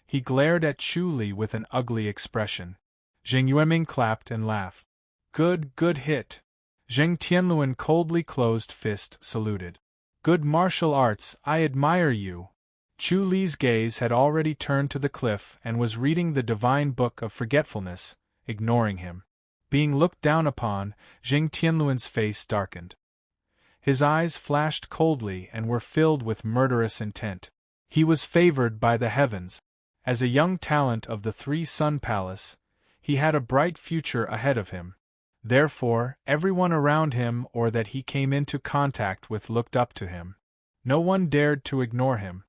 He glared at Chu Li with an ugly expression. Zheng Yueming clapped and laughed. Good hit. Zheng Tianluan coldly closed fist saluted. Good martial arts, I admire you. Chu Li's gaze had already turned to the cliff and was reading the divine book of forgetfulness, ignoring him. Being looked down upon, Zheng Tianluan's face darkened. His eyes flashed coldly and were filled with murderous intent. He was favored by the heavens. As a young talent of the Three Sun Palace, he had a bright future ahead of him. Therefore, everyone around him or that he came into contact with looked up to him. No one dared to ignore him.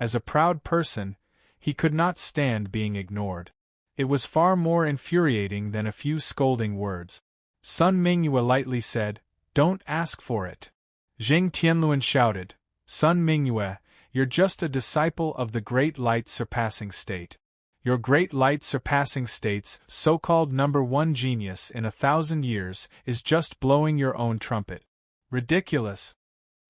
As a proud person, he could not stand being ignored. It was far more infuriating than a few scolding words. Sun Mingyue lightly said, Don't ask for it. Zheng Tianluan shouted, Sun Mingyue, you're just a disciple of the Great Light Surpassing State. Your Great Light Surpassing State's so-called #1 genius in 1,000 years is just blowing your own trumpet. Ridiculous.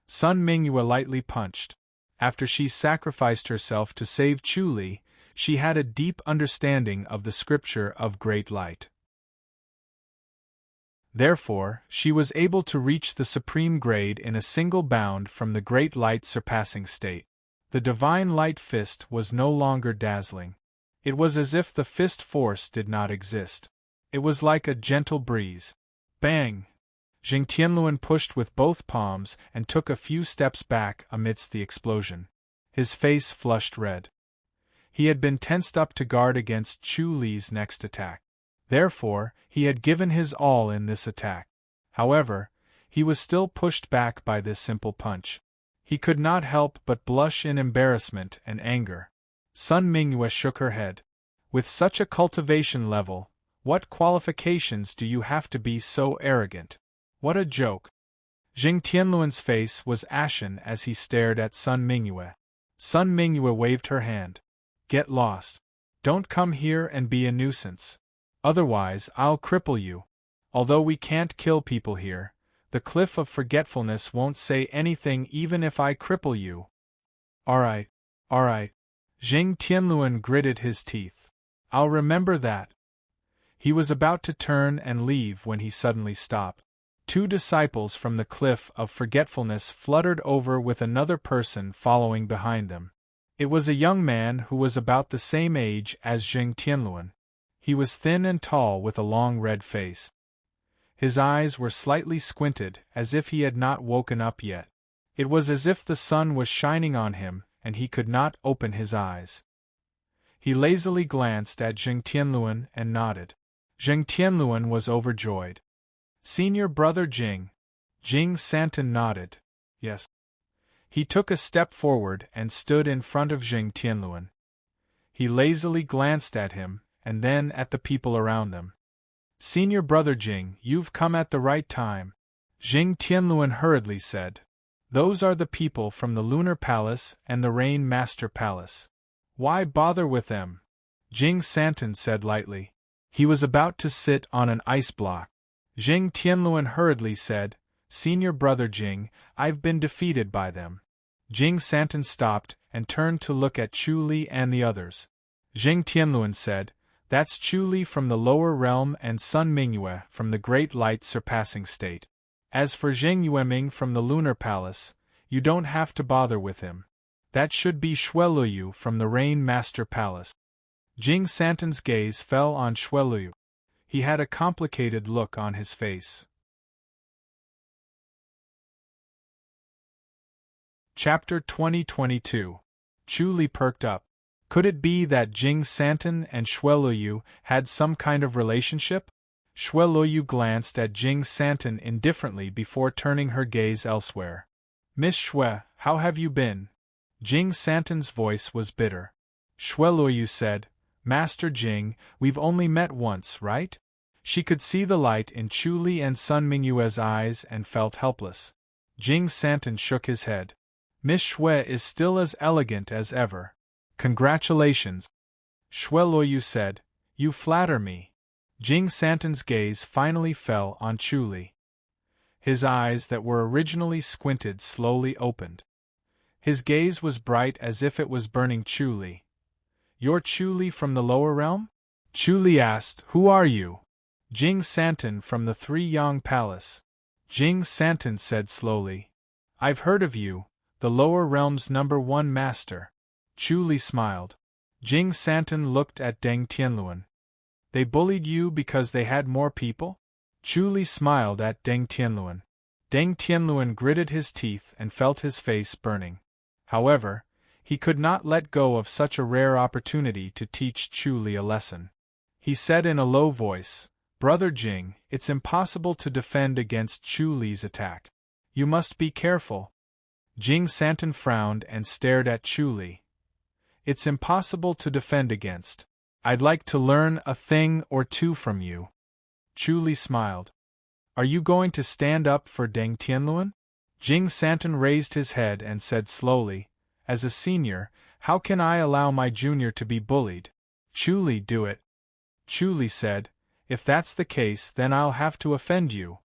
Sun Mingyue lightly punched. After she sacrificed herself to save Chu Li, she had a deep understanding of the scripture of Great Light. Therefore, she was able to reach the supreme grade in a single bound from the Great Light Surpassing State. The Divine Light Fist was no longer dazzling. It was as if the fist force did not exist. It was like a gentle breeze. Bang! Zheng Tianluan pushed with both palms and took a few steps back amidst the explosion. His face flushed red. He had been tensed up to guard against Chu Li's next attack. Therefore, he had given his all in this attack. However, he was still pushed back by this simple punch. He could not help but blush in embarrassment and anger. Sun Mingyue shook her head. With such a cultivation level, what qualifications do you have to be so arrogant? What a joke. Zheng Tianluan's face was ashen as he stared at Sun Mingyue. Sun Mingyue waved her hand. Get lost. Don't come here and be a nuisance. Otherwise, I'll cripple you. Although we can't kill people here, the Cliff of Forgetfulness won't say anything even if I cripple you. Alright. Zheng Tianluan gritted his teeth. I'll remember that. He was about to turn and leave when he suddenly stopped. Two disciples from the Cliff of Forgetfulness fluttered over with another person following behind them. It was a young man who was about the same age as Zheng Tianluan. He was thin and tall with a long red face. His eyes were slightly squinted as if he had not woken up yet. It was as if the sun was shining on him and he could not open his eyes. He lazily glanced at Zheng Tianluan and nodded. Zheng Tianluan was overjoyed. Senior brother Jing, Jing Santin nodded. Yes. He took a step forward and stood in front of Jing Tianluan. He lazily glanced at him, and then at the people around them. Senior brother Jing, you've come at the right time, Jing Tianluan hurriedly said. Those are the people from the Lunar Palace and the Rain Master Palace. Why bother with them? Jing Santin said lightly. He was about to sit on an ice block. Jing Tianluan hurriedly said, Senior brother Jing, I've been defeated by them. Jing Santin stopped and turned to look at Chu Li and the others. Jing Tianluan said, That's Chu Li from the lower realm and Sun Mingyue from the great light surpassing state. As for Zheng Yueming from the Lunar Palace, you don't have to bother with him. That should be Xueluyu from the Rain Master Palace. Jing Santin's gaze fell on Xueluyu. He had a complicated look on his face. Chapter 2022. Chu Li perked up. Could it be that Jing Santin and Xueluyu had some kind of relationship? Xueluyu glanced at Jing Santin indifferently before turning her gaze elsewhere. Miss Xue, how have you been? Jing Santin's voice was bitter. Xueluyu said, Master Jing, we've only met once, right? She could see the light in Chu Li and Sun Mingyue's eyes and felt helpless. Jing Santin shook his head. Miss Xue is still as elegant as ever. Congratulations. Xueluyu said, You flatter me. Jing Santin's gaze finally fell on Chu Li. His eyes that were originally squinted slowly opened. His gaze was bright as if it was burning Chu Li. You're Chu Li from the lower realm? Chu Li asked, Who are you? Jing Santin from the Three Yang Palace. Jing Santin said slowly, I've heard of you, the lower realm's #1 master. Chu Li smiled. Jing Santin looked at Deng Tianluan. They bullied you because they had more people? Chu Li smiled at Deng Tianluan. Deng Tianluan gritted his teeth and felt his face burning. However, he could not let go of such a rare opportunity to teach Chu Li a lesson. He said in a low voice, Brother Jing, it's impossible to defend against Chu Li's attack. You must be careful. Jing Santin frowned and stared at Chu Li. It's impossible to defend against. I'd like to learn a thing or two from you. Chu Li smiled. Are you going to stand up for Deng Tianluan? Jing Santin raised his head and said slowly, As a senior, how can I allow my junior to be bullied? Chu Li, do it. Chu Li said, If that's the case, then I'll have to offend you.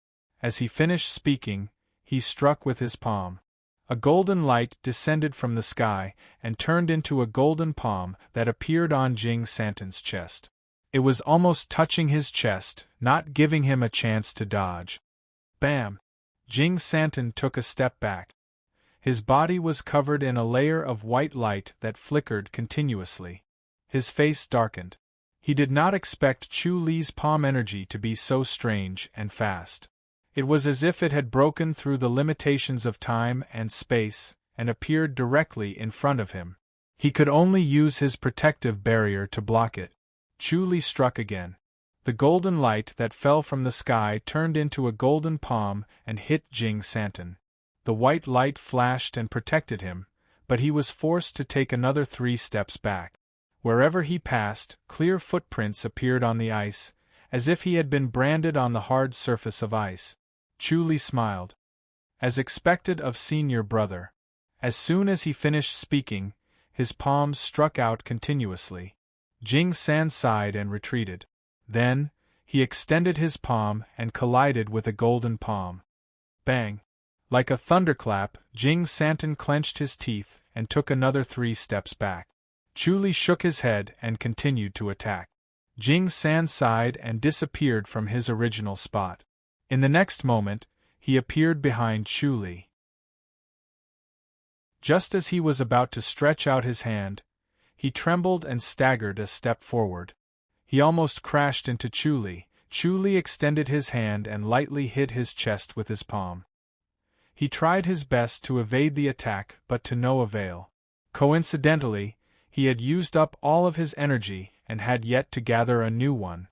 As he finished speaking, he struck with his palm. A golden light descended from the sky and turned into a golden palm that appeared on Jing Santin's chest. It was almost touching his chest, not giving him a chance to dodge. Bam! Jing Santin took a step back. His body was covered in a layer of white light that flickered continuously. His face darkened. He did not expect Chu Li's palm energy to be so strange and fast. It was as if it had broken through the limitations of time and space and appeared directly in front of him. He could only use his protective barrier to block it. Chu Li struck again. The golden light that fell from the sky turned into a golden palm and hit Jing Santin. The white light flashed and protected him, but he was forced to take another 3 steps back. Wherever he passed, clear footprints appeared on the ice, as if he had been branded on the hard surface of ice. Chu Li smiled. As expected of senior brother. As soon as he finished speaking, his palms struck out continuously. Jing San sighed and retreated. Then, he extended his palm and collided with a golden palm. Bang! Like a thunderclap, Jing Santin clenched his teeth and took another 3 steps back. Chu Li shook his head and continued to attack. Jing San sighed and disappeared from his original spot. In the next moment, he appeared behind Chu Li. Just as he was about to stretch out his hand, he trembled and staggered a step forward. He almost crashed into Chu Li. Chu Li extended his hand and lightly hit his chest with his palm. He tried his best to evade the attack, but to no avail. Coincidentally, he had used up all of his energy and had yet to gather a new one.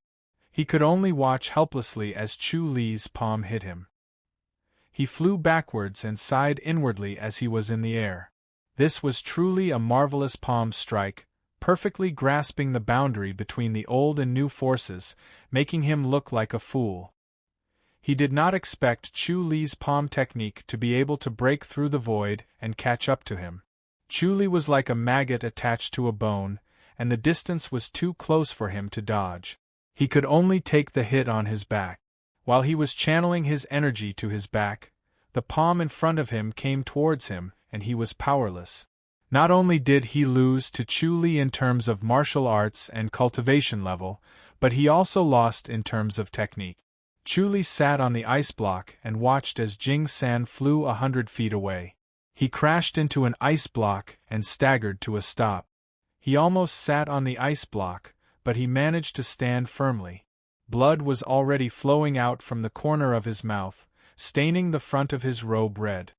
He could only watch helplessly as Chu Li's palm hit him. He flew backwards and sighed inwardly as he was in the air. This was truly a marvelous palm strike, perfectly grasping the boundary between the old and new forces, making him look like a fool. He did not expect Chu Li's palm technique to be able to break through the void and catch up to him. Chu Li was like a maggot attached to a bone, and the distance was too close for him to dodge. He could only take the hit on his back. While he was channeling his energy to his back, the palm in front of him came towards him, and he was powerless. Not only did he lose to Chu Li in terms of martial arts and cultivation level, but he also lost in terms of technique. Chu Li sat on the ice block and watched as Jing San flew 100 feet away. He crashed into an ice block and staggered to a stop. He almost sat on the ice block, but he managed to stand firmly. Blood was already flowing out from the corner of his mouth, staining the front of his robe red.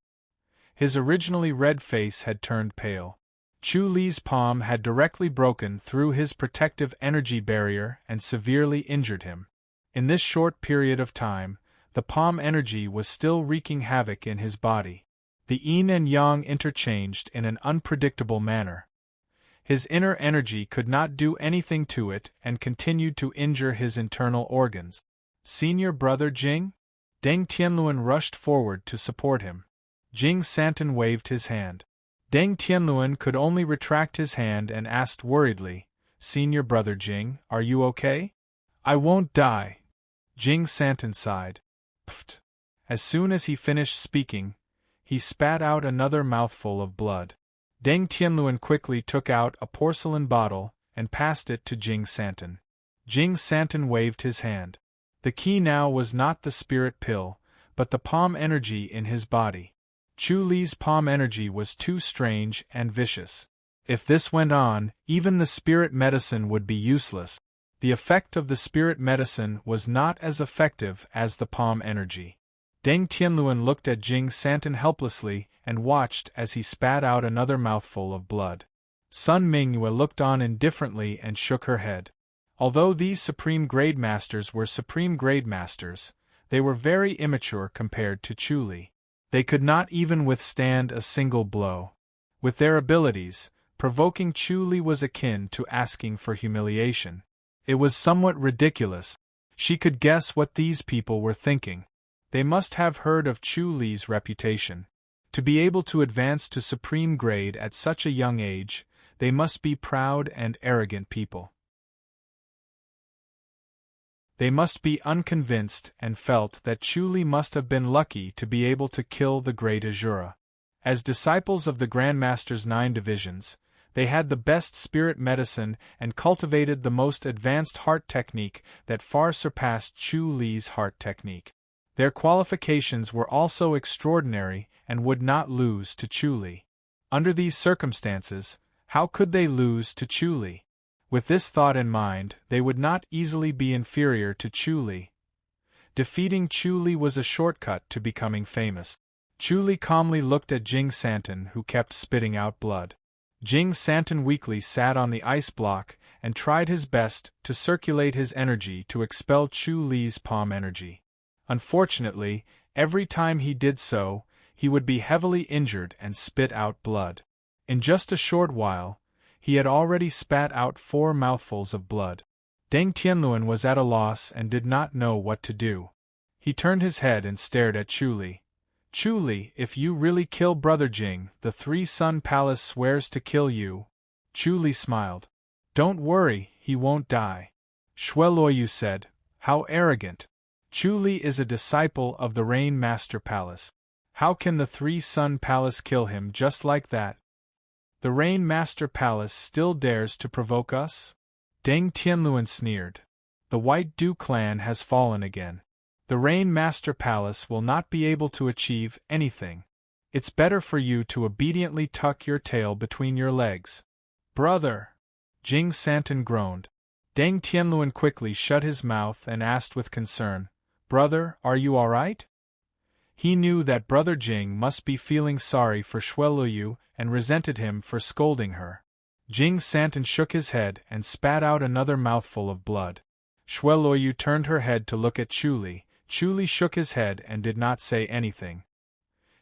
His originally red face had turned pale. Chu Li's palm had directly broken through his protective energy barrier and severely injured him. In this short period of time, the palm energy was still wreaking havoc in his body. The yin and yang interchanged in an unpredictable manner. His inner energy could not do anything to it and continued to injure his internal organs. "Senior brother Jing?" Deng Tianluan rushed forward to support him. Jing Santin waved his hand. Deng Tianluan could only retract his hand and asked worriedly, "Senior brother Jing, are you okay?" "I won't die." Jing Santin sighed. Pfft. As soon as he finished speaking, he spat out another mouthful of blood. Deng Tianluan quickly took out a porcelain bottle and passed it to Jing Santin. Jing Santin waved his hand. The key now was not the spirit pill, but the palm energy in his body. Chu Li's palm energy was too strange and vicious. If this went on, even the spirit medicine would be useless. The effect of the spirit medicine was not as effective as the palm energy. Deng Tianluan looked at Jing Santin helplessly and watched as he spat out another mouthful of blood. Sun Mingyue looked on indifferently and shook her head. Although these Supreme Grade Masters were Supreme Grade Masters, they were very immature compared to Chu Li. They could not even withstand a single blow. With their abilities, provoking Chu Li was akin to asking for humiliation. It was somewhat ridiculous. She could guess what these people were thinking. They must have heard of Chu Li's reputation. To be able to advance to supreme grade at such a young age, they must be proud and arrogant people. They must be unconvinced and felt that Chu Li must have been lucky to be able to kill the great Azura. As disciples of the Grandmaster's 9 divisions, they had the best spirit medicine and cultivated the most advanced heart technique that far surpassed Chu Li's heart technique. Their qualifications were also extraordinary and would not lose to Chu Li. Under these circumstances, how could they lose to Chu Li? With this thought in mind, they would not easily be inferior to Chu Li. Defeating Chu Li was a shortcut to becoming famous. Chu Li calmly looked at Jing Santin, who kept spitting out blood. Jing Santin weakly sat on the ice block and tried his best to circulate his energy to expel Chu Li's palm energy. Unfortunately, every time he did so, he would be heavily injured and spit out blood. In just a short while, he had already spat out 4 mouthfuls of blood. Deng Tianluan was at a loss and did not know what to do. He turned his head and stared at Chu Li. "Chu Li, if you really kill Brother Jing, the 3-Sun Palace swears to kill you." Chu Li smiled. "Don't worry, he won't die." Shueluoyu said, "How arrogant. Chu Li is a disciple of the Rain Master Palace. How can the 3-Sun Palace kill him just like that? The Rain Master Palace still dares to provoke us?" Deng Tianluan sneered. "The White Du clan has fallen again. The Rain Master Palace will not be able to achieve anything. It's better for you to obediently tuck your tail between your legs." "Brother!" Jing Santin groaned. Deng Tianluan quickly shut his mouth and asked with concern, "Brother, are you all right?" He knew that Brother Jing must be feeling sorry for Shueluoyu and resented him for scolding her. Jing Santin shook his head and spat out another mouthful of blood. Shueluoyu turned her head to look at Chu Li. Chu Li shook his head and did not say anything.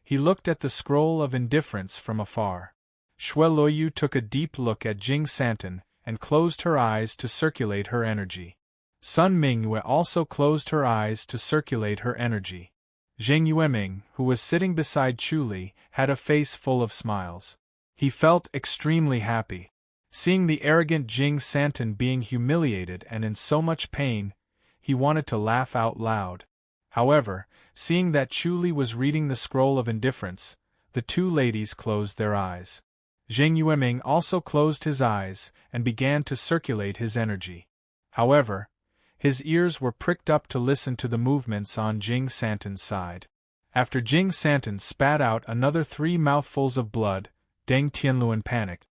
He looked at the scroll of indifference from afar. Xue Luoyu took a deep look at Jing Santin and closed her eyes to circulate her energy. Sun Mingyue also closed her eyes to circulate her energy. Zheng Yueming, who was sitting beside Chu Li, had a face full of smiles. He felt extremely happy. Seeing the arrogant Jing Santin being humiliated and in so much pain, he wanted to laugh out loud. However, seeing that Chu Li was reading the scroll of indifference, the two ladies closed their eyes. Zheng Yueming also closed his eyes and began to circulate his energy. However, his ears were pricked up to listen to the movements on Jing Santin's side. After Jing Santin spat out another 3 mouthfuls of blood, Deng Tianluan panicked.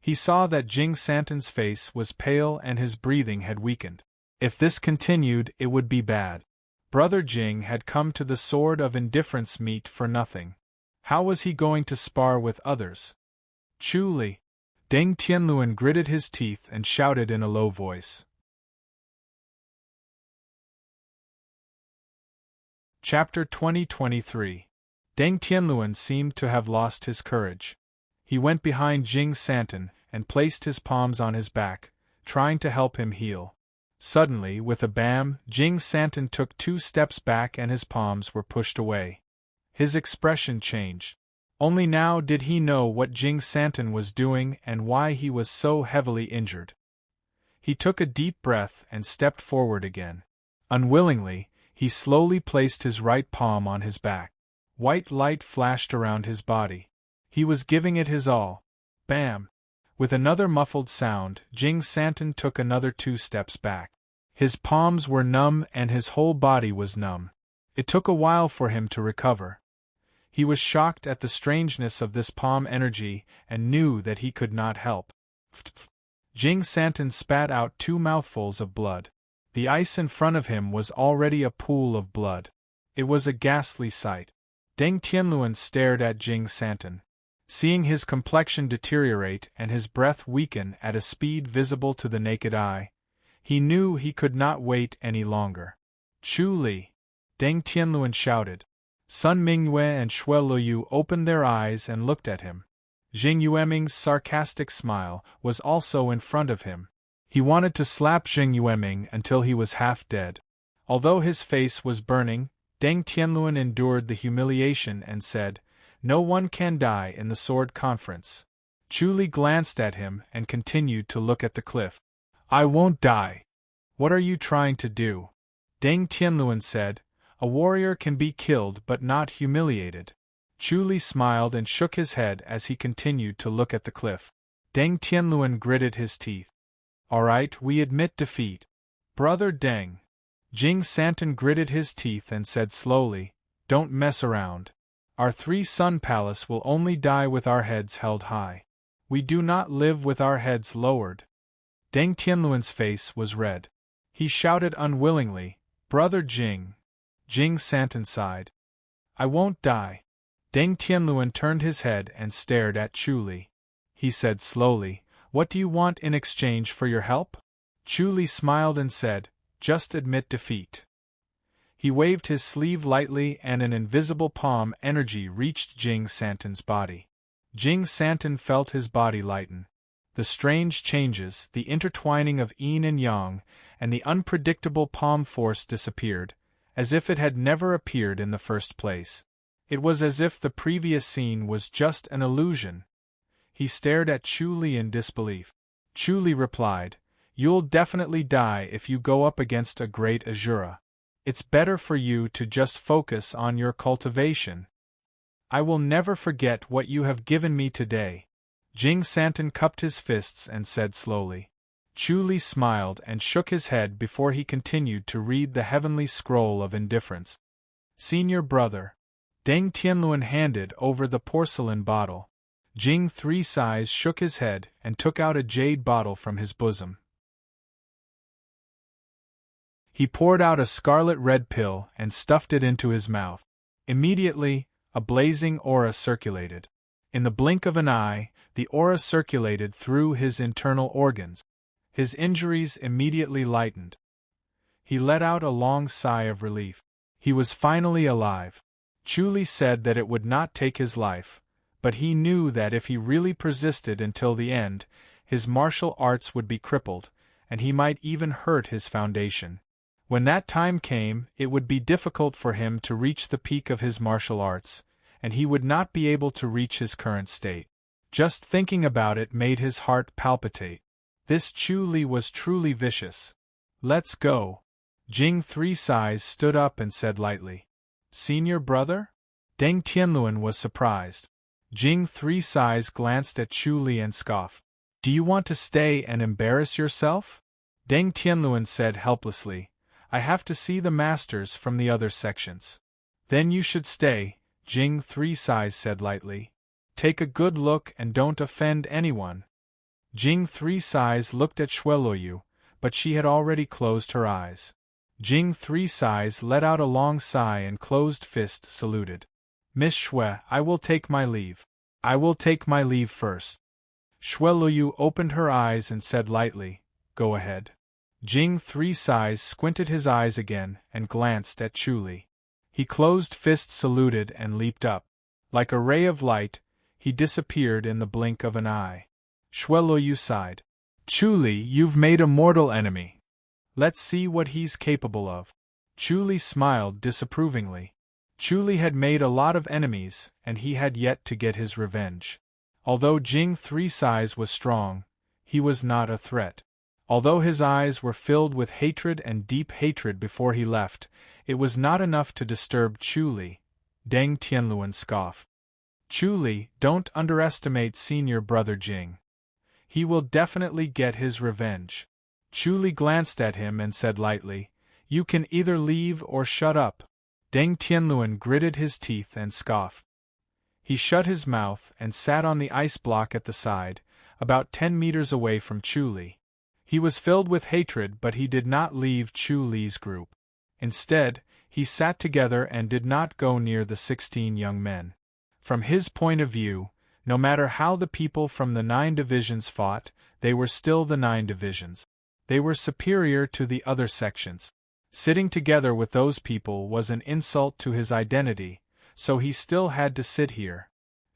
He saw that Jing Santin's face was pale and his breathing had weakened. If this continued, it would be bad. Brother Jing had come to the sword of indifference meet for nothing. How was he going to spar with others? Chu Li. Deng Tianluan gritted his teeth and shouted in a low voice. Chapter 2023. Deng Tianluan seemed to have lost his courage. He went behind Jing Santin and placed his palms on his back, trying to help him heal. Suddenly, with a bam, Jing Santin took 2 steps back and his palms were pushed away. His expression changed. Only now did he know what Jing Santin was doing and why he was so heavily injured. He took a deep breath and stepped forward again. Unwillingly, he slowly placed his right palm on his back. White light flashed around his body. He was giving it his all. Bam! With another muffled sound, Jing Santin took another 2 steps back. His palms were numb and his whole body was numb. It took a while for him to recover. He was shocked at the strangeness of this palm energy and knew that he could not help. Jing Santin spat out 2 mouthfuls of blood. The ice in front of him was already a pool of blood. It was a ghastly sight. Deng Tianluan stared at Jing Santin. Seeing his complexion deteriorate and his breath weaken at a speed visible to the naked eye, he knew he could not wait any longer. Chu Li! Deng Tianluan shouted. Sun Mingyue and Xue Luoyu opened their eyes and looked at him. Zheng Yueming's sarcastic smile was also in front of him. He wanted to slap Zheng Yueming until he was half dead. Although his face was burning, Deng Tianluan endured the humiliation and said, "No one can die in the sword conference." Chu Li glanced at him and continued to look at the cliff. "I won't die. What are you trying to do?" Deng Tianluan said, "A warrior can be killed but not humiliated." Chu Li smiled and shook his head as he continued to look at the cliff. Deng Tianluan gritted his teeth. "All right, we admit defeat. Brother Deng." Jing Santin gritted his teeth and said slowly, "Don't mess around. Our 3 Sun Palace will only die with our heads held high. We do not live with our heads lowered." Deng Tianluan's face was red. He shouted unwillingly, "Brother Jing." Jing Santin sighed. "I won't die." Deng Tianluan turned his head and stared at Chu Li. He said slowly, "What do you want in exchange for your help?" Chu Li smiled and said, "Just admit defeat." He waved his sleeve lightly and an invisible palm energy reached Jing Santin's body. Jing Santin felt his body lighten. The strange changes, the intertwining of yin and yang, and the unpredictable palm force disappeared, as if it had never appeared in the first place. It was as if the previous scene was just an illusion. He stared at Chu Li in disbelief. Chu Li replied, "You'll definitely die if you go up against a great Asura. It's better for you to just focus on your cultivation. I will never forget what you have given me today." Jing Santin cupped his fists and said slowly. Chu Li smiled and shook his head before he continued to read the heavenly scroll of indifference. "Senior brother." Deng Tianluan handed over the porcelain bottle. Jing Three Sighs shook his head and took out a jade bottle from his bosom. He poured out a scarlet-red pill and stuffed it into his mouth. Immediately, a blazing aura circulated. In the blink of an eye, the aura circulated through his internal organs. His injuries immediately lightened. He let out a long sigh of relief. He was finally alive. Chu Li said that it would not take his life, but he knew that if he really persisted until the end, his martial arts would be crippled, and he might even hurt his foundation. When that time came, it would be difficult for him to reach the peak of his martial arts, and he would not be able to reach his current state. Just thinking about it made his heart palpitate. This Chu Li was truly vicious. Let's go. Jing Three Sighs stood up and said lightly. Senior brother? Deng Tianluan was surprised. Jing Three Sighs glanced at Chu Li and scoffed. Do you want to stay and embarrass yourself? Deng Tianluan said helplessly. I have to see the masters from the other sections. Then you should stay, Jing Three Sighs said lightly. Take a good look and don't offend anyone. Jing Three Sighs looked at Shueluoyu, but she had already closed her eyes. Jing Three Sighs let out a long sigh and closed fist saluted. Miss Shui, I will take my leave. I will take my leave first. Shueluoyu opened her eyes and said lightly, Go ahead. Jing Three Sighs squinted his eyes again and glanced at Chu Li. He closed fist saluted and leaped up. Like a ray of light, he disappeared in the blink of an eye. Shueluoyu sighed. Chu Li, you've made a mortal enemy. Let's see what he's capable of. Chu Li smiled disapprovingly. Chu Li had made a lot of enemies, and he had yet to get his revenge. Although Jing Three Sighs was strong, he was not a threat. Although his eyes were filled with hatred and deep hatred before he left, it was not enough to disturb Chu Li. Deng Tianluan scoffed. Chu Li, don't underestimate senior brother Jing. He will definitely get his revenge. Chu Li glanced at him and said lightly, You can either leave or shut up. Deng Tianluan gritted his teeth and scoffed. He shut his mouth and sat on the ice block at the side, about 10 meters away from Chu Li. He was filled with hatred, but he did not leave Chu Li's group. Instead, he sat together and did not go near the 16 young men. From his point of view, no matter how the people from the 9 divisions fought, they were still the 9 divisions. They were superior to the other sections. Sitting together with those people was an insult to his identity, so he still had to sit here.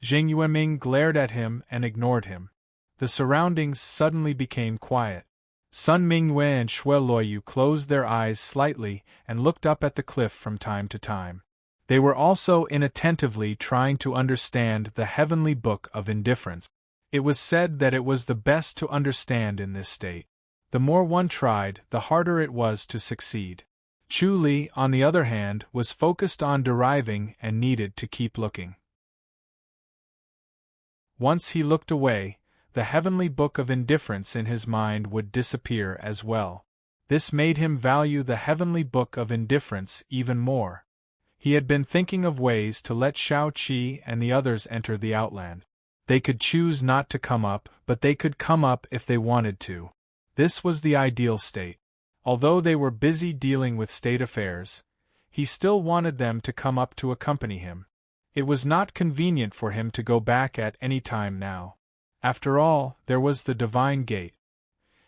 Zheng Yueming glared at him and ignored him. The surroundings suddenly became quiet. Sun Mingyue and Shueluoyu closed their eyes slightly and looked up at the cliff from time to time. They were also inattentively trying to understand the heavenly book of indifference. It was said that it was the best to understand in this state. The more one tried, the harder it was to succeed. Chu Li, on the other hand, was focused on deriving and needed to keep looking. Once he looked away, the heavenly book of indifference in his mind would disappear as well. This made him value the heavenly book of indifference even more. He had been thinking of ways to let Shao Qi and the others enter the Outland. They could choose not to come up, but they could come up if they wanted to. This was the ideal state. Although they were busy dealing with state affairs, he still wanted them to come up to accompany him. It was not convenient for him to go back at any time now. After all, there was the Divine Gate.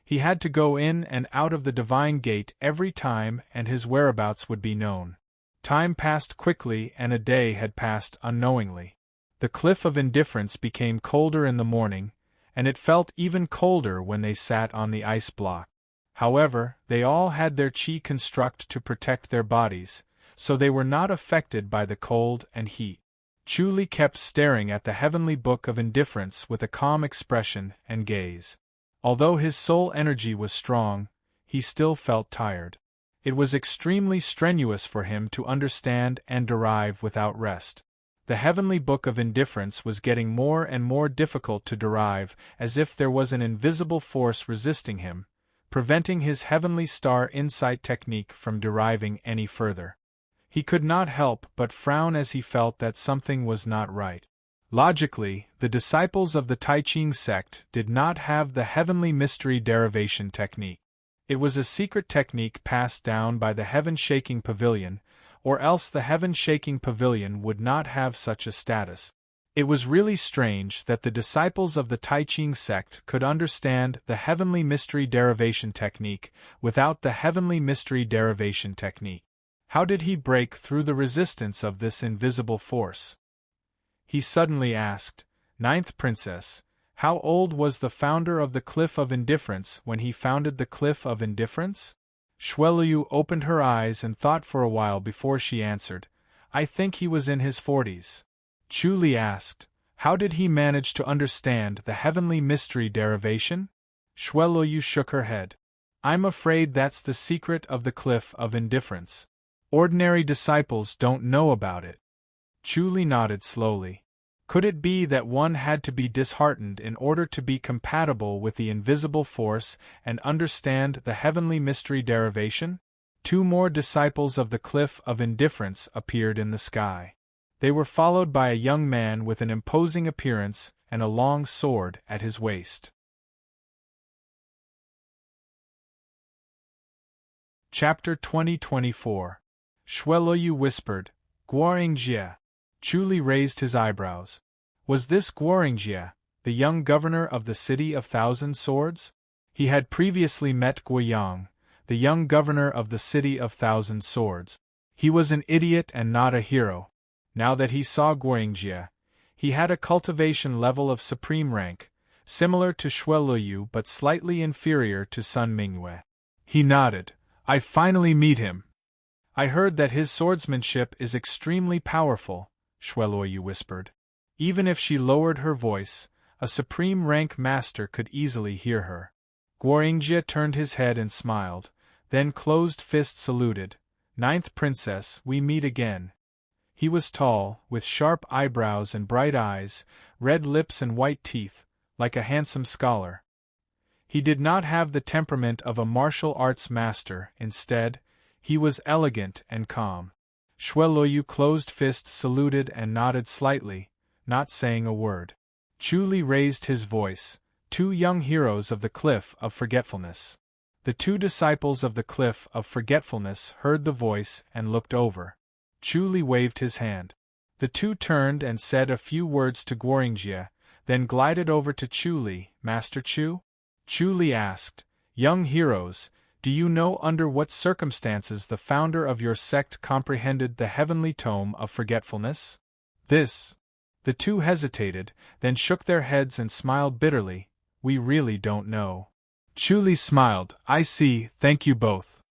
He had to go in and out of the Divine Gate every time, and his whereabouts would be known. Time passed quickly and a day had passed unknowingly. The cliff of indifference became colder in the morning, and it felt even colder when they sat on the ice block. However, they all had their qi construct to protect their bodies, so they were not affected by the cold and heat. Chu Li kept staring at the heavenly book of indifference with a calm expression and gaze. Although his soul energy was strong, he still felt tired. It was extremely strenuous for him to understand and derive without rest. The heavenly book of indifference was getting more and more difficult to derive, as if there was an invisible force resisting him, preventing his heavenly star insight technique from deriving any further. He could not help but frown as he felt that something was not right. Logically, the disciples of the Tai Ching sect did not have the heavenly mystery derivation technique. It was a secret technique passed down by the heaven-shaking pavilion, or else the heaven-shaking pavilion would not have such a status. It was really strange that the disciples of the Tai Ching sect could understand the heavenly mystery derivation technique without the heavenly mystery derivation technique. How did he break through the resistance of this invisible force? He suddenly asked, "Ninth Princess, how old was the founder of the Cliff of Indifference when he founded the Cliff of Indifference?" Shuelu opened her eyes and thought for a while before she answered, "I think he was in his 40s. Chu Li asked, "How did he manage to understand the heavenly mystery derivation?" Shuelu shook her head. "I'm afraid that's the secret of the Cliff of Indifference. Ordinary disciples don't know about it." Chu Li nodded slowly. Could it be that one had to be disheartened in order to be compatible with the invisible force and understand the heavenly mystery derivation? 2 more disciples of the Cliff of Indifference appeared in the sky. They were followed by a young man with an imposing appearance and a long sword at his waist. Chapter 2024. Shuelu whispered, "Guoringjie." Chu Li raised his eyebrows. Was this Guoringjie, the young governor of the City of Thousand Swords? He had previously met Guoyang, the young governor of the City of Thousand Swords. He was an idiot and not a hero. Now that he saw Guoringjie, he had a cultivation level of supreme rank, similar to Shuelu but slightly inferior to Sun Mingyue. He nodded. "I finally meet him. I heard that his swordsmanship is extremely powerful," Shuelu whispered. Even if she lowered her voice, a supreme rank master could easily hear her. Guoringjie turned his head and smiled, then closed-fist saluted, "Ninth Princess, we meet again." He was tall, with sharp eyebrows and bright eyes, red lips and white teeth, like a handsome scholar. He did not have the temperament of a martial arts master, instead, he was elegant and calm. Shuelu closed-fist saluted and nodded slightly, not saying a word. Chu Li raised his voice, "2 young heroes of the Cliff of Forgetfulness." The 2 disciples of the Cliff of Forgetfulness heard the voice and looked over. Chu Li waved his hand. The 2 turned and said a few words to Guoringjie, then glided over to Chu Li. "Master Chu?" Chu Li asked, "Young heroes, do you know under what circumstances the founder of your sect comprehended the heavenly tome of forgetfulness?" "This." The 2 hesitated, then shook their heads and smiled bitterly. "We really don't know." Chu Li smiled. "I see, thank you both.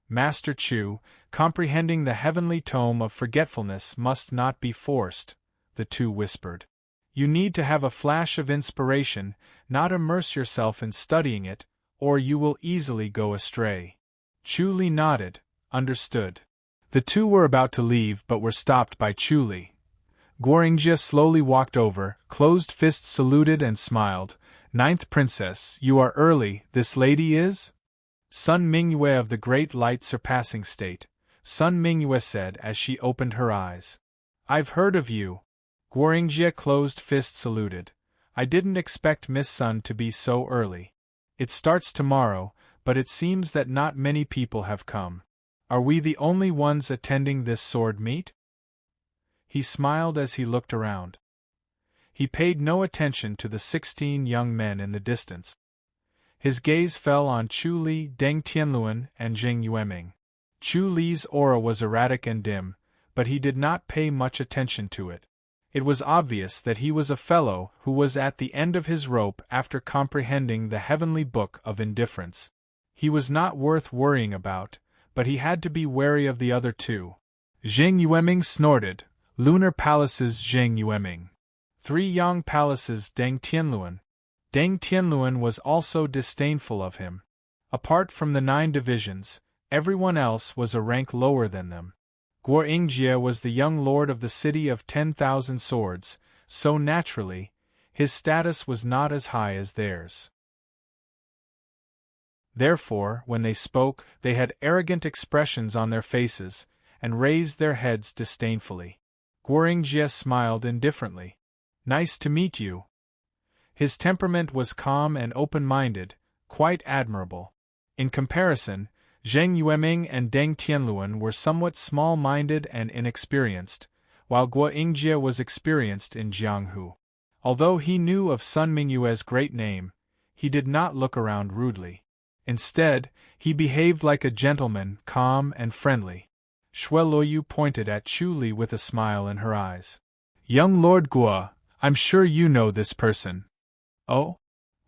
Master Chu, comprehending the heavenly tome of forgetfulness must not be forced," the 2 whispered. "You need to have a flash of inspiration, not immerse yourself in studying it, or you will easily go astray." Chu Li nodded, understood. The 2 were about to leave but were stopped by Chu Li. Guoringjie slowly walked over, closed-fist saluted and smiled. "Ninth Princess, you are early, this lady is?" "Sun Mingyue of the Great Light Surpassing State," Sun Mingyue said as she opened her eyes. "I've heard of you." Guoringjie closed-fist saluted. "I didn't expect Miss Sun to be so early. It starts tomorrow, but it seems that not many people have come. Are we the only ones attending this sword meet?" He smiled as he looked around. He paid no attention to the 16 young men in the distance. His gaze fell on Chu Li, Deng Tianluan, and Jing Yueming. Chu Li's aura was erratic and dim, but he did not pay much attention to it. It was obvious that he was a fellow who was at the end of his rope after comprehending the heavenly book of indifference. He was not worth worrying about, but he had to be wary of the other 2. Jing Yueming snorted. "Lunar Palaces Jing Yueming. 3 Yang Palaces Deng Tianluan." Deng Tianluan was also disdainful of him. Apart from the 9 divisions, everyone else was a rank lower than them. Guoringjie was the young lord of the City of 10,000 Swords, so naturally, his status was not as high as theirs. Therefore, when they spoke, they had arrogant expressions on their faces, and raised their heads disdainfully. Guoringjie smiled indifferently. "Nice to meet you." His temperament was calm and open-minded, quite admirable. In comparison, Zheng Yueming and Deng Tianluan were somewhat small-minded and inexperienced, while Guoringjie was experienced in Jianghu. Although he knew of Sun Mingyue's great name, he did not look around rudely. Instead, he behaved like a gentleman, calm and friendly. Shueloyu pointed at Chu Li with a smile in her eyes. Young Lord Guo, I'm sure you know this person. Oh?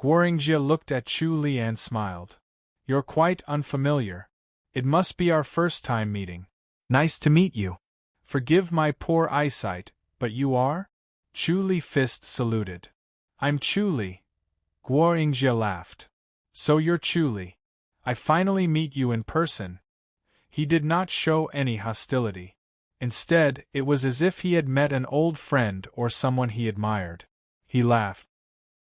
Guoringjie looked at Chu Li and smiled. You're quite unfamiliar. It must be our first time meeting. Nice to meet you. Forgive my poor eyesight, but you are? Chu Li fist saluted. I'm Chu Li. Guoringjie laughed. So you're Chu Li. I finally meet you in person. He did not show any hostility. Instead, it was as if he had met an old friend or someone he admired. He laughed.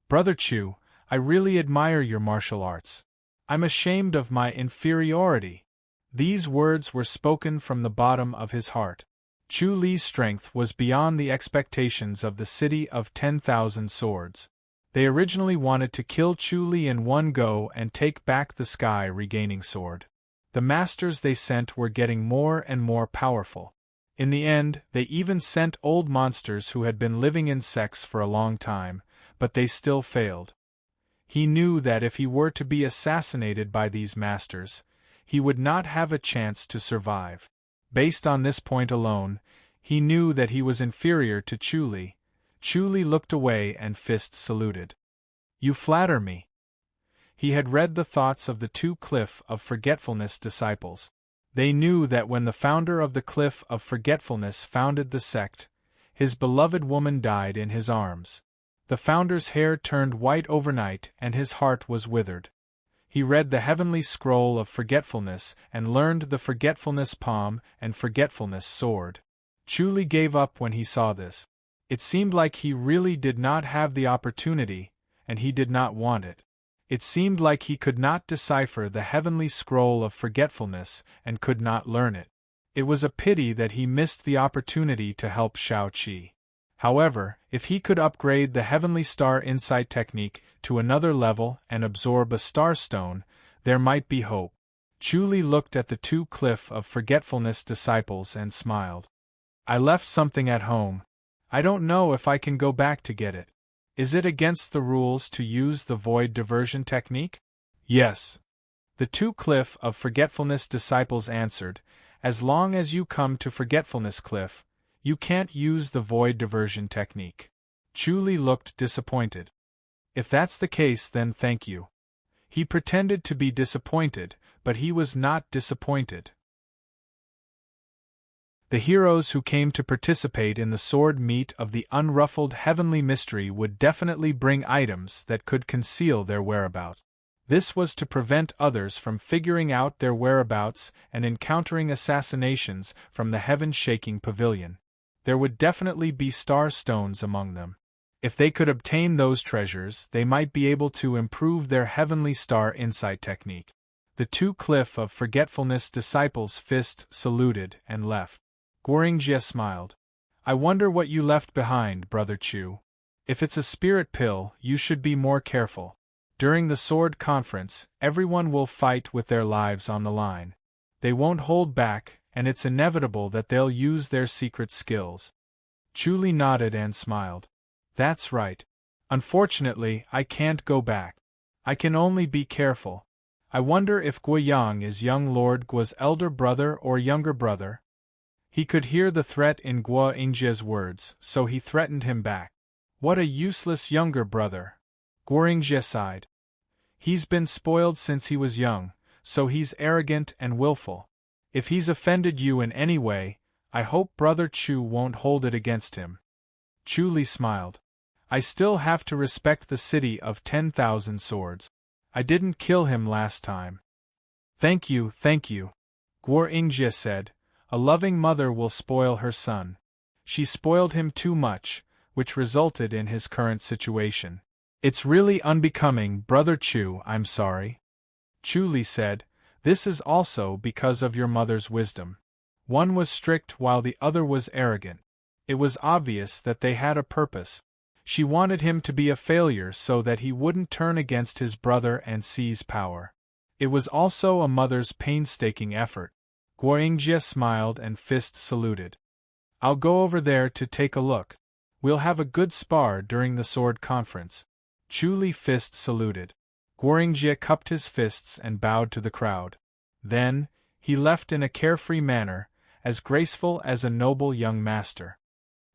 Brother Chu, I really admire your martial arts. I'm ashamed of my inferiority. These words were spoken from the bottom of his heart. Chu Li's strength was beyond the expectations of the city of 10,000 swords. They originally wanted to kill Chu Li in one go and take back the sky regaining sword. The masters they sent were getting more and more powerful. In the end, they even sent old monsters who had been living in sects for a long time, but they still failed. He knew that if he were to be assassinated by these masters, he would not have a chance to survive. Based on this point alone, he knew that he was inferior to Chu Li. Chu Li looked away and fist saluted. You flatter me. He had read the thoughts of the two Cliff of Forgetfulness disciples. They knew that when the founder of the Cliff of Forgetfulness founded the sect, his beloved woman died in his arms. The founder's hair turned white overnight and his heart was withered. He read the heavenly scroll of forgetfulness and learned the forgetfulness palm and forgetfulness sword. Chu Li gave up when he saw this. It seemed like he really did not have the opportunity, and he did not want it. It seemed like he could not decipher the heavenly scroll of forgetfulness and could not learn it. It was a pity that he missed the opportunity to help Shao Qi. However, if he could upgrade the Heavenly Star Insight technique to another level and absorb a star stone, there might be hope. Chu Li looked at the two Cliff of Forgetfulness disciples and smiled. I left something at home. I don't know if I can go back to get it. Is it against the rules to use the void diversion technique? Yes. The two Cliff of Forgetfulness disciples answered, as long as you come to Forgetfulness Cliff, you can't use the void diversion technique. Chu Li looked disappointed. If that's the case, then thank you. He pretended to be disappointed, but he was not disappointed. The heroes who came to participate in the sword meet of the unruffled heavenly mystery would definitely bring items that could conceal their whereabouts. This was to prevent others from figuring out their whereabouts and encountering assassinations from the heaven-shaking pavilion. There would definitely be star stones among them. If they could obtain those treasures, they might be able to improve their heavenly star insight technique. The two Cliff of Forgetfulness disciples fist saluted and left. Guoringjie smiled. I wonder what you left behind, Brother Chu. If it's a spirit pill, you should be more careful. During the sword conference, everyone will fight with their lives on the line. They won't hold back, and it's inevitable that they'll use their secret skills. Chu Li nodded and smiled. That's right. Unfortunately, I can't go back. I can only be careful. I wonder if Guoyang is young Lord Guo's elder brother or younger brother. He could hear the threat in Guoringjie's words, so he threatened him back. What a useless younger brother. Guoringjie sighed. He's been spoiled since he was young, so he's arrogant and willful. If he's offended you in any way, I hope Brother Chu won't hold it against him. Chu Li smiled. I still have to respect the city of 10,000 swords. I didn't kill him last time. Thank you, Guoringjie said. A loving mother will spoil her son. She spoiled him too much, which resulted in his current situation. It's really unbecoming, Brother Chu, I'm sorry. Chu Li said, this is also because of your mother's wisdom. One was strict while the other was arrogant. It was obvious that they had a purpose. She wanted him to be a failure so that he wouldn't turn against his brother and seize power. It was also a mother's painstaking effort. Guoringjie smiled and fist saluted. I'll go over there to take a look. We'll have a good spar during the sword conference. Chu Li fist saluted. Guoringjie cupped his fists and bowed to the crowd. Then, he left in a carefree manner, as graceful as a noble young master.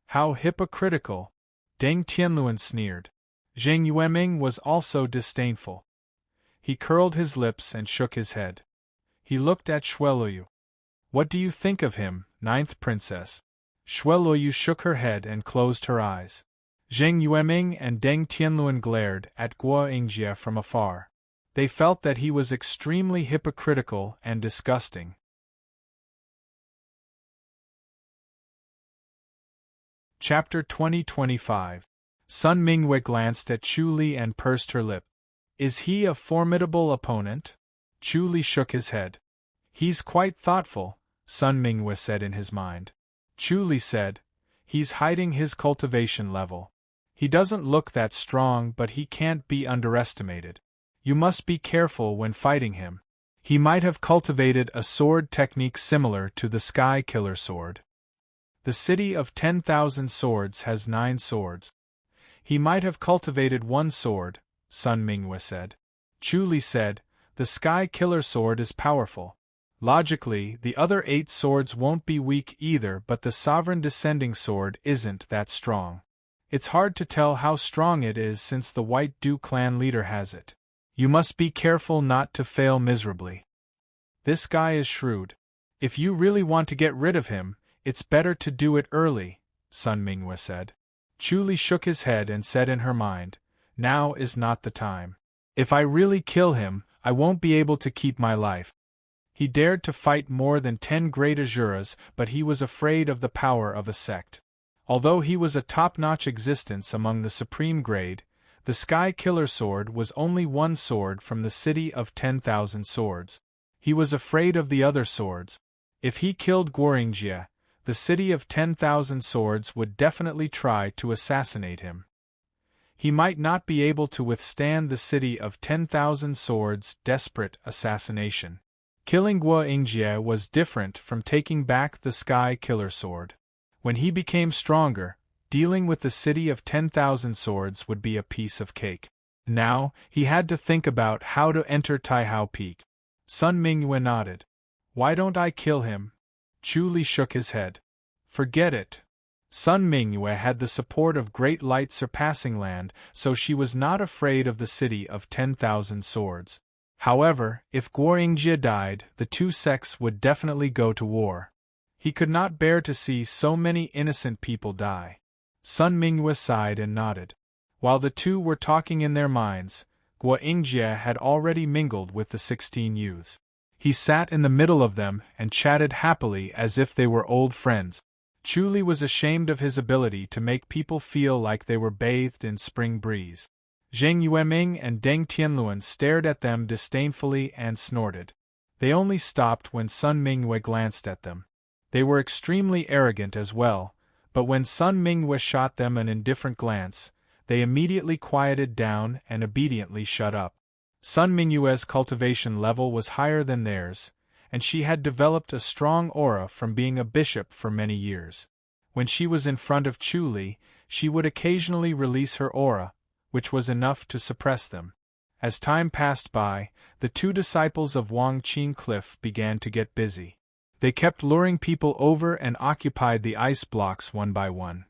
How hypocritical! Deng Tianluan sneered. Zheng Yueming was also disdainful. He curled his lips and shook his head. He looked at Xueluoyu. What do you think of him, ninth princess? Xueluoyu shook her head and closed her eyes. Zheng Yueming and Deng Tianluan glared at Guo Yingjie from afar. They felt that he was extremely hypocritical and disgusting. Chapter 20-25. Sun Mingyue glanced at Chu Li and pursed her lip. Is he a formidable opponent? Chu Li shook his head. He's quite thoughtful, Sun Mingyue said in his mind. Chu Li said, he's hiding his cultivation level. He doesn't look that strong, but he can't be underestimated. You must be careful when fighting him. He might have cultivated a sword technique similar to the Sky Killer sword. The city of 10,000 swords has 9 swords. He might have cultivated one sword, Sun Mingyue said. Chu Li said, the Sky Killer sword is powerful. Logically, the other 8 swords won't be weak either, but the Sovereign Descending Sword isn't that strong. It's hard to tell how strong it is since the White Du clan leader has it. You must be careful not to fail miserably. This guy is shrewd. If you really want to get rid of him, it's better to do it early, Sun Mingyue said. Chu Li shook his head and said in her mind, now is not the time. If I really kill him, I won't be able to keep my life. He dared to fight more than 10 great Azuras, but he was afraid of the power of a sect. Although he was a top-notch existence among the supreme grade, the Sky Killer sword was only one sword from the city of 10,000 swords. He was afraid of the other swords. If he killed Guoringjie, the city of 10,000 swords would definitely try to assassinate him. He might not be able to withstand the city of 10,000 swords' desperate assassination. Killing Guo Yingjie was different from taking back the Sky Killer sword. When he became stronger, dealing with the city of 10,000 swords would be a piece of cake. Now, he had to think about how to enter Taihao Peak. Sun Mingyue nodded. Why don't I kill him? Chu Li shook his head. Forget it. Sun Mingyue had the support of Great Light Surpassing Land, so she was not afraid of the city of 10,000 swords. However, if Guo Yingjie died, the two sects would definitely go to war. He could not bear to see so many innocent people die. Sun Mingyue sighed and nodded. While the two were talking in their minds, Guo Yingjie had already mingled with the 16 youths. He sat in the middle of them and chatted happily as if they were old friends. Chu Li was ashamed of his ability to make people feel like they were bathed in spring breeze. Zheng Yueming and Deng Tianluan stared at them disdainfully and snorted. They only stopped when Sun Mingyue glanced at them. They were extremely arrogant as well, but when Sun Mingyue shot them an indifferent glance, they immediately quieted down and obediently shut up. Sun Mingyue's cultivation level was higher than theirs, and she had developed a strong aura from being a bishop for many years. When she was in front of Chu Li, she would occasionally release her aura, which was enough to suppress them. As time passed by, the two disciples of Wang Qin Cliff began to get busy. They kept luring people over and occupied the ice blocks one by one.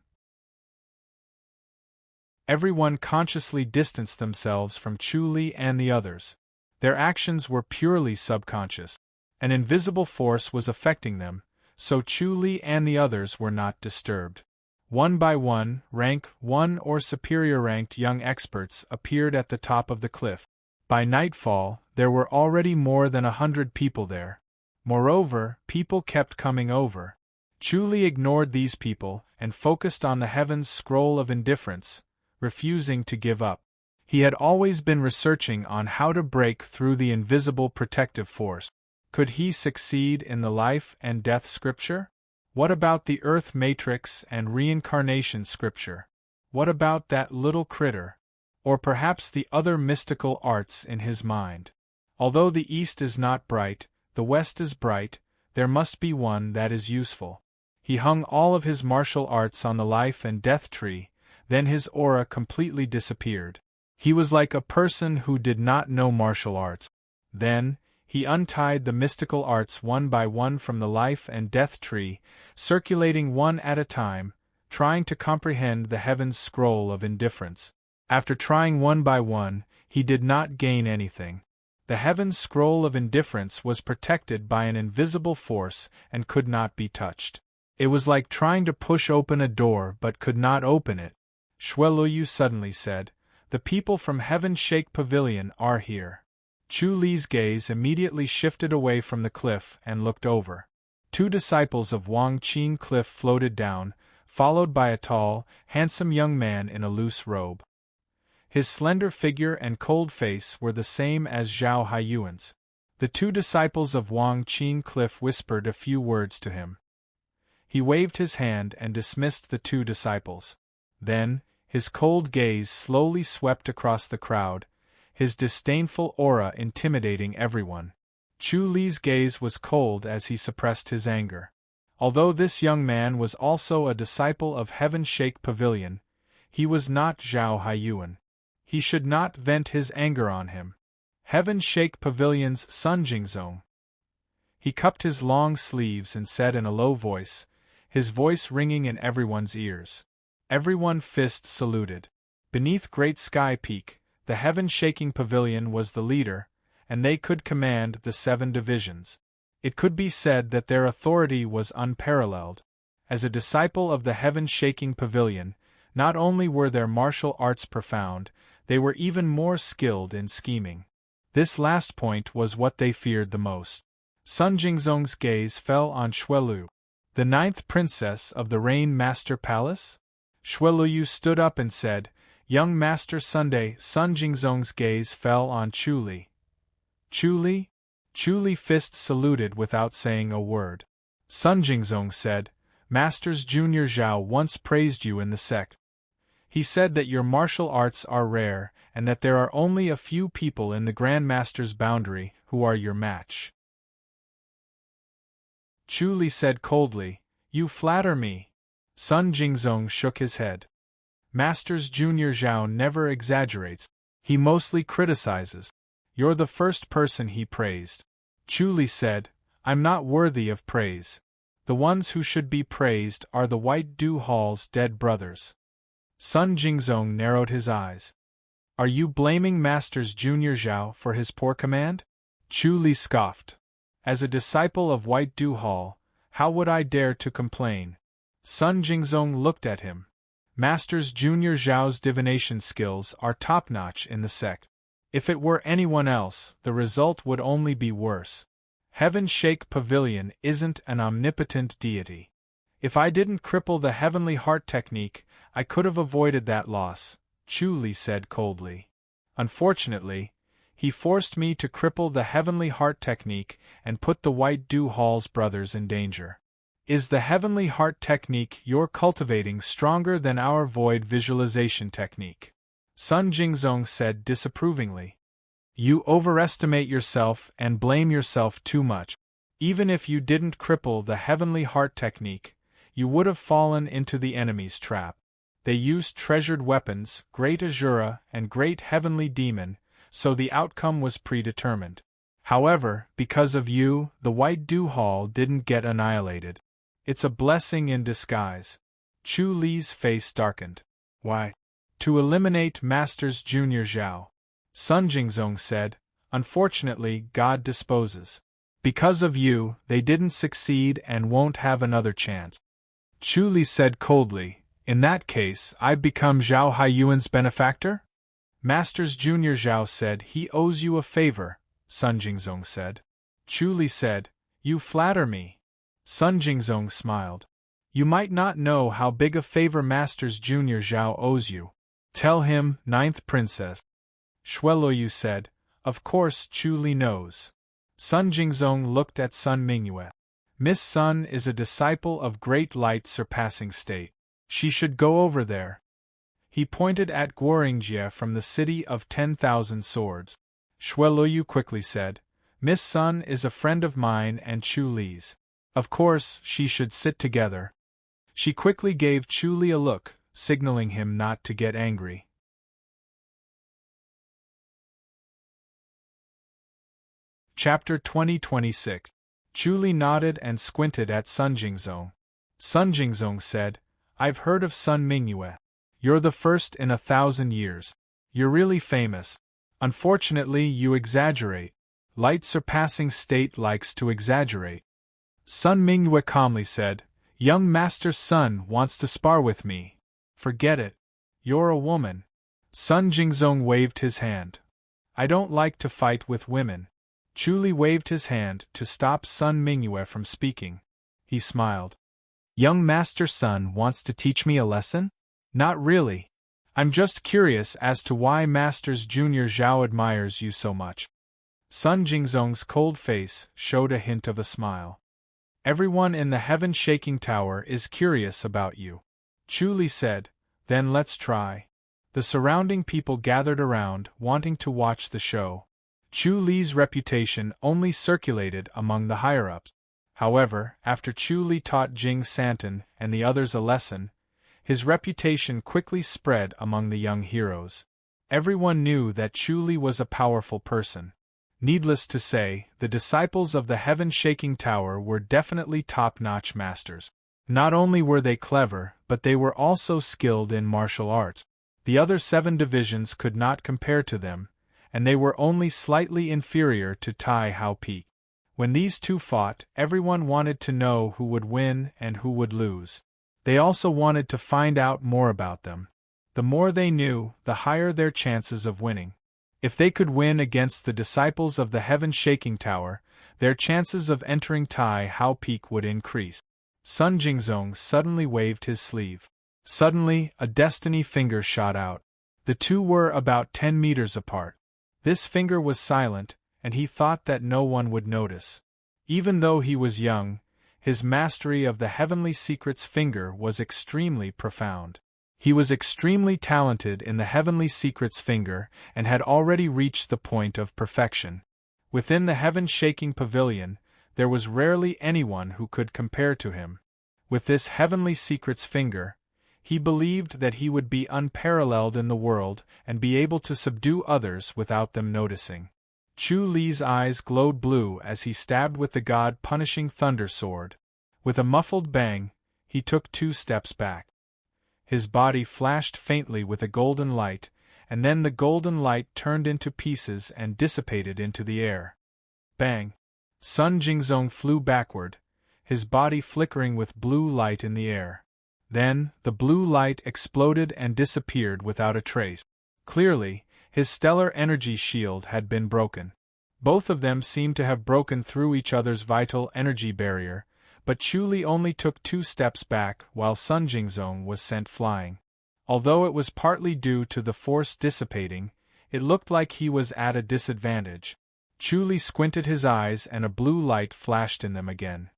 Everyone consciously distanced themselves from Chu Li and the others. Their actions were purely subconscious. An invisible force was affecting them, so Chu Li and the others were not disturbed. One by one, rank 1 or superior-ranked young experts appeared at the top of the cliff. By nightfall, there were already more than 100 people there. Moreover, people kept coming over. Chu Li ignored these people and focused on the heavens scroll of indifference, refusing to give up. He had always been researching on how to break through the invisible protective force. Could he succeed in the life and death scripture? What about the Earth Matrix and reincarnation scripture? What about that little critter? Or perhaps the other mystical arts in his mind? Although the East is not bright, the West is bright, there must be one that is useful. He hung all of his martial arts on the life and death tree, then his aura completely disappeared. He was like a person who did not know martial arts. Then, He untied the mystical arts one by one from the life and death tree, circulating one at a time, trying to comprehend the heaven's scroll of indifference. After trying one by one, he did not gain anything. The heaven's scroll of indifference was protected by an invisible force and could not be touched. It was like trying to push open a door but could not open it. Shueluyu suddenly said, "The people from Heaven Shake Pavilion are here." Chu Li's gaze immediately shifted away from the cliff and looked over. 2 disciples of Wang Qin Cliff floated down, followed by a tall, handsome young man in a loose robe. His slender figure and cold face were the same as Zhao Haiyuan's. The 2 disciples of Wang Qin Cliff whispered a few words to him. He waved his hand and dismissed the 2 disciples. Then, his cold gaze slowly swept across the crowd, his disdainful aura intimidating everyone. Chu Li's gaze was cold as he suppressed his anger. Although this young man was also a disciple of Heaven Shake Pavilion, he was not Zhao Haiyuan. He should not vent his anger on him. Heaven Shake Pavilion's Sun Jingzong. He cupped his long sleeves and said in a low voice, his voice ringing in everyone's ears. Everyone fist saluted. Beneath Great Sky Peak, the heaven-shaking pavilion was the leader, and they could command the 7 divisions. It could be said that their authority was unparalleled. As a disciple of the heaven-shaking pavilion, not only were their martial arts profound, they were even more skilled in scheming. This last point was what they feared the most. Sun Jingzong's gaze fell on Shuelu, the 9th princess of the Rain Master Palace. Shuelu stood up and said, "Young Master Sunday." Sun Jingzong's gaze fell on Chu Li. "Chu Li?" Chu Li fist saluted without saying a word. Sun Jingzong said, "Masters Junior Zhao once praised you in the sect. He said that your martial arts are rare and that there are only a few people in the Grand Master's boundary who are your match." Chu Li said coldly, "You flatter me." Sun Jingzong shook his head. Masters Junior Zhao never exaggerates. He mostly criticizes. You're the first person he praised. Chu Li said, "I'm not worthy of praise. The ones who should be praised are the White Dew Hall's dead brothers." Sun Jingzong narrowed his eyes. "Are you blaming Masters Junior Zhao for his poor command?" Chu Li scoffed. "As a disciple of White Dew Hall, how would I dare to complain?" Sun Jingzong looked at him. Masters Junior Zhao's divination skills are top-notch in the sect. If it were anyone else, the result would only be worse. Heaven Shake Pavilion isn't an omnipotent deity. If I didn't cripple the Heavenly Heart technique, I could have avoided that loss, Chu Li said coldly. Unfortunately, he forced me to cripple the Heavenly Heart technique and put the White Dew Hall's brothers in danger. Is the Heavenly Heart technique you're cultivating stronger than our void visualization technique? Sun Jingzong said disapprovingly. You overestimate yourself and blame yourself too much. Even if you didn't cripple the Heavenly Heart technique, you would have fallen into the enemy's trap. They used treasured weapons, Great Azura and Great Heavenly Demon, so the outcome was predetermined. However, because of you, the White Dew Hall didn't get annihilated. It's a blessing in disguise. Chu Li's face darkened. Why? To eliminate Masters Junior Zhao. Sun Jingzong said, "Unfortunately, God disposes. Because of you, they didn't succeed and won't have another chance." Chu Li said coldly, "In that case, I've become Zhao Haiyuan's benefactor?" Masters Junior Zhao said he owes you a favor, Sun Jingzong said. Chu Li said, "You flatter me." Sun Jingzong smiled. "You might not know how big a favor Masters Junior Zhao owes you. Tell him, 9th Princess." Shueluyu said, "Of course Chu Li knows." Sun Jingzong looked at Sun Mingyue. Miss Sun is a disciple of great light surpassing state. She should go over there. He pointed at Guoringjie from the city of 10,000 swords. Shueluyu quickly said, "Miss Sun is a friend of mine and Chu Li's. Of course, she should sit together." She quickly gave Chu Li a look, signaling him not to get angry. Chapter 2026. Chu Li nodded and squinted at Sun Jingzong. Sun Jingzong said, I've heard of Sun Mingyue. You're the first in 1,000 years. You're really famous. Unfortunately, you exaggerate. Light surpassing state likes to exaggerate. Sun Mingyue calmly said, Young Master Sun wants to spar with me. Forget it. You're a woman. Sun Jingzong waved his hand. I don't like to fight with women. Chu Li waved his hand to stop Sun Mingyue from speaking. He smiled. Young Master Sun wants to teach me a lesson? Not really. I'm just curious as to why Masters Junior Zhao admires you so much. Sun Jingzong's cold face showed a hint of a smile. Everyone in the heaven-shaking tower is curious about you. Chu Li said, Then let's try. The surrounding people gathered around, wanting to watch the show. Chu Li's reputation only circulated among the higher-ups. However, after Chu Li taught Jing Santon and the others a lesson, his reputation quickly spread among the young heroes. Everyone knew that Chu Li was a powerful person. Needless to say, the disciples of the heaven-shaking tower were definitely top-notch masters. Not only were they clever, but they were also skilled in martial arts. The other 7 divisions could not compare to them, and they were only slightly inferior to Tai Hao Peak. When these two fought, everyone wanted to know who would win and who would lose. They also wanted to find out more about them. The more they knew, the higher their chances of winning. If they could win against the disciples of the heaven-shaking tower, their chances of entering Tai Hao Peak would increase. Sun Jingzong suddenly waved his sleeve. Suddenly, a destiny finger shot out. The two were about 10 meters apart. This finger was silent, and he thought that no one would notice. Even though he was young, his mastery of the heavenly secrets finger was extremely profound. He was extremely talented in the heavenly secrets finger and had already reached the point of perfection. Within the heaven-shaking pavilion, there was rarely anyone who could compare to him. With this heavenly secrets finger, he believed that he would be unparalleled in the world and be able to subdue others without them noticing. Chu Li's eyes glowed blue as he stabbed with the god-punishing thunder sword. With a muffled bang, he took 2 steps back. His body flashed faintly with a golden light, and then the golden light turned into pieces and dissipated into the air. Bang! Sun Jingzong flew backward, his body flickering with blue light in the air. Then, the blue light exploded and disappeared without a trace. Clearly, his stellar energy shield had been broken. Both of them seemed to have broken through each other's vital energy barrier, but Chu Li only took 2 steps back while Sun Jingzong was sent flying. Although it was partly due to the force dissipating, it looked like he was at a disadvantage. Chu Li squinted his eyes and a blue light flashed in them again.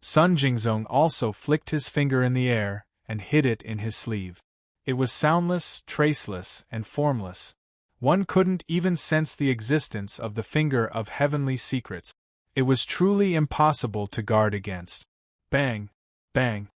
Sun Jingzong also flicked his finger in the air and hid it in his sleeve. It was soundless, traceless, and formless. One couldn't even sense the existence of the finger of heavenly secrets. It was truly impossible to guard against. Bang! Bang!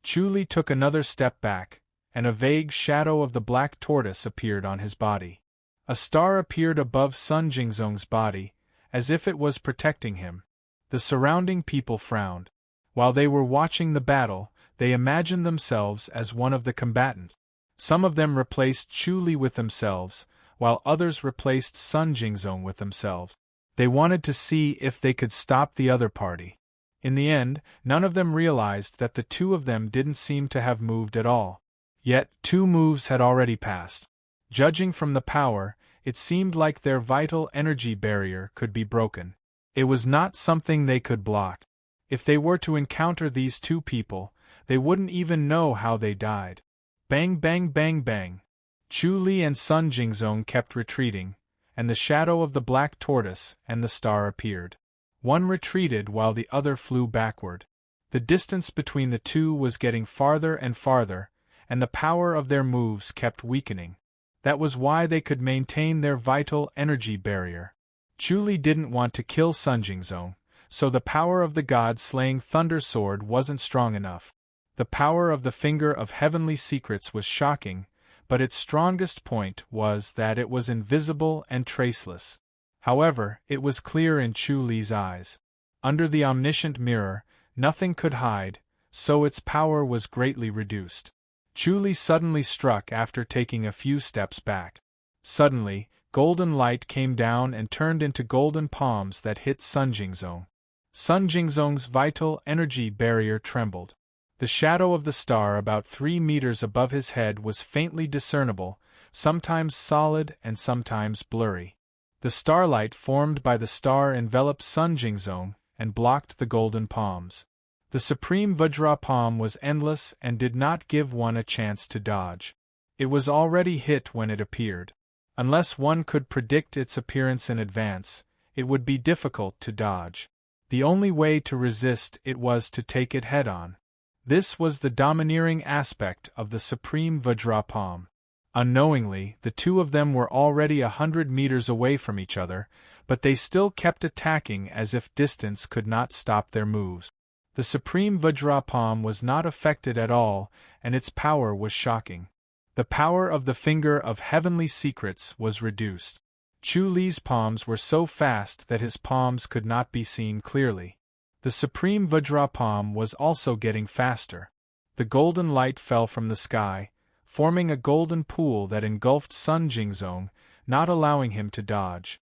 Chu Li took another step back, and a vague shadow of the black tortoise appeared on his body. A star appeared above Sun Jingzong's body, as if it was protecting him. The surrounding people frowned. While they were watching the battle, they imagined themselves as one of the combatants. Some of them replaced Chu Li with themselves, while others replaced Sun Jingzong with themselves. They wanted to see if they could stop the other party. In the end, none of them realized that the 2 of them didn't seem to have moved at all. Yet, 2 moves had already passed. Judging from the power, it seemed like their vital energy barrier could be broken. It was not something they could block. If they were to encounter these 2 people, they wouldn't even know how they died. Bang bang bang bang! Chu Li and Sun Jingzong kept retreating, and the shadow of the black tortoise and the star appeared. One retreated while the other flew backward. The distance between the 2 was getting farther and farther, and the power of their moves kept weakening. That was why they could maintain their vital energy barrier. Chu Li didn't want to kill Sun Jingzong, so the power of the god-slaying thunder sword wasn't strong enough. The power of the finger of heavenly secrets was shocking, but its strongest point was that it was invisible and traceless. However, it was clear in Chu Li's eyes. Under the omniscient mirror, nothing could hide, so its power was greatly reduced. Chu Li suddenly struck after taking a few steps back. Suddenly, golden light came down and turned into golden palms that hit Sun Jingzong. Sun Jingzong's vital energy barrier trembled. The shadow of the star about 3 meters above his head was faintly discernible, sometimes solid and sometimes blurry. The starlight formed by the star enveloped Sun Jingzong and blocked the golden palms. The supreme Vajra palm was endless and did not give one a chance to dodge. It was already hit when it appeared. Unless one could predict its appearance in advance, it would be difficult to dodge. The only way to resist it was to take it head-on. This was the domineering aspect of the supreme Vajra palm. Unknowingly, the two of them were already 100 meters away from each other, but they still kept attacking as if distance could not stop their moves. The supreme Vajra palm was not affected at all, and its power was shocking. The power of the finger of heavenly secrets was reduced. Chu Li's palms were so fast that his palms could not be seen clearly. The supreme Vajra palm was also getting faster. The golden light fell from the sky, forming a golden pool that engulfed Sun Jingzong, not allowing him to dodge.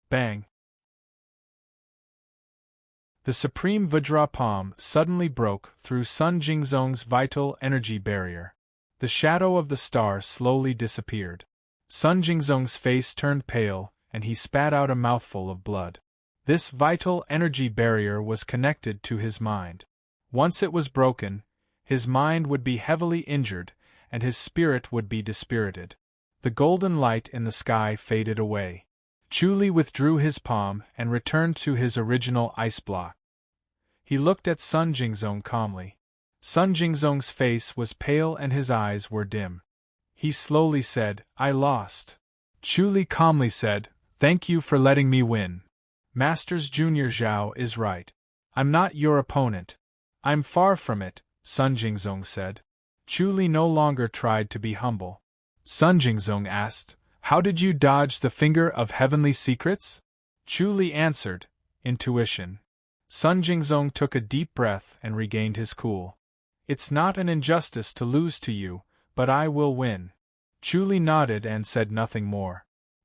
Bang! The supreme Vajra palm suddenly broke through Sun Jingzong's vital energy barrier. The shadow of the star slowly disappeared. Sun Jingzong's face turned pale, and he spat out a mouthful of blood. This vital energy barrier was connected to his mind. Once it was broken, his mind would be heavily injured, and his spirit would be dispirited. The golden light in the sky faded away. Chu Li withdrew his palm and returned to his original ice block. He looked at Sun Jingzong calmly. Sun Jingzong's face was pale and his eyes were dim. He slowly said, "I lost." Chu Li calmly said, "Thank you for letting me win. Masters Junior Zhao is right. I'm not your opponent." "I'm far from it," Sun Jingzong said. Chu Li no longer tried to be humble. Sun Jingzong asked, "How did you dodge the finger of heavenly secrets?" Chu Li answered, "Intuition." Sun Jingzong took a deep breath and regained his cool. "It's not an injustice to lose to you, but I will win." Chu Li nodded and said nothing more.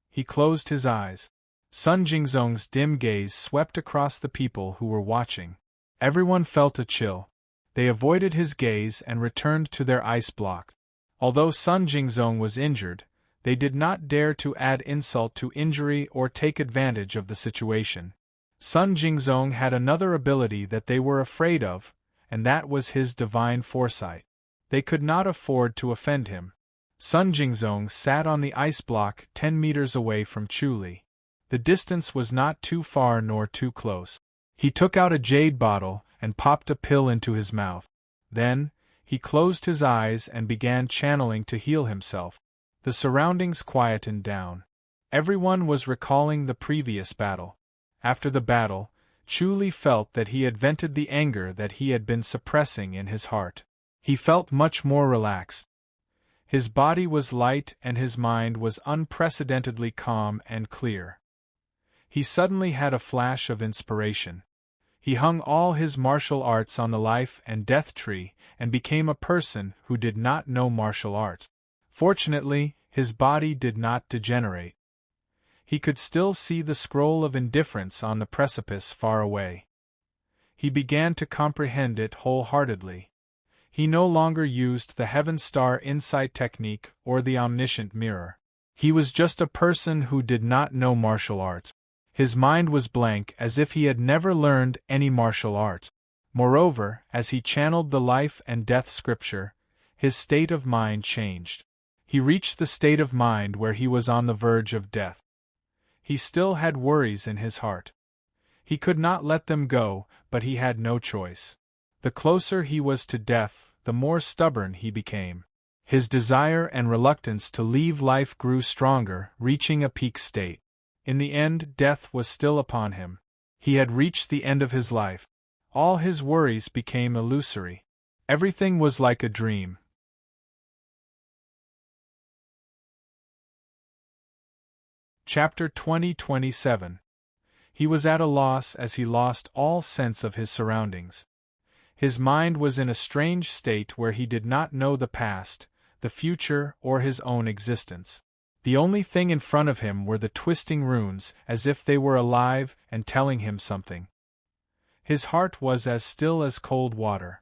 He closed his eyes. Sun Jingzong's dim gaze swept across the people who were watching. Everyone felt a chill. They avoided his gaze and returned to their ice block. Although Sun Jingzong was injured, they did not dare to add insult to injury or take advantage of the situation. Sun Jingzong had another ability that they were afraid of, and that was his divine foresight. They could not afford to offend him. Sun Jingzong sat on the ice block 10 meters away from Chu Li. The distance was not too far nor too close. He took out a jade bottle and popped a pill into his mouth. Then, he closed his eyes and began channeling to heal himself. The surroundings quietened down. Everyone was recalling the previous battle. After the battle, Chu Li felt that he had vented the anger that he had been suppressing in his heart. He felt much more relaxed. His body was light and his mind was unprecedentedly calm and clear. He suddenly had a flash of inspiration. He hung all his martial arts on the life and death tree and became a person who did not know martial arts. Fortunately, his body did not degenerate. He could still see the scroll of indifference on the precipice far away. He began to comprehend it wholeheartedly. He no longer used the Heaven Star Insight technique or the omniscient mirror. He was just a person who did not know martial arts. His mind was blank as if he had never learned any martial arts. Moreover, as he channeled the life and death scripture, his state of mind changed. He reached the state of mind where he was on the verge of death. He still had worries in his heart. He could not let them go, but he had no choice. The closer he was to death, the more stubborn he became. His desire and reluctance to leave life grew stronger, reaching a peak state. In the end, death was still upon him. He had reached the end of his life. All his worries became illusory. Everything was like a dream. " Chapter 20-27. He was at a loss as he lost all sense of his surroundings. His mind was in a strange state where he did not know the past, the future, or his own existence. The only thing in front of him were the twisting runes, as if they were alive and telling him something. His heart was as still as cold water.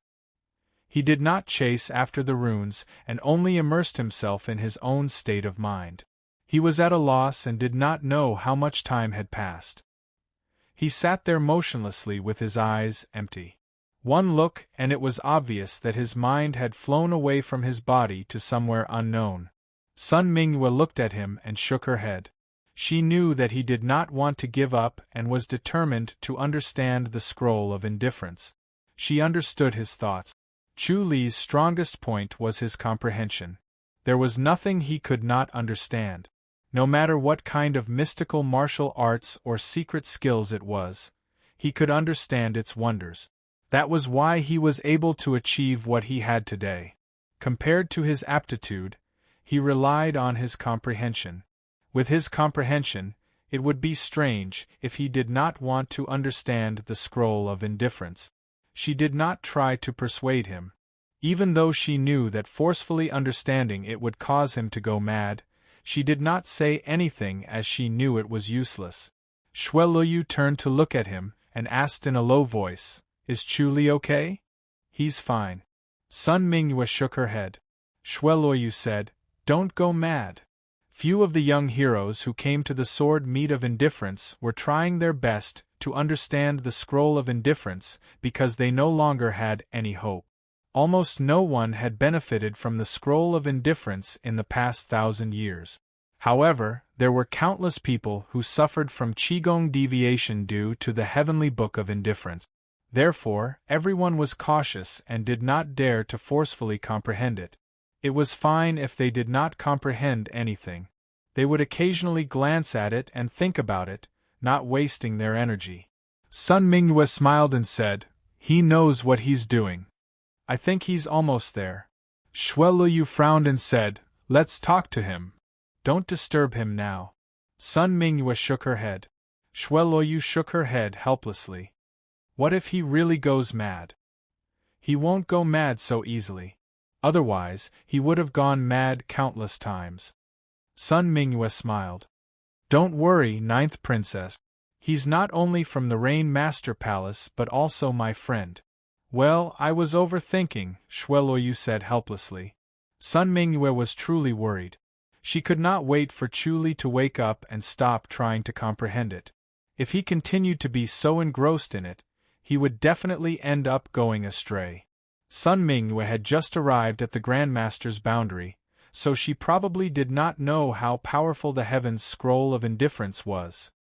He did not chase after the runes and only immersed himself in his own state of mind. He was at a loss and did not know how much time had passed. He sat there motionlessly with his eyes empty. One look and it was obvious that his mind had flown away from his body to somewhere unknown. Sun Mingyue looked at him and shook her head. She knew that he did not want to give up and was determined to understand the scroll of indifference. She understood his thoughts. Chu Li's strongest point was his comprehension. There was nothing he could not understand. No matter what kind of mystical martial arts or secret skills it was, he could understand its wonders. That was why he was able to achieve what he had today. Compared to his aptitude, he relied on his comprehension. With his comprehension, it would be strange if he did not want to understand the scroll of indifference. She did not try to persuade him. Even though she knew that forcefully understanding it would cause him to go mad, she did not say anything as she knew it was useless. Shueluyu turned to look at him and asked in a low voice, "Is Chu Li okay?" "He's fine." Sun Mingyue shook her head. Shueluyu said, "Don't go mad." Few of the young heroes who came to the sword meet of indifference were trying their best to understand the scroll of indifference because they no longer had any hope. Almost no one had benefited from the scroll of indifference in the past 1,000 years. However, there were countless people who suffered from qigong deviation due to the heavenly book of indifference. Therefore, everyone was cautious and did not dare to forcefully comprehend it. It was fine if they did not comprehend anything. They would occasionally glance at it and think about it, not wasting their energy. Sun Mingyue smiled and said, "He knows what he's doing. I think he's almost there." Shueluyu frowned and said, "Let's talk to him. Don't disturb him now." Sun Mingyue shook her head. Shueluyu shook her head helplessly. What if he really goes mad? He won't go mad so easily. Otherwise, he would have gone mad countless times. Sun Mingyue smiled. "Don't worry, Ninth Princess. He's not only from the Rain Master Palace but also my friend." "Well, I was overthinking," Shueluyu said helplessly. Sun Mingyue was truly worried. She could not wait for Chu Li to wake up and stop trying to comprehend it. If he continued to be so engrossed in it, he would definitely end up going astray. Sun Mingyue had just arrived at the Grandmaster's boundary, so she probably did not know how powerful the Heaven's Scroll of Indifference was.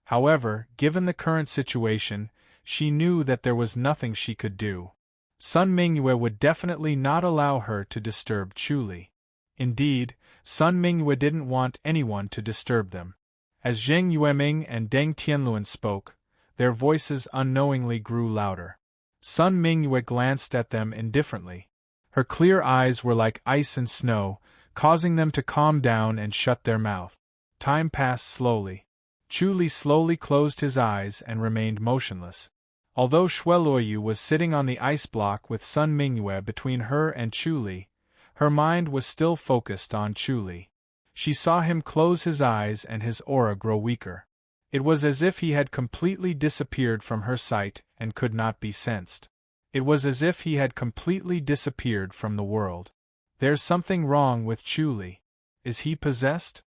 However, given the current situation, she knew that there was nothing she could do. Sun Mingyue would definitely not allow her to disturb Chu Li. Indeed, Sun Mingyue didn't want anyone to disturb them. As Zheng Yueming and Deng Tianluan spoke, their voices unknowingly grew louder. Sun Mingyue glanced at them indifferently. Her clear eyes were like ice and snow, causing them to calm down and shut their mouth. Time passed slowly. Chu Li slowly closed his eyes and remained motionless. Although Shueluyu was sitting on the ice block with Sun Mingyue between her and Chu Li, her mind was still focused on Chu Li. She saw him close his eyes and his aura grow weaker. It was as if he had completely disappeared from her sight and could not be sensed. It was as if he had completely disappeared from the world. There's something wrong with Chu Li. Is he possessed?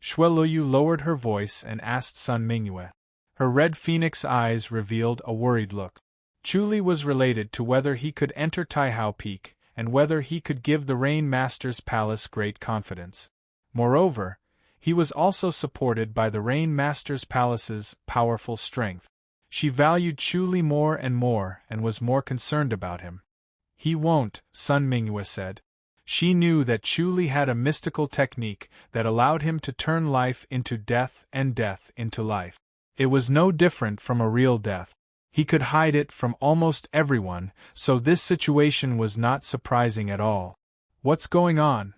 Shueluyu lowered her voice and asked Sun Mingyue. Her red phoenix eyes revealed a worried look. Chu Li was related to whether he could enter Taihao Peak and whether he could give the Rain Master's palace great confidence. Moreover, he was also supported by the Rain Master's palace's powerful strength. She valued Chu Li more and was more concerned about him. "He won't," Sun Mingyue said. She knew that Chu Li had a mystical technique that allowed him to turn life into death and death into life. It was no different from a real death. He could hide it from almost everyone, so this situation was not surprising at all. "What's going on?"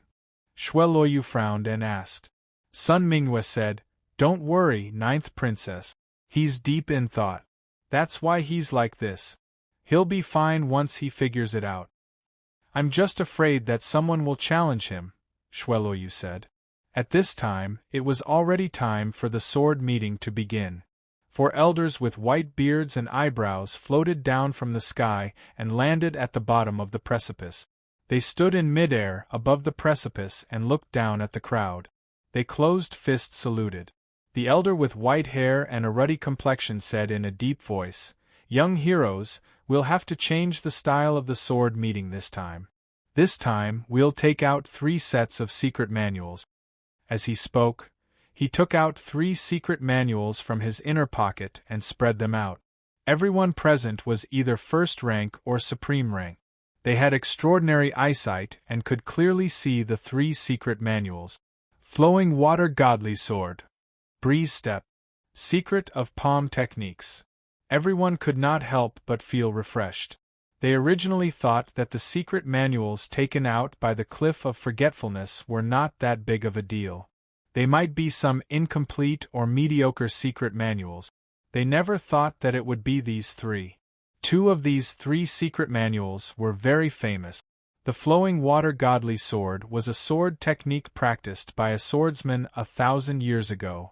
Shueluyu frowned and asked. Sun Mingyue said, "Don't worry, ninth princess. He's deep in thought. That's why he's like this. He'll be fine once he figures it out." "I'm just afraid that someone will challenge him," Shueluoyu said. At this time, it was already time for the sword meeting to begin. 4 elders with white beards and eyebrows floated down from the sky and landed at the bottom of the precipice. They stood in midair above the precipice and looked down at the crowd. They closed-fist saluted. The elder with white hair and a ruddy complexion said in a deep voice, "Young heroes, we'll have to change the style of the sword meeting this time. This time, we'll take out 3 sets of secret manuals." As he spoke, he took out 3 secret manuals from his inner pocket and spread them out. Everyone present was either first rank or supreme rank. They had extraordinary eyesight and could clearly see the 3 secret manuals. Flowing Water Godly Sword. Breeze Step. Secret of Palm Techniques. Everyone could not help but feel refreshed. They originally thought that the secret manuals taken out by the Cliff of Forgetfulness were not that big of a deal. They might be some incomplete or mediocre secret manuals. They never thought that it would be these 3. 2 of these 3 secret manuals were very famous. The Flowing Water Godly Sword was a sword technique practiced by a swordsman 1,000 years ago.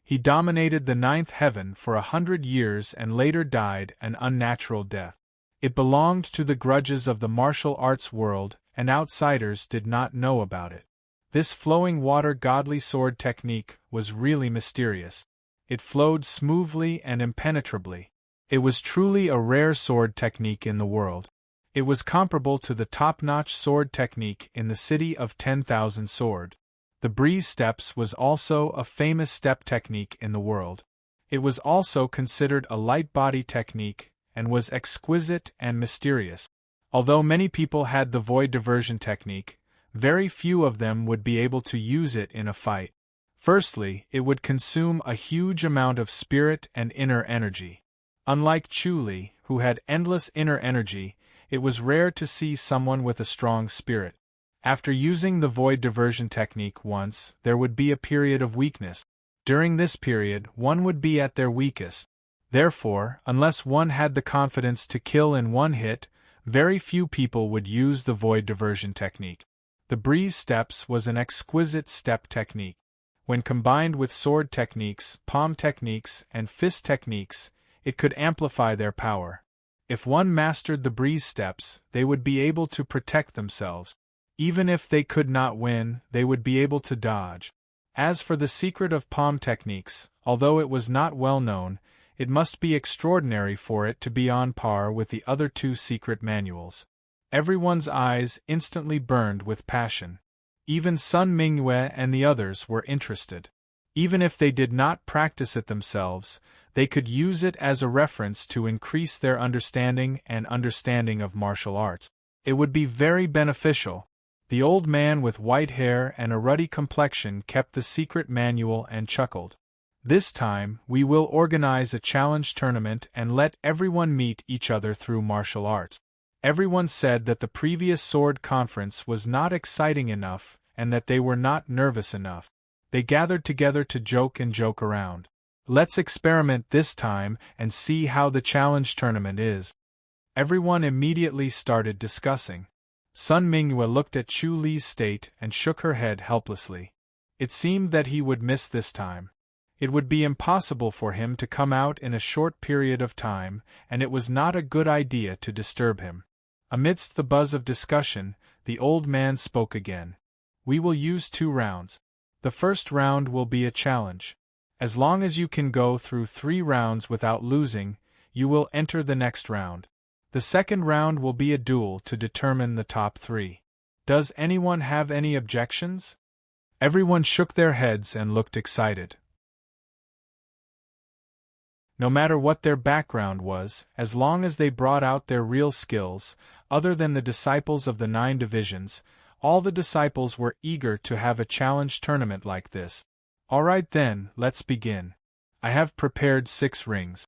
He dominated the 9th heaven for 100 years and later died an unnatural death. It belonged to the grudges of the martial arts world, and outsiders did not know about it. This Flowing Water Godly Sword technique was really mysterious. It flowed smoothly and impenetrably. It was truly a rare sword technique in the world. It was comparable to the top-notch sword technique in the City of 10,000 Sword. The breeze steps was also a famous step technique in the world. It was also considered a light body technique, and was exquisite and mysterious. Although many people had the void diversion technique, very few of them would be able to use it in a fight. Firstly, it would consume a huge amount of spirit and inner energy. Unlike Chu Li, who had endless inner energy, it was rare to see someone with a strong spirit. After using the void diversion technique once, there would be a period of weakness. During this period, one would be at their weakest. Therefore, unless one had the confidence to kill in one hit, very few people would use the void diversion technique. The breeze steps was an exquisite step technique. When combined with sword techniques, palm techniques, and fist techniques, it could amplify their power. If one mastered the breeze steps, they would be able to protect themselves. Even if they could not win, they would be able to dodge. As for the secret of palm techniques, although it was not well known, it must be extraordinary for it to be on par with the other 2 secret manuals. Everyone's eyes instantly burned with passion. Even Sun Mingyue and the others were interested. Even if they did not practice it themselves, they could use it as a reference to increase their understanding and understanding of martial arts. It would be very beneficial. The old man with white hair and a ruddy complexion kept the secret manual and chuckled. "This time, we will organize a challenge tournament and let everyone meet each other through martial arts." Everyone said that the previous sword conference was not exciting enough and that they were not nervous enough. They gathered together to joke and joke around. "Let's experiment this time and see how the challenge tournament is." Everyone immediately started discussing. Sun Mingyue looked at Chu Li's state and shook her head helplessly. It seemed that he would miss this time. It would be impossible for him to come out in a short period of time, and it was not a good idea to disturb him. Amidst the buzz of discussion, the old man spoke again. "We will use 2 rounds. The first round will be a challenge. As long as you can go through 3 rounds without losing, you will enter the next round. The second round will be a duel to determine the top 3. Does anyone have any objections?" Everyone shook their heads and looked excited. No matter what their background was, as long as they brought out their real skills, other than the disciples of the 9 divisions, all the disciples were eager to have a challenge tournament like this. "All right then, let's begin. I have prepared 6 rings."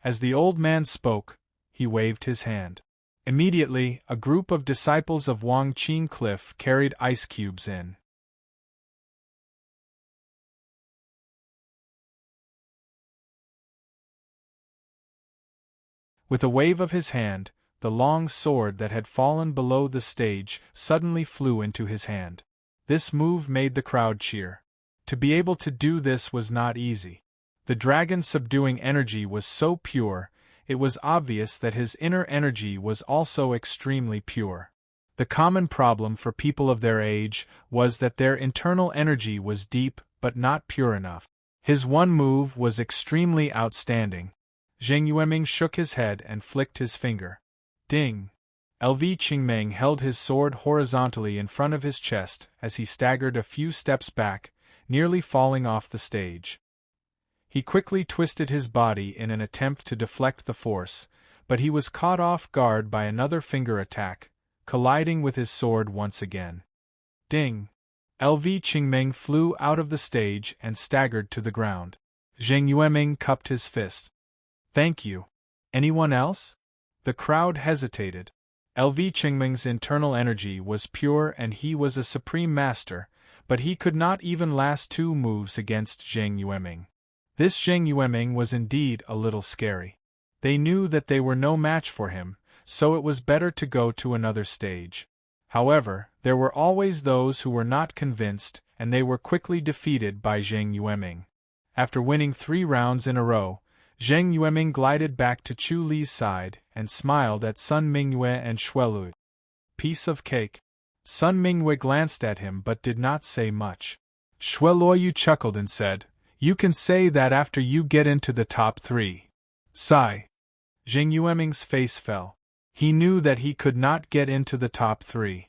As the old man spoke, he waved his hand. Immediately, a group of disciples of Wang Qin Cliff carried ice cubes in. With a wave of his hand, the long sword that had fallen below the stage suddenly flew into his hand. This move made the crowd cheer. To be able to do this was not easy. The dragon's subduing energy was so pure, it was obvious that his inner energy was also extremely pure. The common problem for people of their age was that their internal energy was deep but not pure enough. His one move was extremely outstanding. Zheng Yueming shook his head and flicked his finger. Ding! LV Qingmeng held his sword horizontally in front of his chest as he staggered a few steps back, nearly falling off the stage. He quickly twisted his body in an attempt to deflect the force, but he was caught off guard by another finger attack, colliding with his sword once again. Ding! LV Qingmeng flew out of the stage and staggered to the ground. Zheng Yueming cupped his fist. Thank you. Anyone else? The crowd hesitated. LV Qingmeng's internal energy was pure and he was a supreme master, but he could not even last 2 moves against Zheng Yueming. This Zheng Yueming was indeed a little scary. They knew that they were no match for him, so it was better to go to another stage. However, there were always those who were not convinced, and they were quickly defeated by Zheng Yueming. After winning 3 rounds in a row, Zheng Yueming glided back to Chu Li's side and smiled at Sun Mingyue and Shuelu. Piece of cake. Sun Mingyue glanced at him but did not say much. Shuelu chuckled and said, "You can say that after you get into the top 3. Sigh." Zheng Yueming's face fell. He knew that he could not get into the top 3.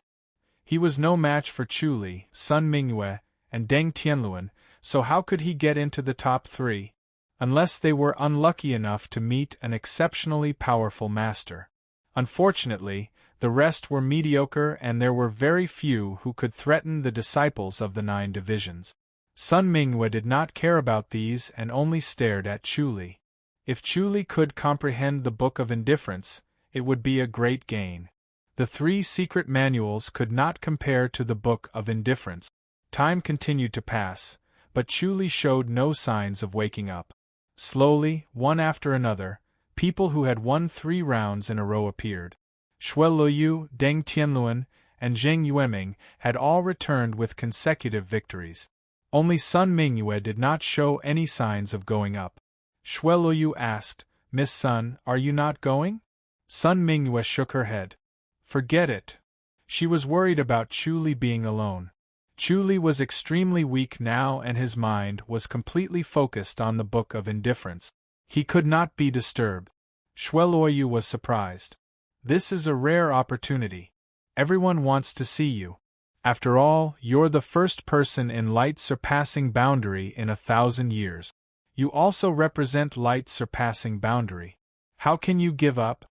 He was no match for Chu Li, Sun Mingyue, and Deng Tianluan, so how could he get into the top 3? Unless they were unlucky enough to meet an exceptionally powerful master. Unfortunately, the rest were mediocre and there were very few who could threaten the disciples of the 9 divisions. Sun Mingyue did not care about these and only stared at Chu Li. If Chu Li could comprehend the Book of Indifference, it would be a great gain. The 3 secret manuals could not compare to the Book of Indifference. Time continued to pass, but Chu Li showed no signs of waking up. Slowly, one after another, people who had won 3 rounds in a row appeared. Shuelu, Deng Tianluan, and Zheng Yueming had all returned with consecutive victories. Only Sun Mingyue did not show any signs of going up. Shuelu asked, "Miss Sun, are you not going?" Sun Mingyue shook her head. Forget it. She was worried about Chu Li being alone. Chu Li was extremely weak now and his mind was completely focused on the Book of Indifference. He could not be disturbed. Shuelu was surprised. This is a rare opportunity. Everyone wants to see you. After all, you're the first person in light surpassing boundary in 1,000 years. You also represent light surpassing boundary. How can you give up?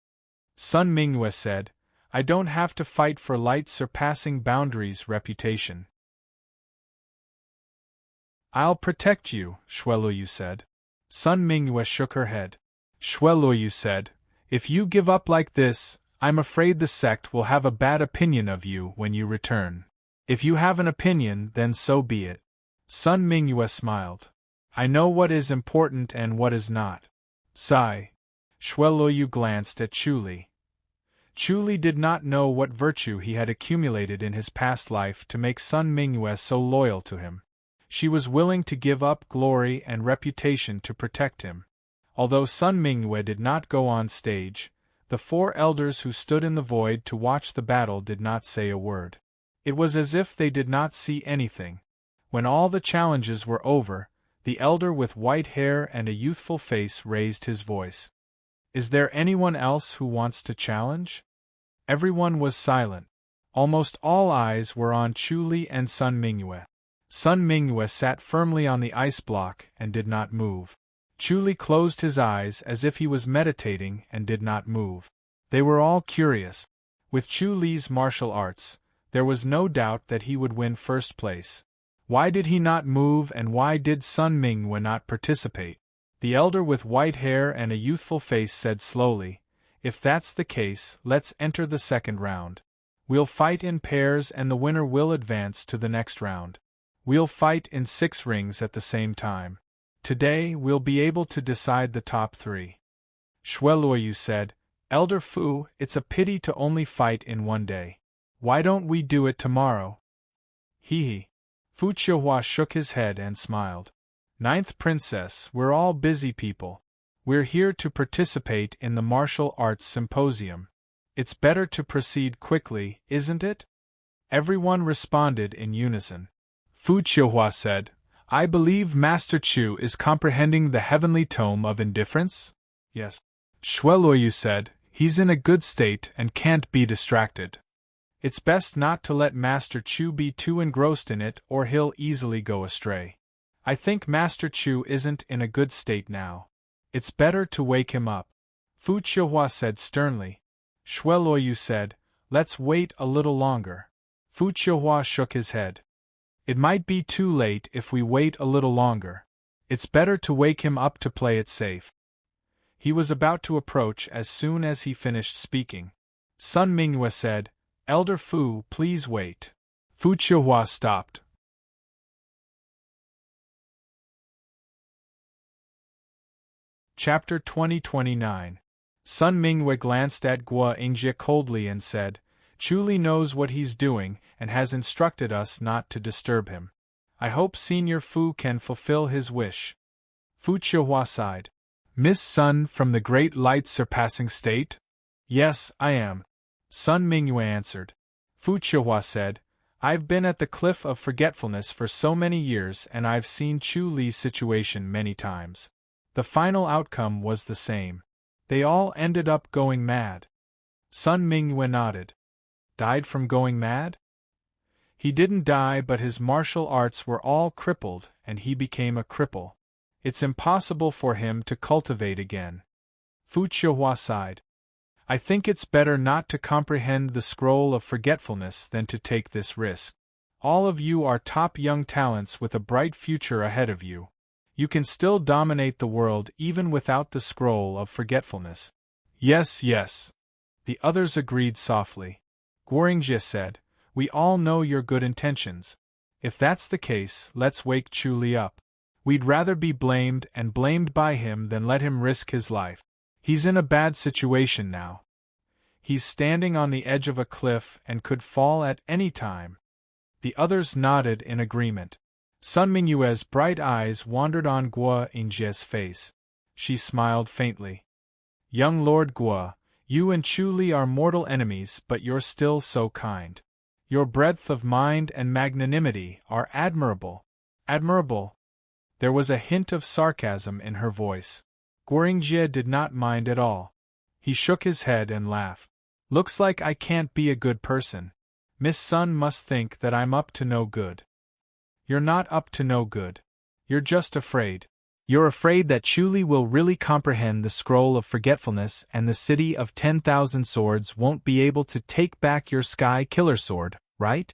Sun Mingyue said, I don't have to fight for light surpassing boundaries reputation. I'll protect you, Shuelu said. Sun Mingyue shook her head. Shuelu said, if you give up like this, I'm afraid the sect will have a bad opinion of you when you return. If you have an opinion, then so be it. Sun Mingyue smiled. I know what is important and what is not. Sigh. Shuelu glanced at Chu Li. Chu Li did not know what virtue he had accumulated in his past life to make Sun Mingyue so loyal to him. She was willing to give up glory and reputation to protect him. Although Sun Mingyue did not go on stage, the 4 elders who stood in the void to watch the battle did not say a word. It was as if they did not see anything. When all the challenges were over, the elder with white hair and a youthful face raised his voice. Is there anyone else who wants to challenge? Everyone was silent. Almost all eyes were on Chu Li and Sun Mingyue. Sun Mingyue sat firmly on the ice block and did not move. Chu Li closed his eyes as if he was meditating and did not move. They were all curious. With Chu Li's martial arts, there was no doubt that he would win first place. Why did he not move and why did Sun Mingyue not participate? The elder with white hair and a youthful face said slowly, if that's the case, let's enter the second round. We'll fight in pairs and the winner will advance to the next round. We'll fight in 6 rings at the same time. Today we'll be able to decide the top 3. Shuelu said, Elder Fu, it's a pity to only fight in one day. Why don't we do it tomorrow? Hee. Fu Qiuhua shook his head and smiled. Ninth Princess, we're all busy people. We're here to participate in the martial arts symposium. It's better to proceed quickly, isn't it? Everyone responded in unison. Fu Qiuhua said, I believe Master Chu is comprehending the heavenly tome of indifference? Yes. Shueluoyu said, he's in a good state and can't be distracted. It's best not to let Master Chu be too engrossed in it or he'll easily go astray. I think Master Chu isn't in a good state now. It's better to wake him up. Fu Qiuhua said sternly. Shueluoyu said, let's wait a little longer. Fu Qiuhua shook his head. It might be too late if we wait a little longer. It's better to wake him up to play it safe. He was about to approach as soon as he finished speaking. Sun Mingyue said, Elder Fu, please wait. Fu Qiuhua stopped. Chapter 2029. Sun Mingyue glanced at Guo Yingjie coldly and said, Chu Li knows what he's doing and has instructed us not to disturb him. I hope Senior Fu can fulfill his wish. Fu Qiuhua sighed. Miss Sun from the Great Light Surpassing State? Yes, I am. Sun Mingyue answered. Fu Qiuhua said, I've been at the Cliff of Forgetfulness for so many years and I've seen Chu Li's situation many times. The final outcome was the same. They all ended up going mad. Sun Mingyue nodded. Died from going mad? He didn't die, but his martial arts were all crippled and he became a cripple. It's impossible for him to cultivate again. Fu Qiuhua sighed. I think it's better not to comprehend the scroll of forgetfulness than to take this risk. All of you are top young talents with a bright future ahead of you. You can still dominate the world even without the scroll of forgetfulness. Yes, yes. The others agreed softly. Guo Yingjie said, We all know your good intentions. If that's the case, let's wake Chu Li up. We'd rather be blamed and blamed by him than let him risk his life. He's in a bad situation now. He's standing on the edge of a cliff and could fall at any time. The others nodded in agreement. Sun Mingyue's bright eyes wandered on Guo Yingjie's face. She smiled faintly. Young Lord Guo, you and Chu Li are mortal enemies, but you're still so kind. Your breadth of mind and magnanimity are admirable. Admirable. There was a hint of sarcasm in her voice. Guo Yingjie did not mind at all. He shook his head and laughed. Looks like I can't be a good person. Miss Sun must think that I'm up to no good. You're not up to no good. You're just afraid. You're afraid that Chu Li will really comprehend the scroll of forgetfulness and the city of 10,000 swords won't be able to take back your sky killer sword, right?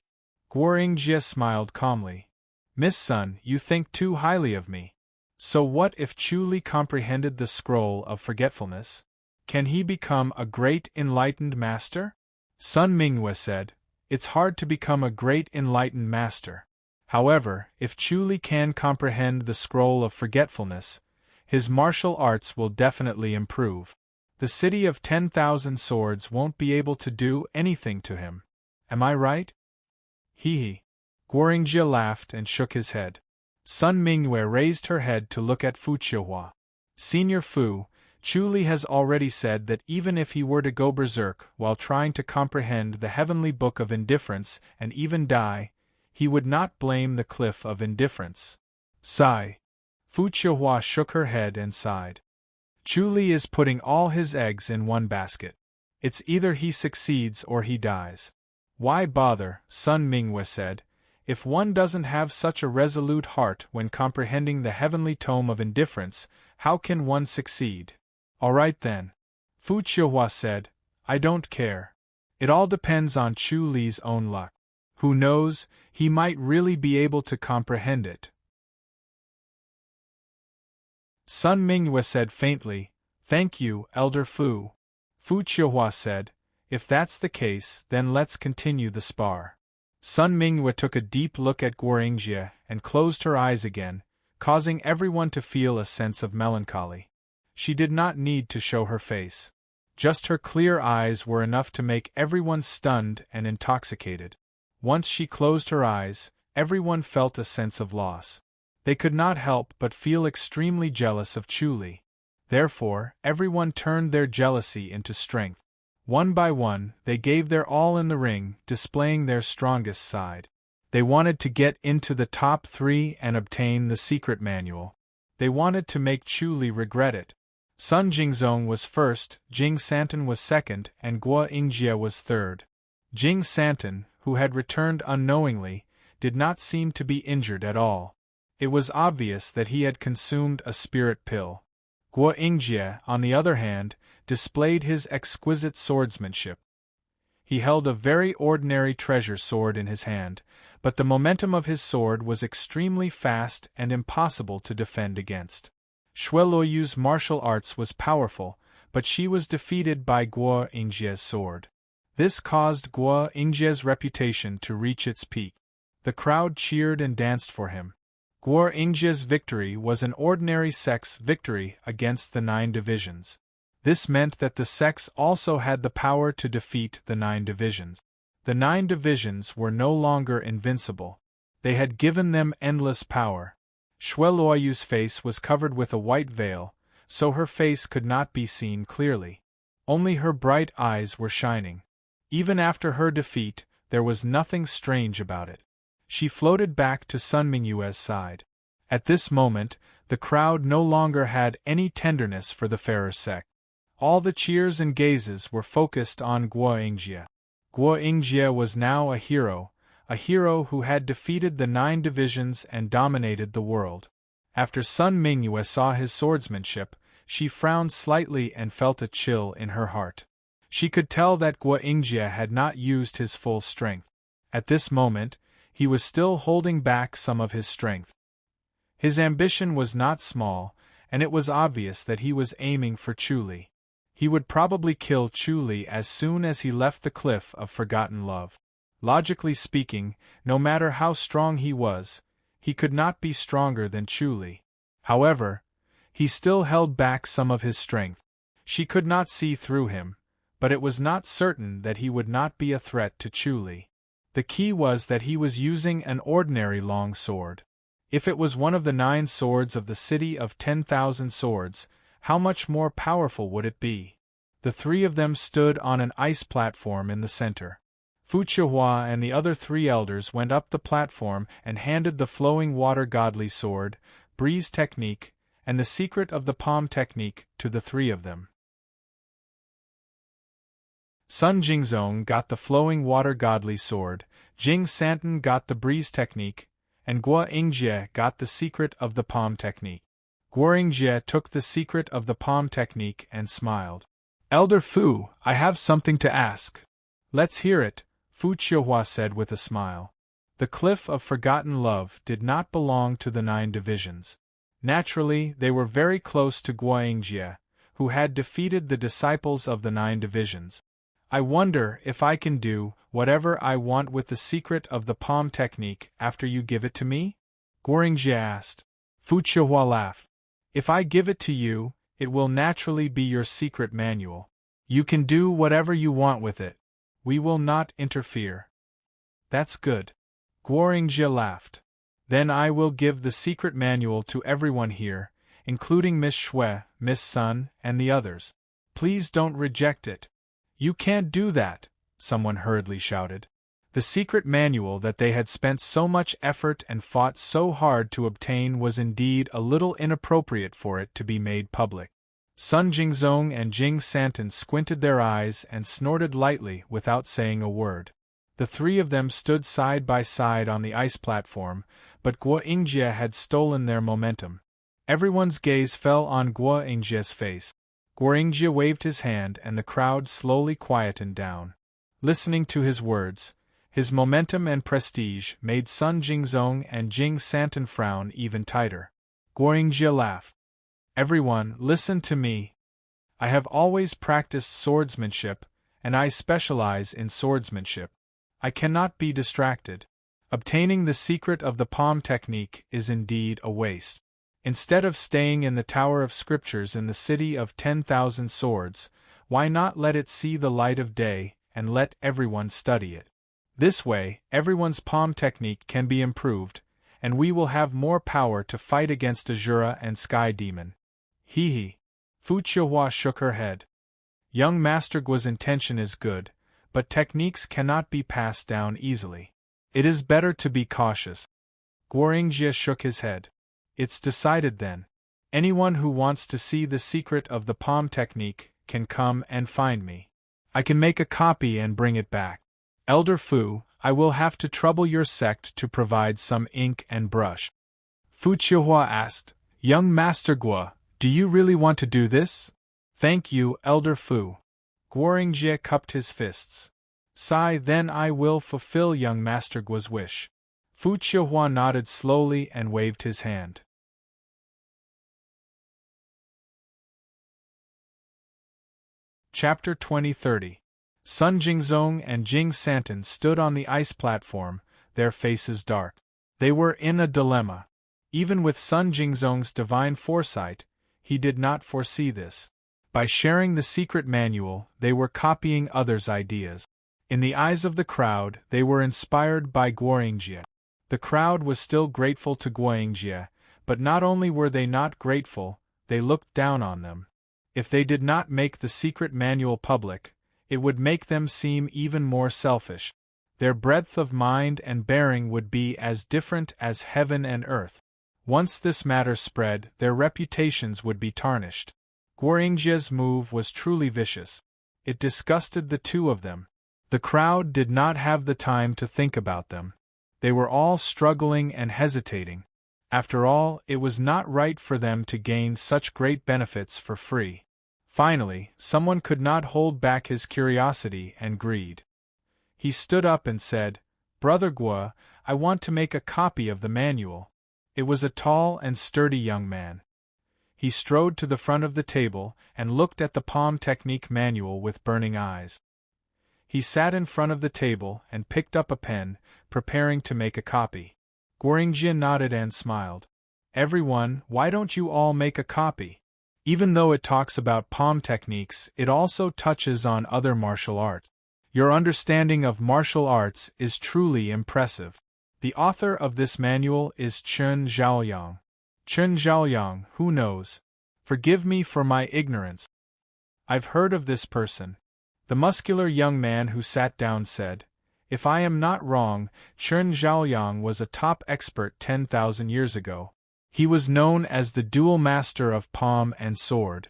Guo Yingjie smiled calmly. Miss Sun, you think too highly of me. So what if Chu Li comprehended the scroll of forgetfulness? Can he become a great enlightened master? Sun Mingyue said, It's hard to become a great enlightened master. However, if Chu Li can comprehend the scroll of forgetfulness, his martial arts will definitely improve. The city of 10,000 swords won't be able to do anything to him. Am I right? Hee. Guo Yingjie laughed and shook his head. Sun Mingyue raised her head to look at Fu Qiuhua. Senior Fu, Chu Li has already said that even if he were to go berserk while trying to comprehend the heavenly book of indifference and even die, he would not blame the cliff of indifference. Sigh. Fu Qiuhua shook her head and sighed. Chu Li is putting all his eggs in one basket. It's either he succeeds or he dies. Why bother, Sun Mingyue said. If one doesn't have such a resolute heart when comprehending the heavenly tome of indifference, how can one succeed? All right then. Fu Qiuhua said, I don't care. It all depends on Chu Li's own luck. Who knows, he might really be able to comprehend it. Sun Mingyue said faintly, Thank you, Elder Fu. Fu Qiuhua said, If that's the case, then let's continue the spar. Sun Mingyue took a deep look at Guo Yingjie and closed her eyes again, causing everyone to feel a sense of melancholy. She did not need to show her face. Just her clear eyes were enough to make everyone stunned and intoxicated. Once she closed her eyes, everyone felt a sense of loss. They could not help but feel extremely jealous of Chuli. Therefore, everyone turned their jealousy into strength. One by one, they gave their all in the ring, displaying their strongest side. They wanted to get into the top 3 and obtain the secret manual. They wanted to make Chuli regret it. Sun Jingzong was first, Jing Santan was second, and Guo Yingjie was third. Jing Santan, who had returned unknowingly, did not seem to be injured at all. It was obvious that he had consumed a spirit pill. Guo Yingjie, on the other hand, displayed his exquisite swordsmanship. He held a very ordinary treasure sword in his hand, but the momentum of his sword was extremely fast and impossible to defend against. Xue Luoyu's martial arts was powerful, but she was defeated by Guo Yingjie's sword. This caused Guo Yingjie's reputation to reach its peak. The crowd cheered and danced for him. Guo Yingjie's victory was an ordinary sex victory against the 9 divisions. This meant that the sex also had the power to defeat the 9 divisions. The 9 divisions were no longer invincible. They had given them endless power. Xue Luoyu's face was covered with a white veil, so her face could not be seen clearly. Only her bright eyes were shining. Even after her defeat, there was nothing strange about it. She floated back to Sun Mingyue's side. At this moment, the crowd no longer had any tenderness for the fairer sex. All the cheers and gazes were focused on Guo Yingjie. Guo Yingjie was now a hero who had defeated the 9 divisions and dominated the world. After Sun Mingyue saw his swordsmanship, she frowned slightly and felt a chill in her heart. She could tell that Guo Yingjie had not used his full strength. At this moment, he was still holding back some of his strength. His ambition was not small, and it was obvious that he was aiming for Chuli. He would probably kill Chuli as soon as he left the cliff of forgotten love. Logically speaking, no matter how strong he was, he could not be stronger than Chuli. However, he still held back some of his strength. She could not see through him, but it was not certain that he would not be a threat to Chuli. The key was that he was using an ordinary long sword. If it was one of the 9 swords of the City of 10,000 Swords, how much more powerful would it be? The 3 of them stood on an ice platform in the center. Fu Chihua and the other 3 elders went up the platform and handed the flowing water godly sword, breeze technique, and the secret of the palm technique to the 3 of them. Sun Jingzong got the flowing water godly sword, Jing Santan got the breeze technique, and Guo Yingjie got the secret of the palm technique. Guo Yingjie took the secret of the palm technique and smiled. "Elder Fu, I have something to ask." "Let's hear it," Fu Chihua said with a smile. The Cliff of Forgotten Love did not belong to the 9 divisions. Naturally, they were very close to Guo Yingjie, who had defeated the disciples of the 9 divisions. "I wonder if I can do whatever I want with the secret of the palm technique after you give it to me?" Guo Yingjie asked. Fu Chihua laughed. "If I give it to you, it will naturally be your secret manual. You can do whatever you want with it. We will not interfere." "That's good." Guo Yingjie laughed. "Then I will give the secret manual to everyone here, including Miss Xue, Miss Sun, and the others. Please don't reject it." "You can't do that," someone hurriedly shouted. The secret manual that they had spent so much effort and fought so hard to obtain was indeed a little inappropriate for it to be made public. Sun Jingzong and Jing Santan squinted their eyes and snorted lightly without saying a word. The 3 of them stood side by side on the ice platform, but Guo Yingjie had stolen their momentum. Everyone's gaze fell on Guo Yingjie's face. Guo Yingjie waved his hand and the crowd slowly quietened down. Listening to his words, his momentum and prestige made Sun Jingzong and Jing Santan frown even tighter. Guo Yingjie laughed. "Everyone, listen to me. I have always practiced swordsmanship, and I specialize in swordsmanship. I cannot be distracted. Obtaining the secret of the palm technique is indeed a waste. Instead of staying in the Tower of Scriptures in the City of 10,000 Swords, why not let it see the light of day, and let everyone study it? This way, everyone's palm technique can be improved, and we will have more power to fight against Azura and Sky Demon. Hee hee. Fu Qiuhua shook her head. Young Master Guo's intention is good, but techniques cannot be passed down easily. It is better to be cautious. Guoringjie shook his head. It's decided then. Anyone who wants to see the secret of the palm technique can come and find me. I can make a copy and bring it back. Elder Fu, I will have to trouble your sect to provide some ink and brush. Fu Qiuhua asked, Young Master Guo, do you really want to do this? Thank you, Elder Fu. Guoringjie cupped his fists. Sigh, then I will fulfill young Master Guo's wish. Fu Qiuhua nodded slowly and waved his hand. Chapter 20:30. Sun Jingzong and Jing Santin stood on the ice platform, their faces dark. They were in a dilemma. Even with Sun Jingzong's divine foresight, he did not foresee this. By sharing the secret manual, they were copying others' ideas. In the eyes of the crowd, they were inspired by Guoringjie. The crowd was still grateful to Guoringjie, but not only were they not grateful, they looked down on them. If they did not make the secret manual public, it would make them seem even more selfish. Their breadth of mind and bearing would be as different as heaven and earth. Once this matter spread, their reputations would be tarnished. Guoringjie's move was truly vicious. It disgusted the two of them. The crowd did not have the time to think about them. They were all struggling and hesitating. After all, it was not right for them to gain such great benefits for free. Finally, someone could not hold back his curiosity and greed. He stood up and said, Brother Guo, I want to make a copy of the manual. It was a tall and sturdy young man. He strode to the front of the table and looked at the palm technique manual with burning eyes. He sat in front of the table and picked up a pen, preparing to make a copy. Guoringjie nodded and smiled. Everyone, why don't you all make a copy? Even though it talks about palm techniques, it also touches on other martial arts. Your understanding of martial arts is truly impressive. The author of this manual is Chen Zhaoyang. Chen Zhaoyang, who knows? Forgive me for my ignorance. I've heard of this person. The muscular young man who sat down said, If I am not wrong, Chen Zhaoyang was a top expert 10,000 years ago. He was known as the Dual Master of Palm and Sword.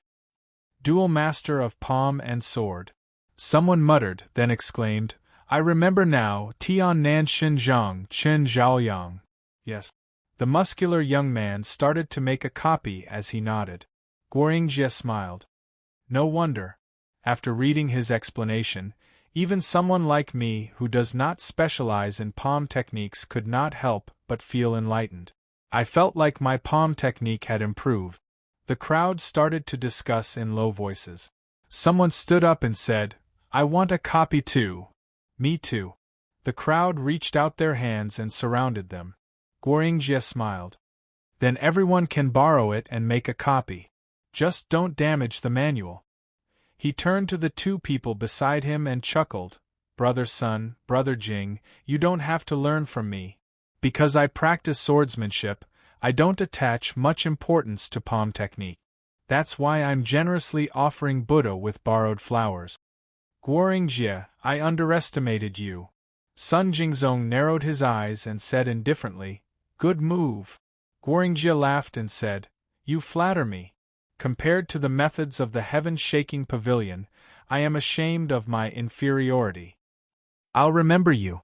Dual Master of Palm and Sword. Someone muttered, then exclaimed, I remember now, Tian Nan Xinjiang Chen Zhaoyang. Yes. The muscular young man started to make a copy as he nodded. Guoringjie smiled. No wonder. After reading his explanation, even someone like me who does not specialize in palm techniques could not help but feel enlightened. I felt like my palm technique had improved. The crowd started to discuss in low voices. Someone stood up and said, I want a copy too. Me too. The crowd reached out their hands and surrounded them. Guoringjie smiled. Then everyone can borrow it and make a copy. Just don't damage the manual. He turned to the two people beside him and chuckled. Brother Sun, Brother Jing, you don't have to learn from me. Because I practice swordsmanship, I don't attach much importance to palm technique. That's why I'm generously offering Buddha with borrowed flowers. Guoringjie, I underestimated you. Sun Jingzong narrowed his eyes and said indifferently, Good move. Guoringjie laughed and said, You flatter me. Compared to the methods of the heaven-shaking pavilion, I am ashamed of my inferiority. I'll remember you.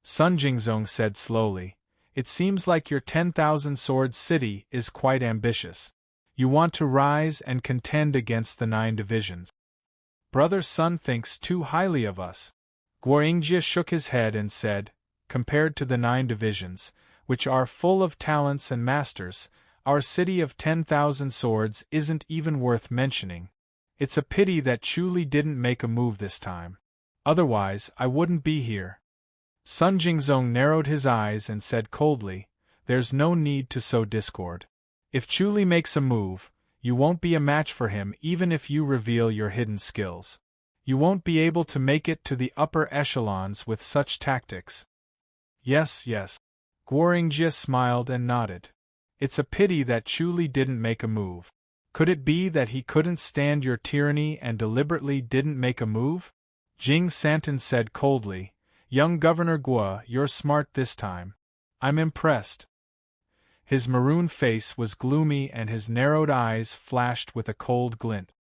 Sun Jingzong said slowly, It seems like your 10,000 sword city is quite ambitious. You want to rise and contend against the 9 divisions. Brother Sun thinks too highly of us. Guoringjie shook his head and said, Compared to the 9 divisions, which are full of talents and masters, our city of 10,000 swords isn't even worth mentioning. It's a pity that Chu Li didn't make a move this time. Otherwise, I wouldn't be here. Sun Jingzong narrowed his eyes and said coldly, There's no need to sow discord. If Chu Li makes a move, You won't be a match for him even if you reveal your hidden skills. You won't be able to make it to the upper echelons with such tactics. Yes, yes. Guoringjie smiled and nodded. It's a pity that Chuli didn't make a move. Could it be that he couldn't stand your tyranny and deliberately didn't make a move? Jing Santin said coldly, Young Governor Guo, you're smart this time. I'm impressed. His maroon face was gloomy and his narrowed eyes flashed with a cold glint.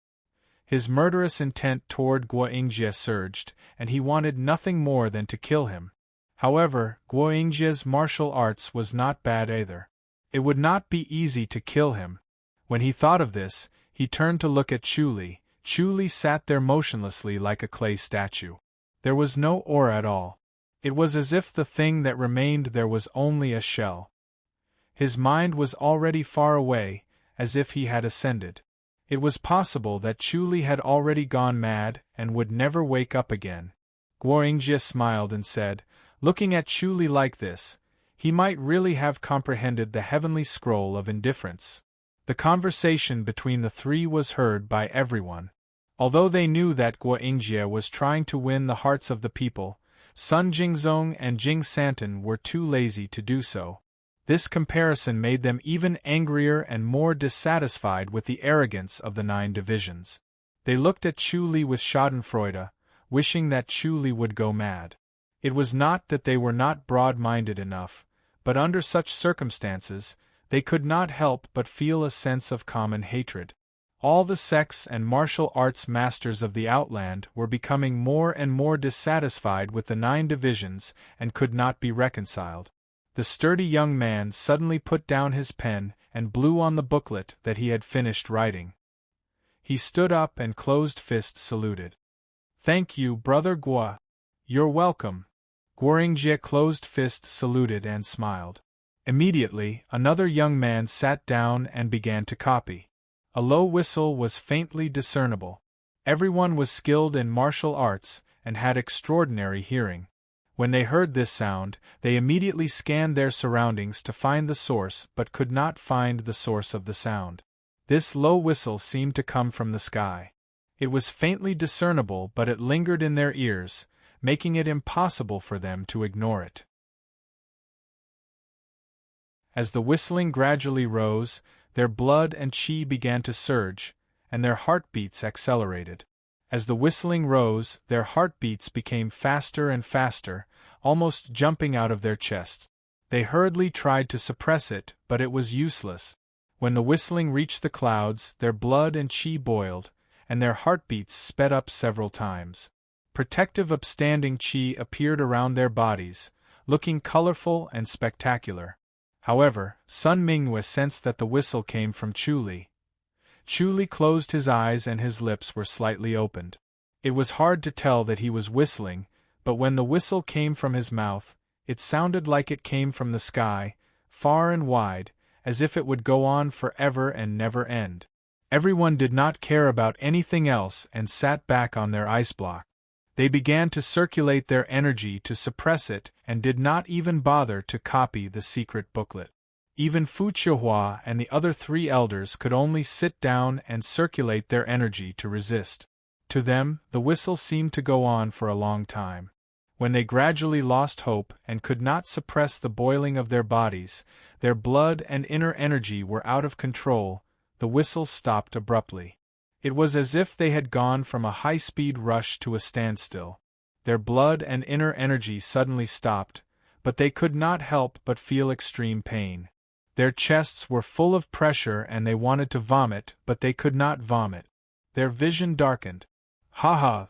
His murderous intent toward Guoringjie surged, and he wanted nothing more than to kill him. However, Guoringjie's martial arts was not bad either. It would not be easy to kill him. When he thought of this, he turned to look at Chuli. Chuli sat there motionlessly like a clay statue. There was no aura at all. It was as if the thing that remained there was only a shell. His mind was already far away, as if he had ascended. It was possible that Chuli had already gone mad and would never wake up again. Guoringjie smiled and said, looking at Chuli like this, he might really have comprehended the heavenly scroll of indifference. The conversation between the three was heard by everyone. Although they knew that Guoringjie was trying to win the hearts of the people, Sun Jingzong and Jing Santin were too lazy to do so. This comparison made them even angrier and more dissatisfied with the arrogance of the 9 divisions. They looked at Chuli with schadenfreude, wishing that Chuli would go mad. It was not that they were not broad-minded enough, but under such circumstances, they could not help but feel a sense of common hatred. All the sects and martial arts masters of the Outland were becoming more and more dissatisfied with the 9 divisions and could not be reconciled. The sturdy young man suddenly put down his pen and blew on the booklet that he had finished writing. He stood up and closed-fist saluted. Thank you, Brother Guo. You're welcome. Guoringjie closed-fist saluted and smiled. Immediately, another young man sat down and began to copy. A low whistle was faintly discernible. Everyone was skilled in martial arts and had extraordinary hearing. When they heard this sound, they immediately scanned their surroundings to find the source but could not find the source of the sound. This low whistle seemed to come from the sky. It was faintly discernible, but it lingered in their ears, making it impossible for them to ignore it. As the whistling gradually rose, their blood and qi began to surge, and their heartbeats accelerated. As the whistling rose, their heartbeats became faster and faster, almost jumping out of their chests. They hurriedly tried to suppress it, but it was useless. When the whistling reached the clouds, their blood and qi boiled, and their heartbeats sped up several times. Protective upstanding qi appeared around their bodies, looking colorful and spectacular. However, Sun Mingyue sensed that the whistle came from Chuli. Chuli closed his eyes and his lips were slightly opened. It was hard to tell that he was whistling, but when the whistle came from his mouth, it sounded like it came from the sky, far and wide, as if it would go on forever and never end. Everyone did not care about anything else and sat back on their ice block. They began to circulate their energy to suppress it and did not even bother to copy the secret booklet. Even Fu Chihua and the other 3 elders could only sit down and circulate their energy to resist. To them, the whistle seemed to go on for a long time. When they gradually lost hope and could not suppress the boiling of their bodies, their blood and inner energy were out of control, the whistle stopped abruptly. It was as if they had gone from a high-speed rush to a standstill. Their blood and inner energy suddenly stopped, but they could not help but feel extreme pain. Their chests were full of pressure and they wanted to vomit, but they could not vomit. Their vision darkened. Ha ha!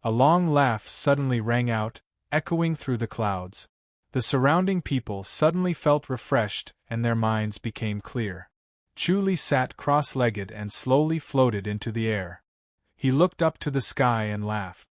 A long laugh suddenly rang out, echoing through the clouds. The surrounding people suddenly felt refreshed and their minds became clear. Chuli sat cross-legged and slowly floated into the air. He looked up to the sky and laughed.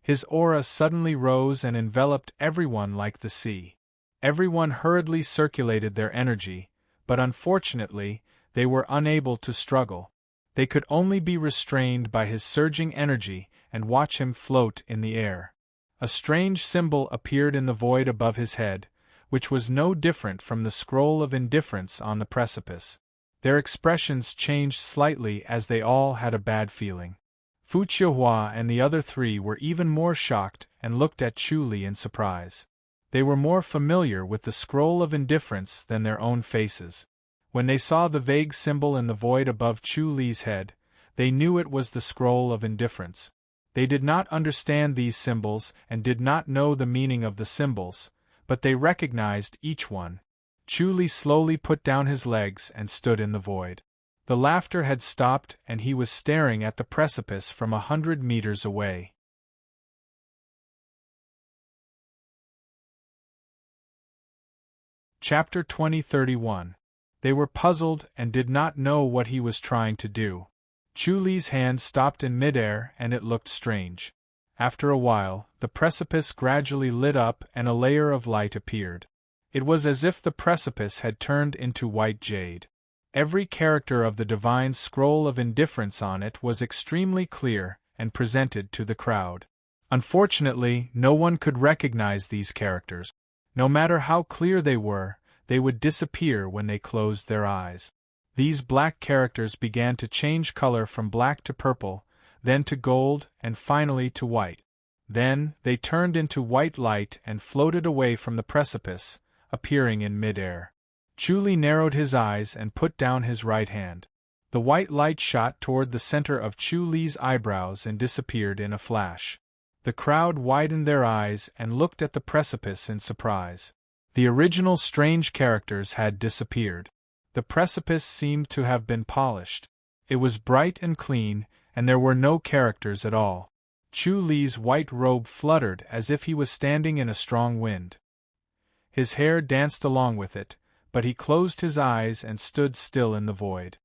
His aura suddenly rose and enveloped everyone like the sea. Everyone hurriedly circulated their energy, but unfortunately, they were unable to struggle. They could only be restrained by his surging energy and watch him float in the air. A strange symbol appeared in the void above his head, which was no different from the scroll of indifference on the precipice. Their expressions changed slightly as they all had a bad feeling. Fu Qiuhua and the other three were even more shocked and looked at Chu Li in surprise. They were more familiar with the scroll of indifference than their own faces. When they saw the vague symbol in the void above Chu Li's head, they knew it was the scroll of indifference. They did not understand these symbols and did not know the meaning of the symbols, but they recognized each one. Chu Li slowly put down his legs and stood in the void. The laughter had stopped and he was staring at the precipice from 100 meters away. Chapter 20:31. They were puzzled and did not know what he was trying to do. Chu Li's hand stopped in midair and it looked strange. After a while, the precipice gradually lit up and a layer of light appeared. It was as if the precipice had turned into white jade. Every character of the divine scroll of indifference on it was extremely clear and presented to the crowd. Unfortunately, no one could recognize these characters. No matter how clear they would disappear when they closed their eyes. These black characters began to change color from black to purple, then to gold, and finally to white. Then, they turned into white light and floated away from the precipice, appearing in midair. Chu Li narrowed his eyes and put down his right hand. The white light shot toward the center of Chu Li's eyebrows and disappeared in a flash. The crowd widened their eyes and looked at the precipice in surprise. The original strange characters had disappeared. The precipice seemed to have been polished. It was bright and clean, and there were no characters at all. Chu Li's white robe fluttered as if he was standing in a strong wind. His hair danced along with it, but he closed his eyes and stood still in the void.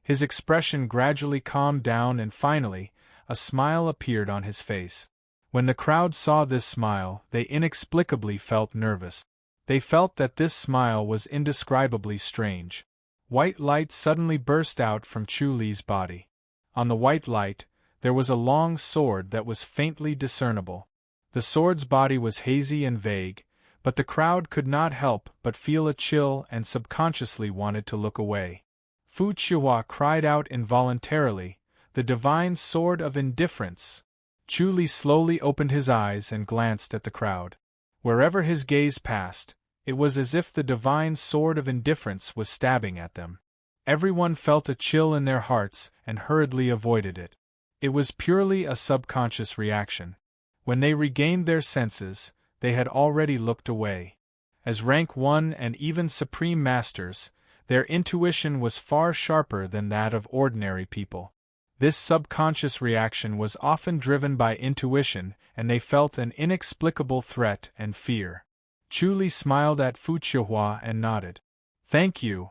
His expression gradually calmed down and finally, a smile appeared on his face. When the crowd saw this smile, they inexplicably felt nervous. They felt that this smile was indescribably strange. White light suddenly burst out from Chu Li's body. On the white light, there was a long sword that was faintly discernible. The sword's body was hazy and vague, but the crowd could not help but feel a chill and subconsciously wanted to look away. Fu Qiuhua cried out involuntarily, "The divine sword of indifference!" Chu Li slowly opened his eyes and glanced at the crowd. Wherever his gaze passed, it was as if the divine sword of indifference was stabbing at them. Everyone felt a chill in their hearts and hurriedly avoided it. It was purely a subconscious reaction. When they regained their senses, they had already looked away. As rank 1 and even supreme masters, their intuition was far sharper than that of ordinary people. This subconscious reaction was often driven by intuition, and they felt an inexplicable threat and fear. Chu Li smiled at Fu Qiuhua and nodded. "Thank you."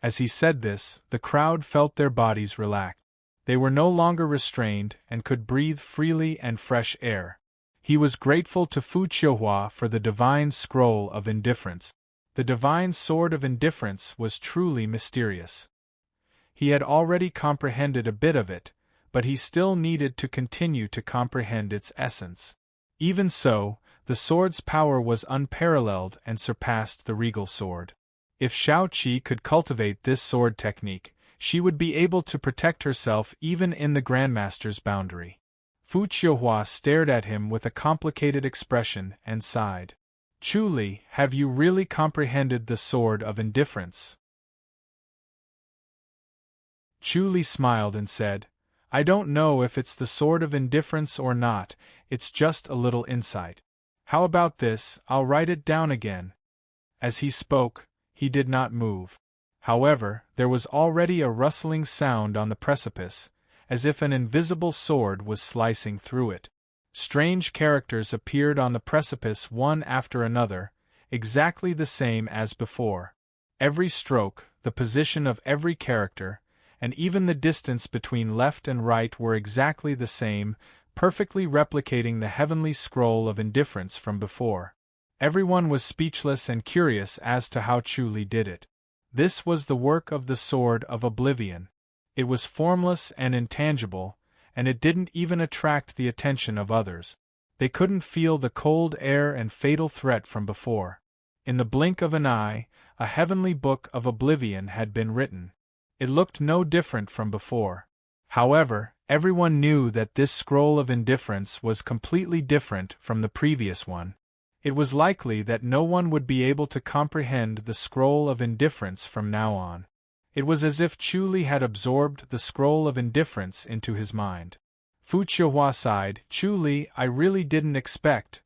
As he said this, the crowd felt their bodies relax. They were no longer restrained and could breathe freely and fresh air. He was grateful to Fu Qiuhua for the divine scroll of indifference. The divine sword of indifference was truly mysterious. He had already comprehended a bit of it, but he still needed to continue to comprehend its essence. Even so, the sword's power was unparalleled and surpassed the regal sword. If Shaoqi could cultivate this sword technique, she would be able to protect herself even in the Grandmaster's boundary. Fu Qiuhua stared at him with a complicated expression and sighed. "Chu Li, have you really comprehended the sword of indifference?" Chu Li smiled and said, "I don't know if it's the sword of indifference or not, it's just a little insight. How about this, I'll write it down again." As he spoke, he did not move. However, there was already a rustling sound on the precipice, as if an invisible sword was slicing through it. Strange characters appeared on the precipice one after another, exactly the same as before. Every stroke, the position of every character, and even the distance between left and right were exactly the same, perfectly replicating the heavenly scroll of indifference from before. Everyone was speechless and curious as to how Chu Li did it. This was the work of the sword of oblivion. It was formless and intangible, and it didn't even attract the attention of others. They couldn't feel the cold air and fatal threat from before. In the blink of an eye, a heavenly book of oblivion had been written. It looked no different from before. However, everyone knew that this scroll of indifference was completely different from the previous one. It was likely that no one would be able to comprehend the scroll of indifference from now on. It was as if Chu Li had absorbed the scroll of indifference into his mind. Fu Qiuhua sighed. Chu Li, I really didn't expect.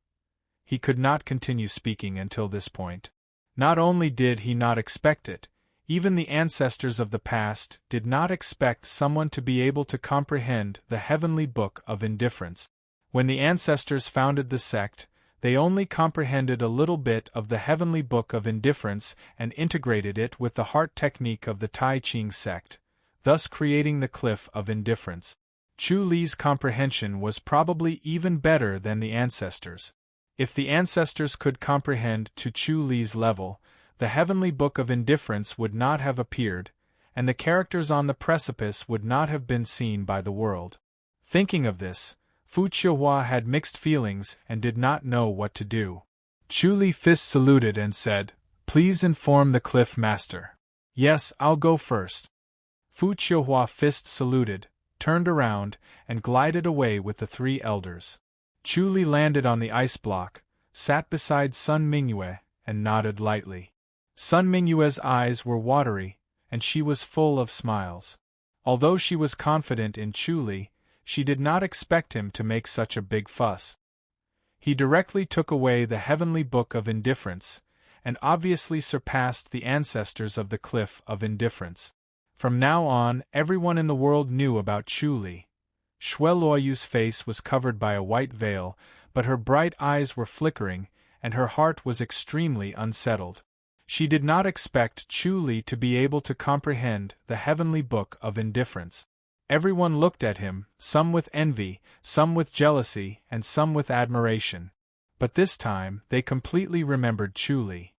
He could not continue speaking until this point. Not only did he not expect it, even the ancestors of the past did not expect someone to be able to comprehend the heavenly book of indifference. When the ancestors founded the sect, they only comprehended a little bit of the heavenly book of indifference and integrated it with the heart technique of the Tai Ching sect, thus creating the cliff of indifference. Chu Li's comprehension was probably even better than the ancestors. If the ancestors could comprehend to Chu Li's level, the heavenly book of indifference would not have appeared, and the characters on the precipice would not have been seen by the world. Thinking of this, Fu Qiuhua had mixed feelings and did not know what to do. Chu Li fist saluted and said, Please inform the cliff master. Yes, I'll go first. Fu Qiuhua fist saluted, turned around, and glided away with the three elders. Chu Li landed on the ice block, sat beside Sun Mingyue, and nodded lightly. Sun Mingyue's eyes were watery, and she was full of smiles. Although she was confident in Chu Li, she did not expect him to make such a big fuss. He directly took away the heavenly book of indifference, and obviously surpassed the ancestors of the cliff of indifference. From now on, everyone in the world knew about Chu Li. Xue Luoyu's face was covered by a white veil, but her bright eyes were flickering, and her heart was extremely unsettled. She did not expect Chu Li to be able to comprehend the heavenly book of indifference. Everyone looked at him, some with envy, some with jealousy, and some with admiration. But this time, they completely remembered Chu Li.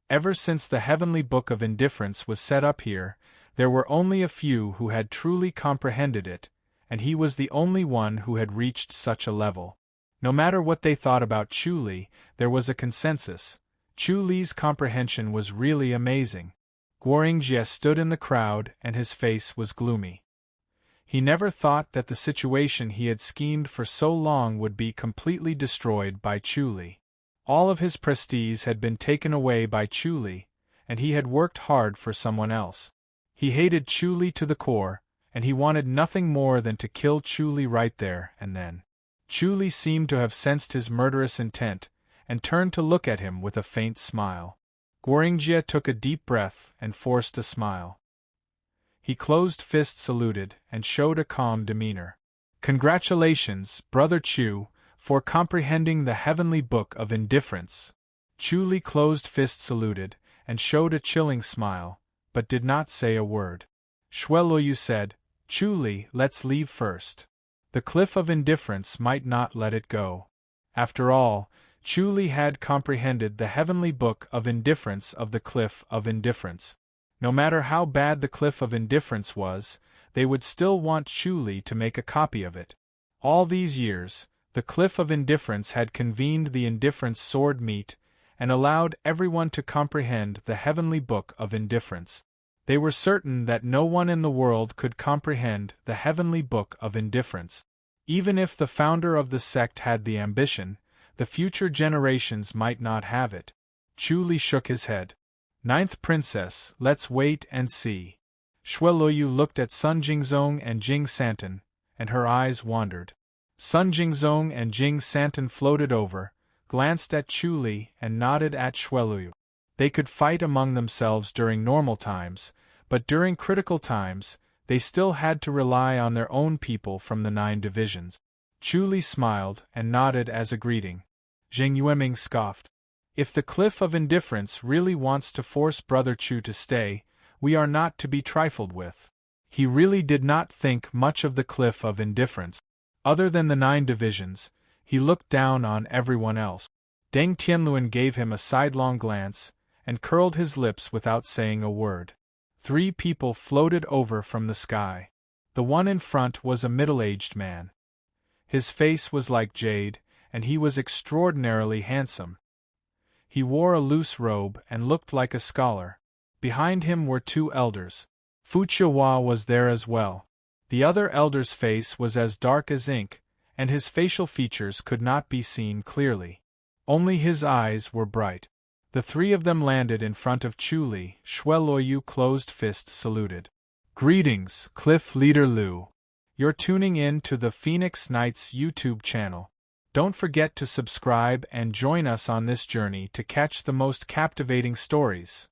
Ever since the heavenly book of indifference was set up here, there were only a few who had truly comprehended it, and he was the only one who had reached such a level. No matter what they thought about Chu Li, there was a consensus. Chu Li's comprehension was really amazing. Guoringjie stood in the crowd and his face was gloomy. He never thought that the situation he had schemed for so long would be completely destroyed by Chu Li. All of his prestige had been taken away by Chu Li, and he had worked hard for someone else. He hated Chu Li to the core, and he wanted nothing more than to kill Chu Li right there and then. Chu Li seemed to have sensed his murderous intent, and turned to look at him with a faint smile. Guoringjie took a deep breath and forced a smile. He closed fist saluted and showed a calm demeanor. Congratulations, Brother Chu, for comprehending the heavenly book of indifference. Chu Li closed fist saluted and showed a chilling smile, but did not say a word. Xue Luoyu said, Chu Li, let's leave first. The cliff of indifference might not let it go. After all, Chu Li had comprehended the heavenly book of indifference of the cliff of indifference. No matter how bad the cliff of indifference was, they would still want Chu Li to make a copy of it. All these years, the cliff of indifference had convened the indifference sword meet, and allowed everyone to comprehend the heavenly book of indifference. They were certain that no one in the world could comprehend the heavenly book of indifference. Even if the founder of the sect had the ambition, the future generations might not have it. Chu Li shook his head. Ninth Princess, let's wait and see. Xue Luoyu looked at Sun Jingzong and Jing Santon, and her eyes wandered. Sun Jingzong and Jing Santon floated over, glanced at Chu Li and nodded at Xue Luoyu. They could fight among themselves during normal times, but during critical times, they still had to rely on their own people from the 9 divisions. Chu Li smiled and nodded as a greeting. Zheng Yueming scoffed. If the cliff of indifference really wants to force Brother Chu to stay, we are not to be trifled with. He really did not think much of the cliff of indifference. Other than the 9 divisions, he looked down on everyone else. Deng Tianluan gave him a sidelong glance, and curled his lips without saying a word. 3 people floated over from the sky. The one in front was a middle-aged man. His face was like jade, and he was extraordinarily handsome. He wore a loose robe and looked like a scholar. Behind him were two elders. Fuchiwa was there as well. The other elder's face was as dark as ink, and his facial features could not be seen clearly. Only his eyes were bright. The three of them landed in front of Chu-Li. Shueloyu closed fist saluted. Greetings, Cliff Leader Lu. You're tuning in to the Phoenix Knights YouTube channel. Don't forget to subscribe and join us on this journey to catch the most captivating stories.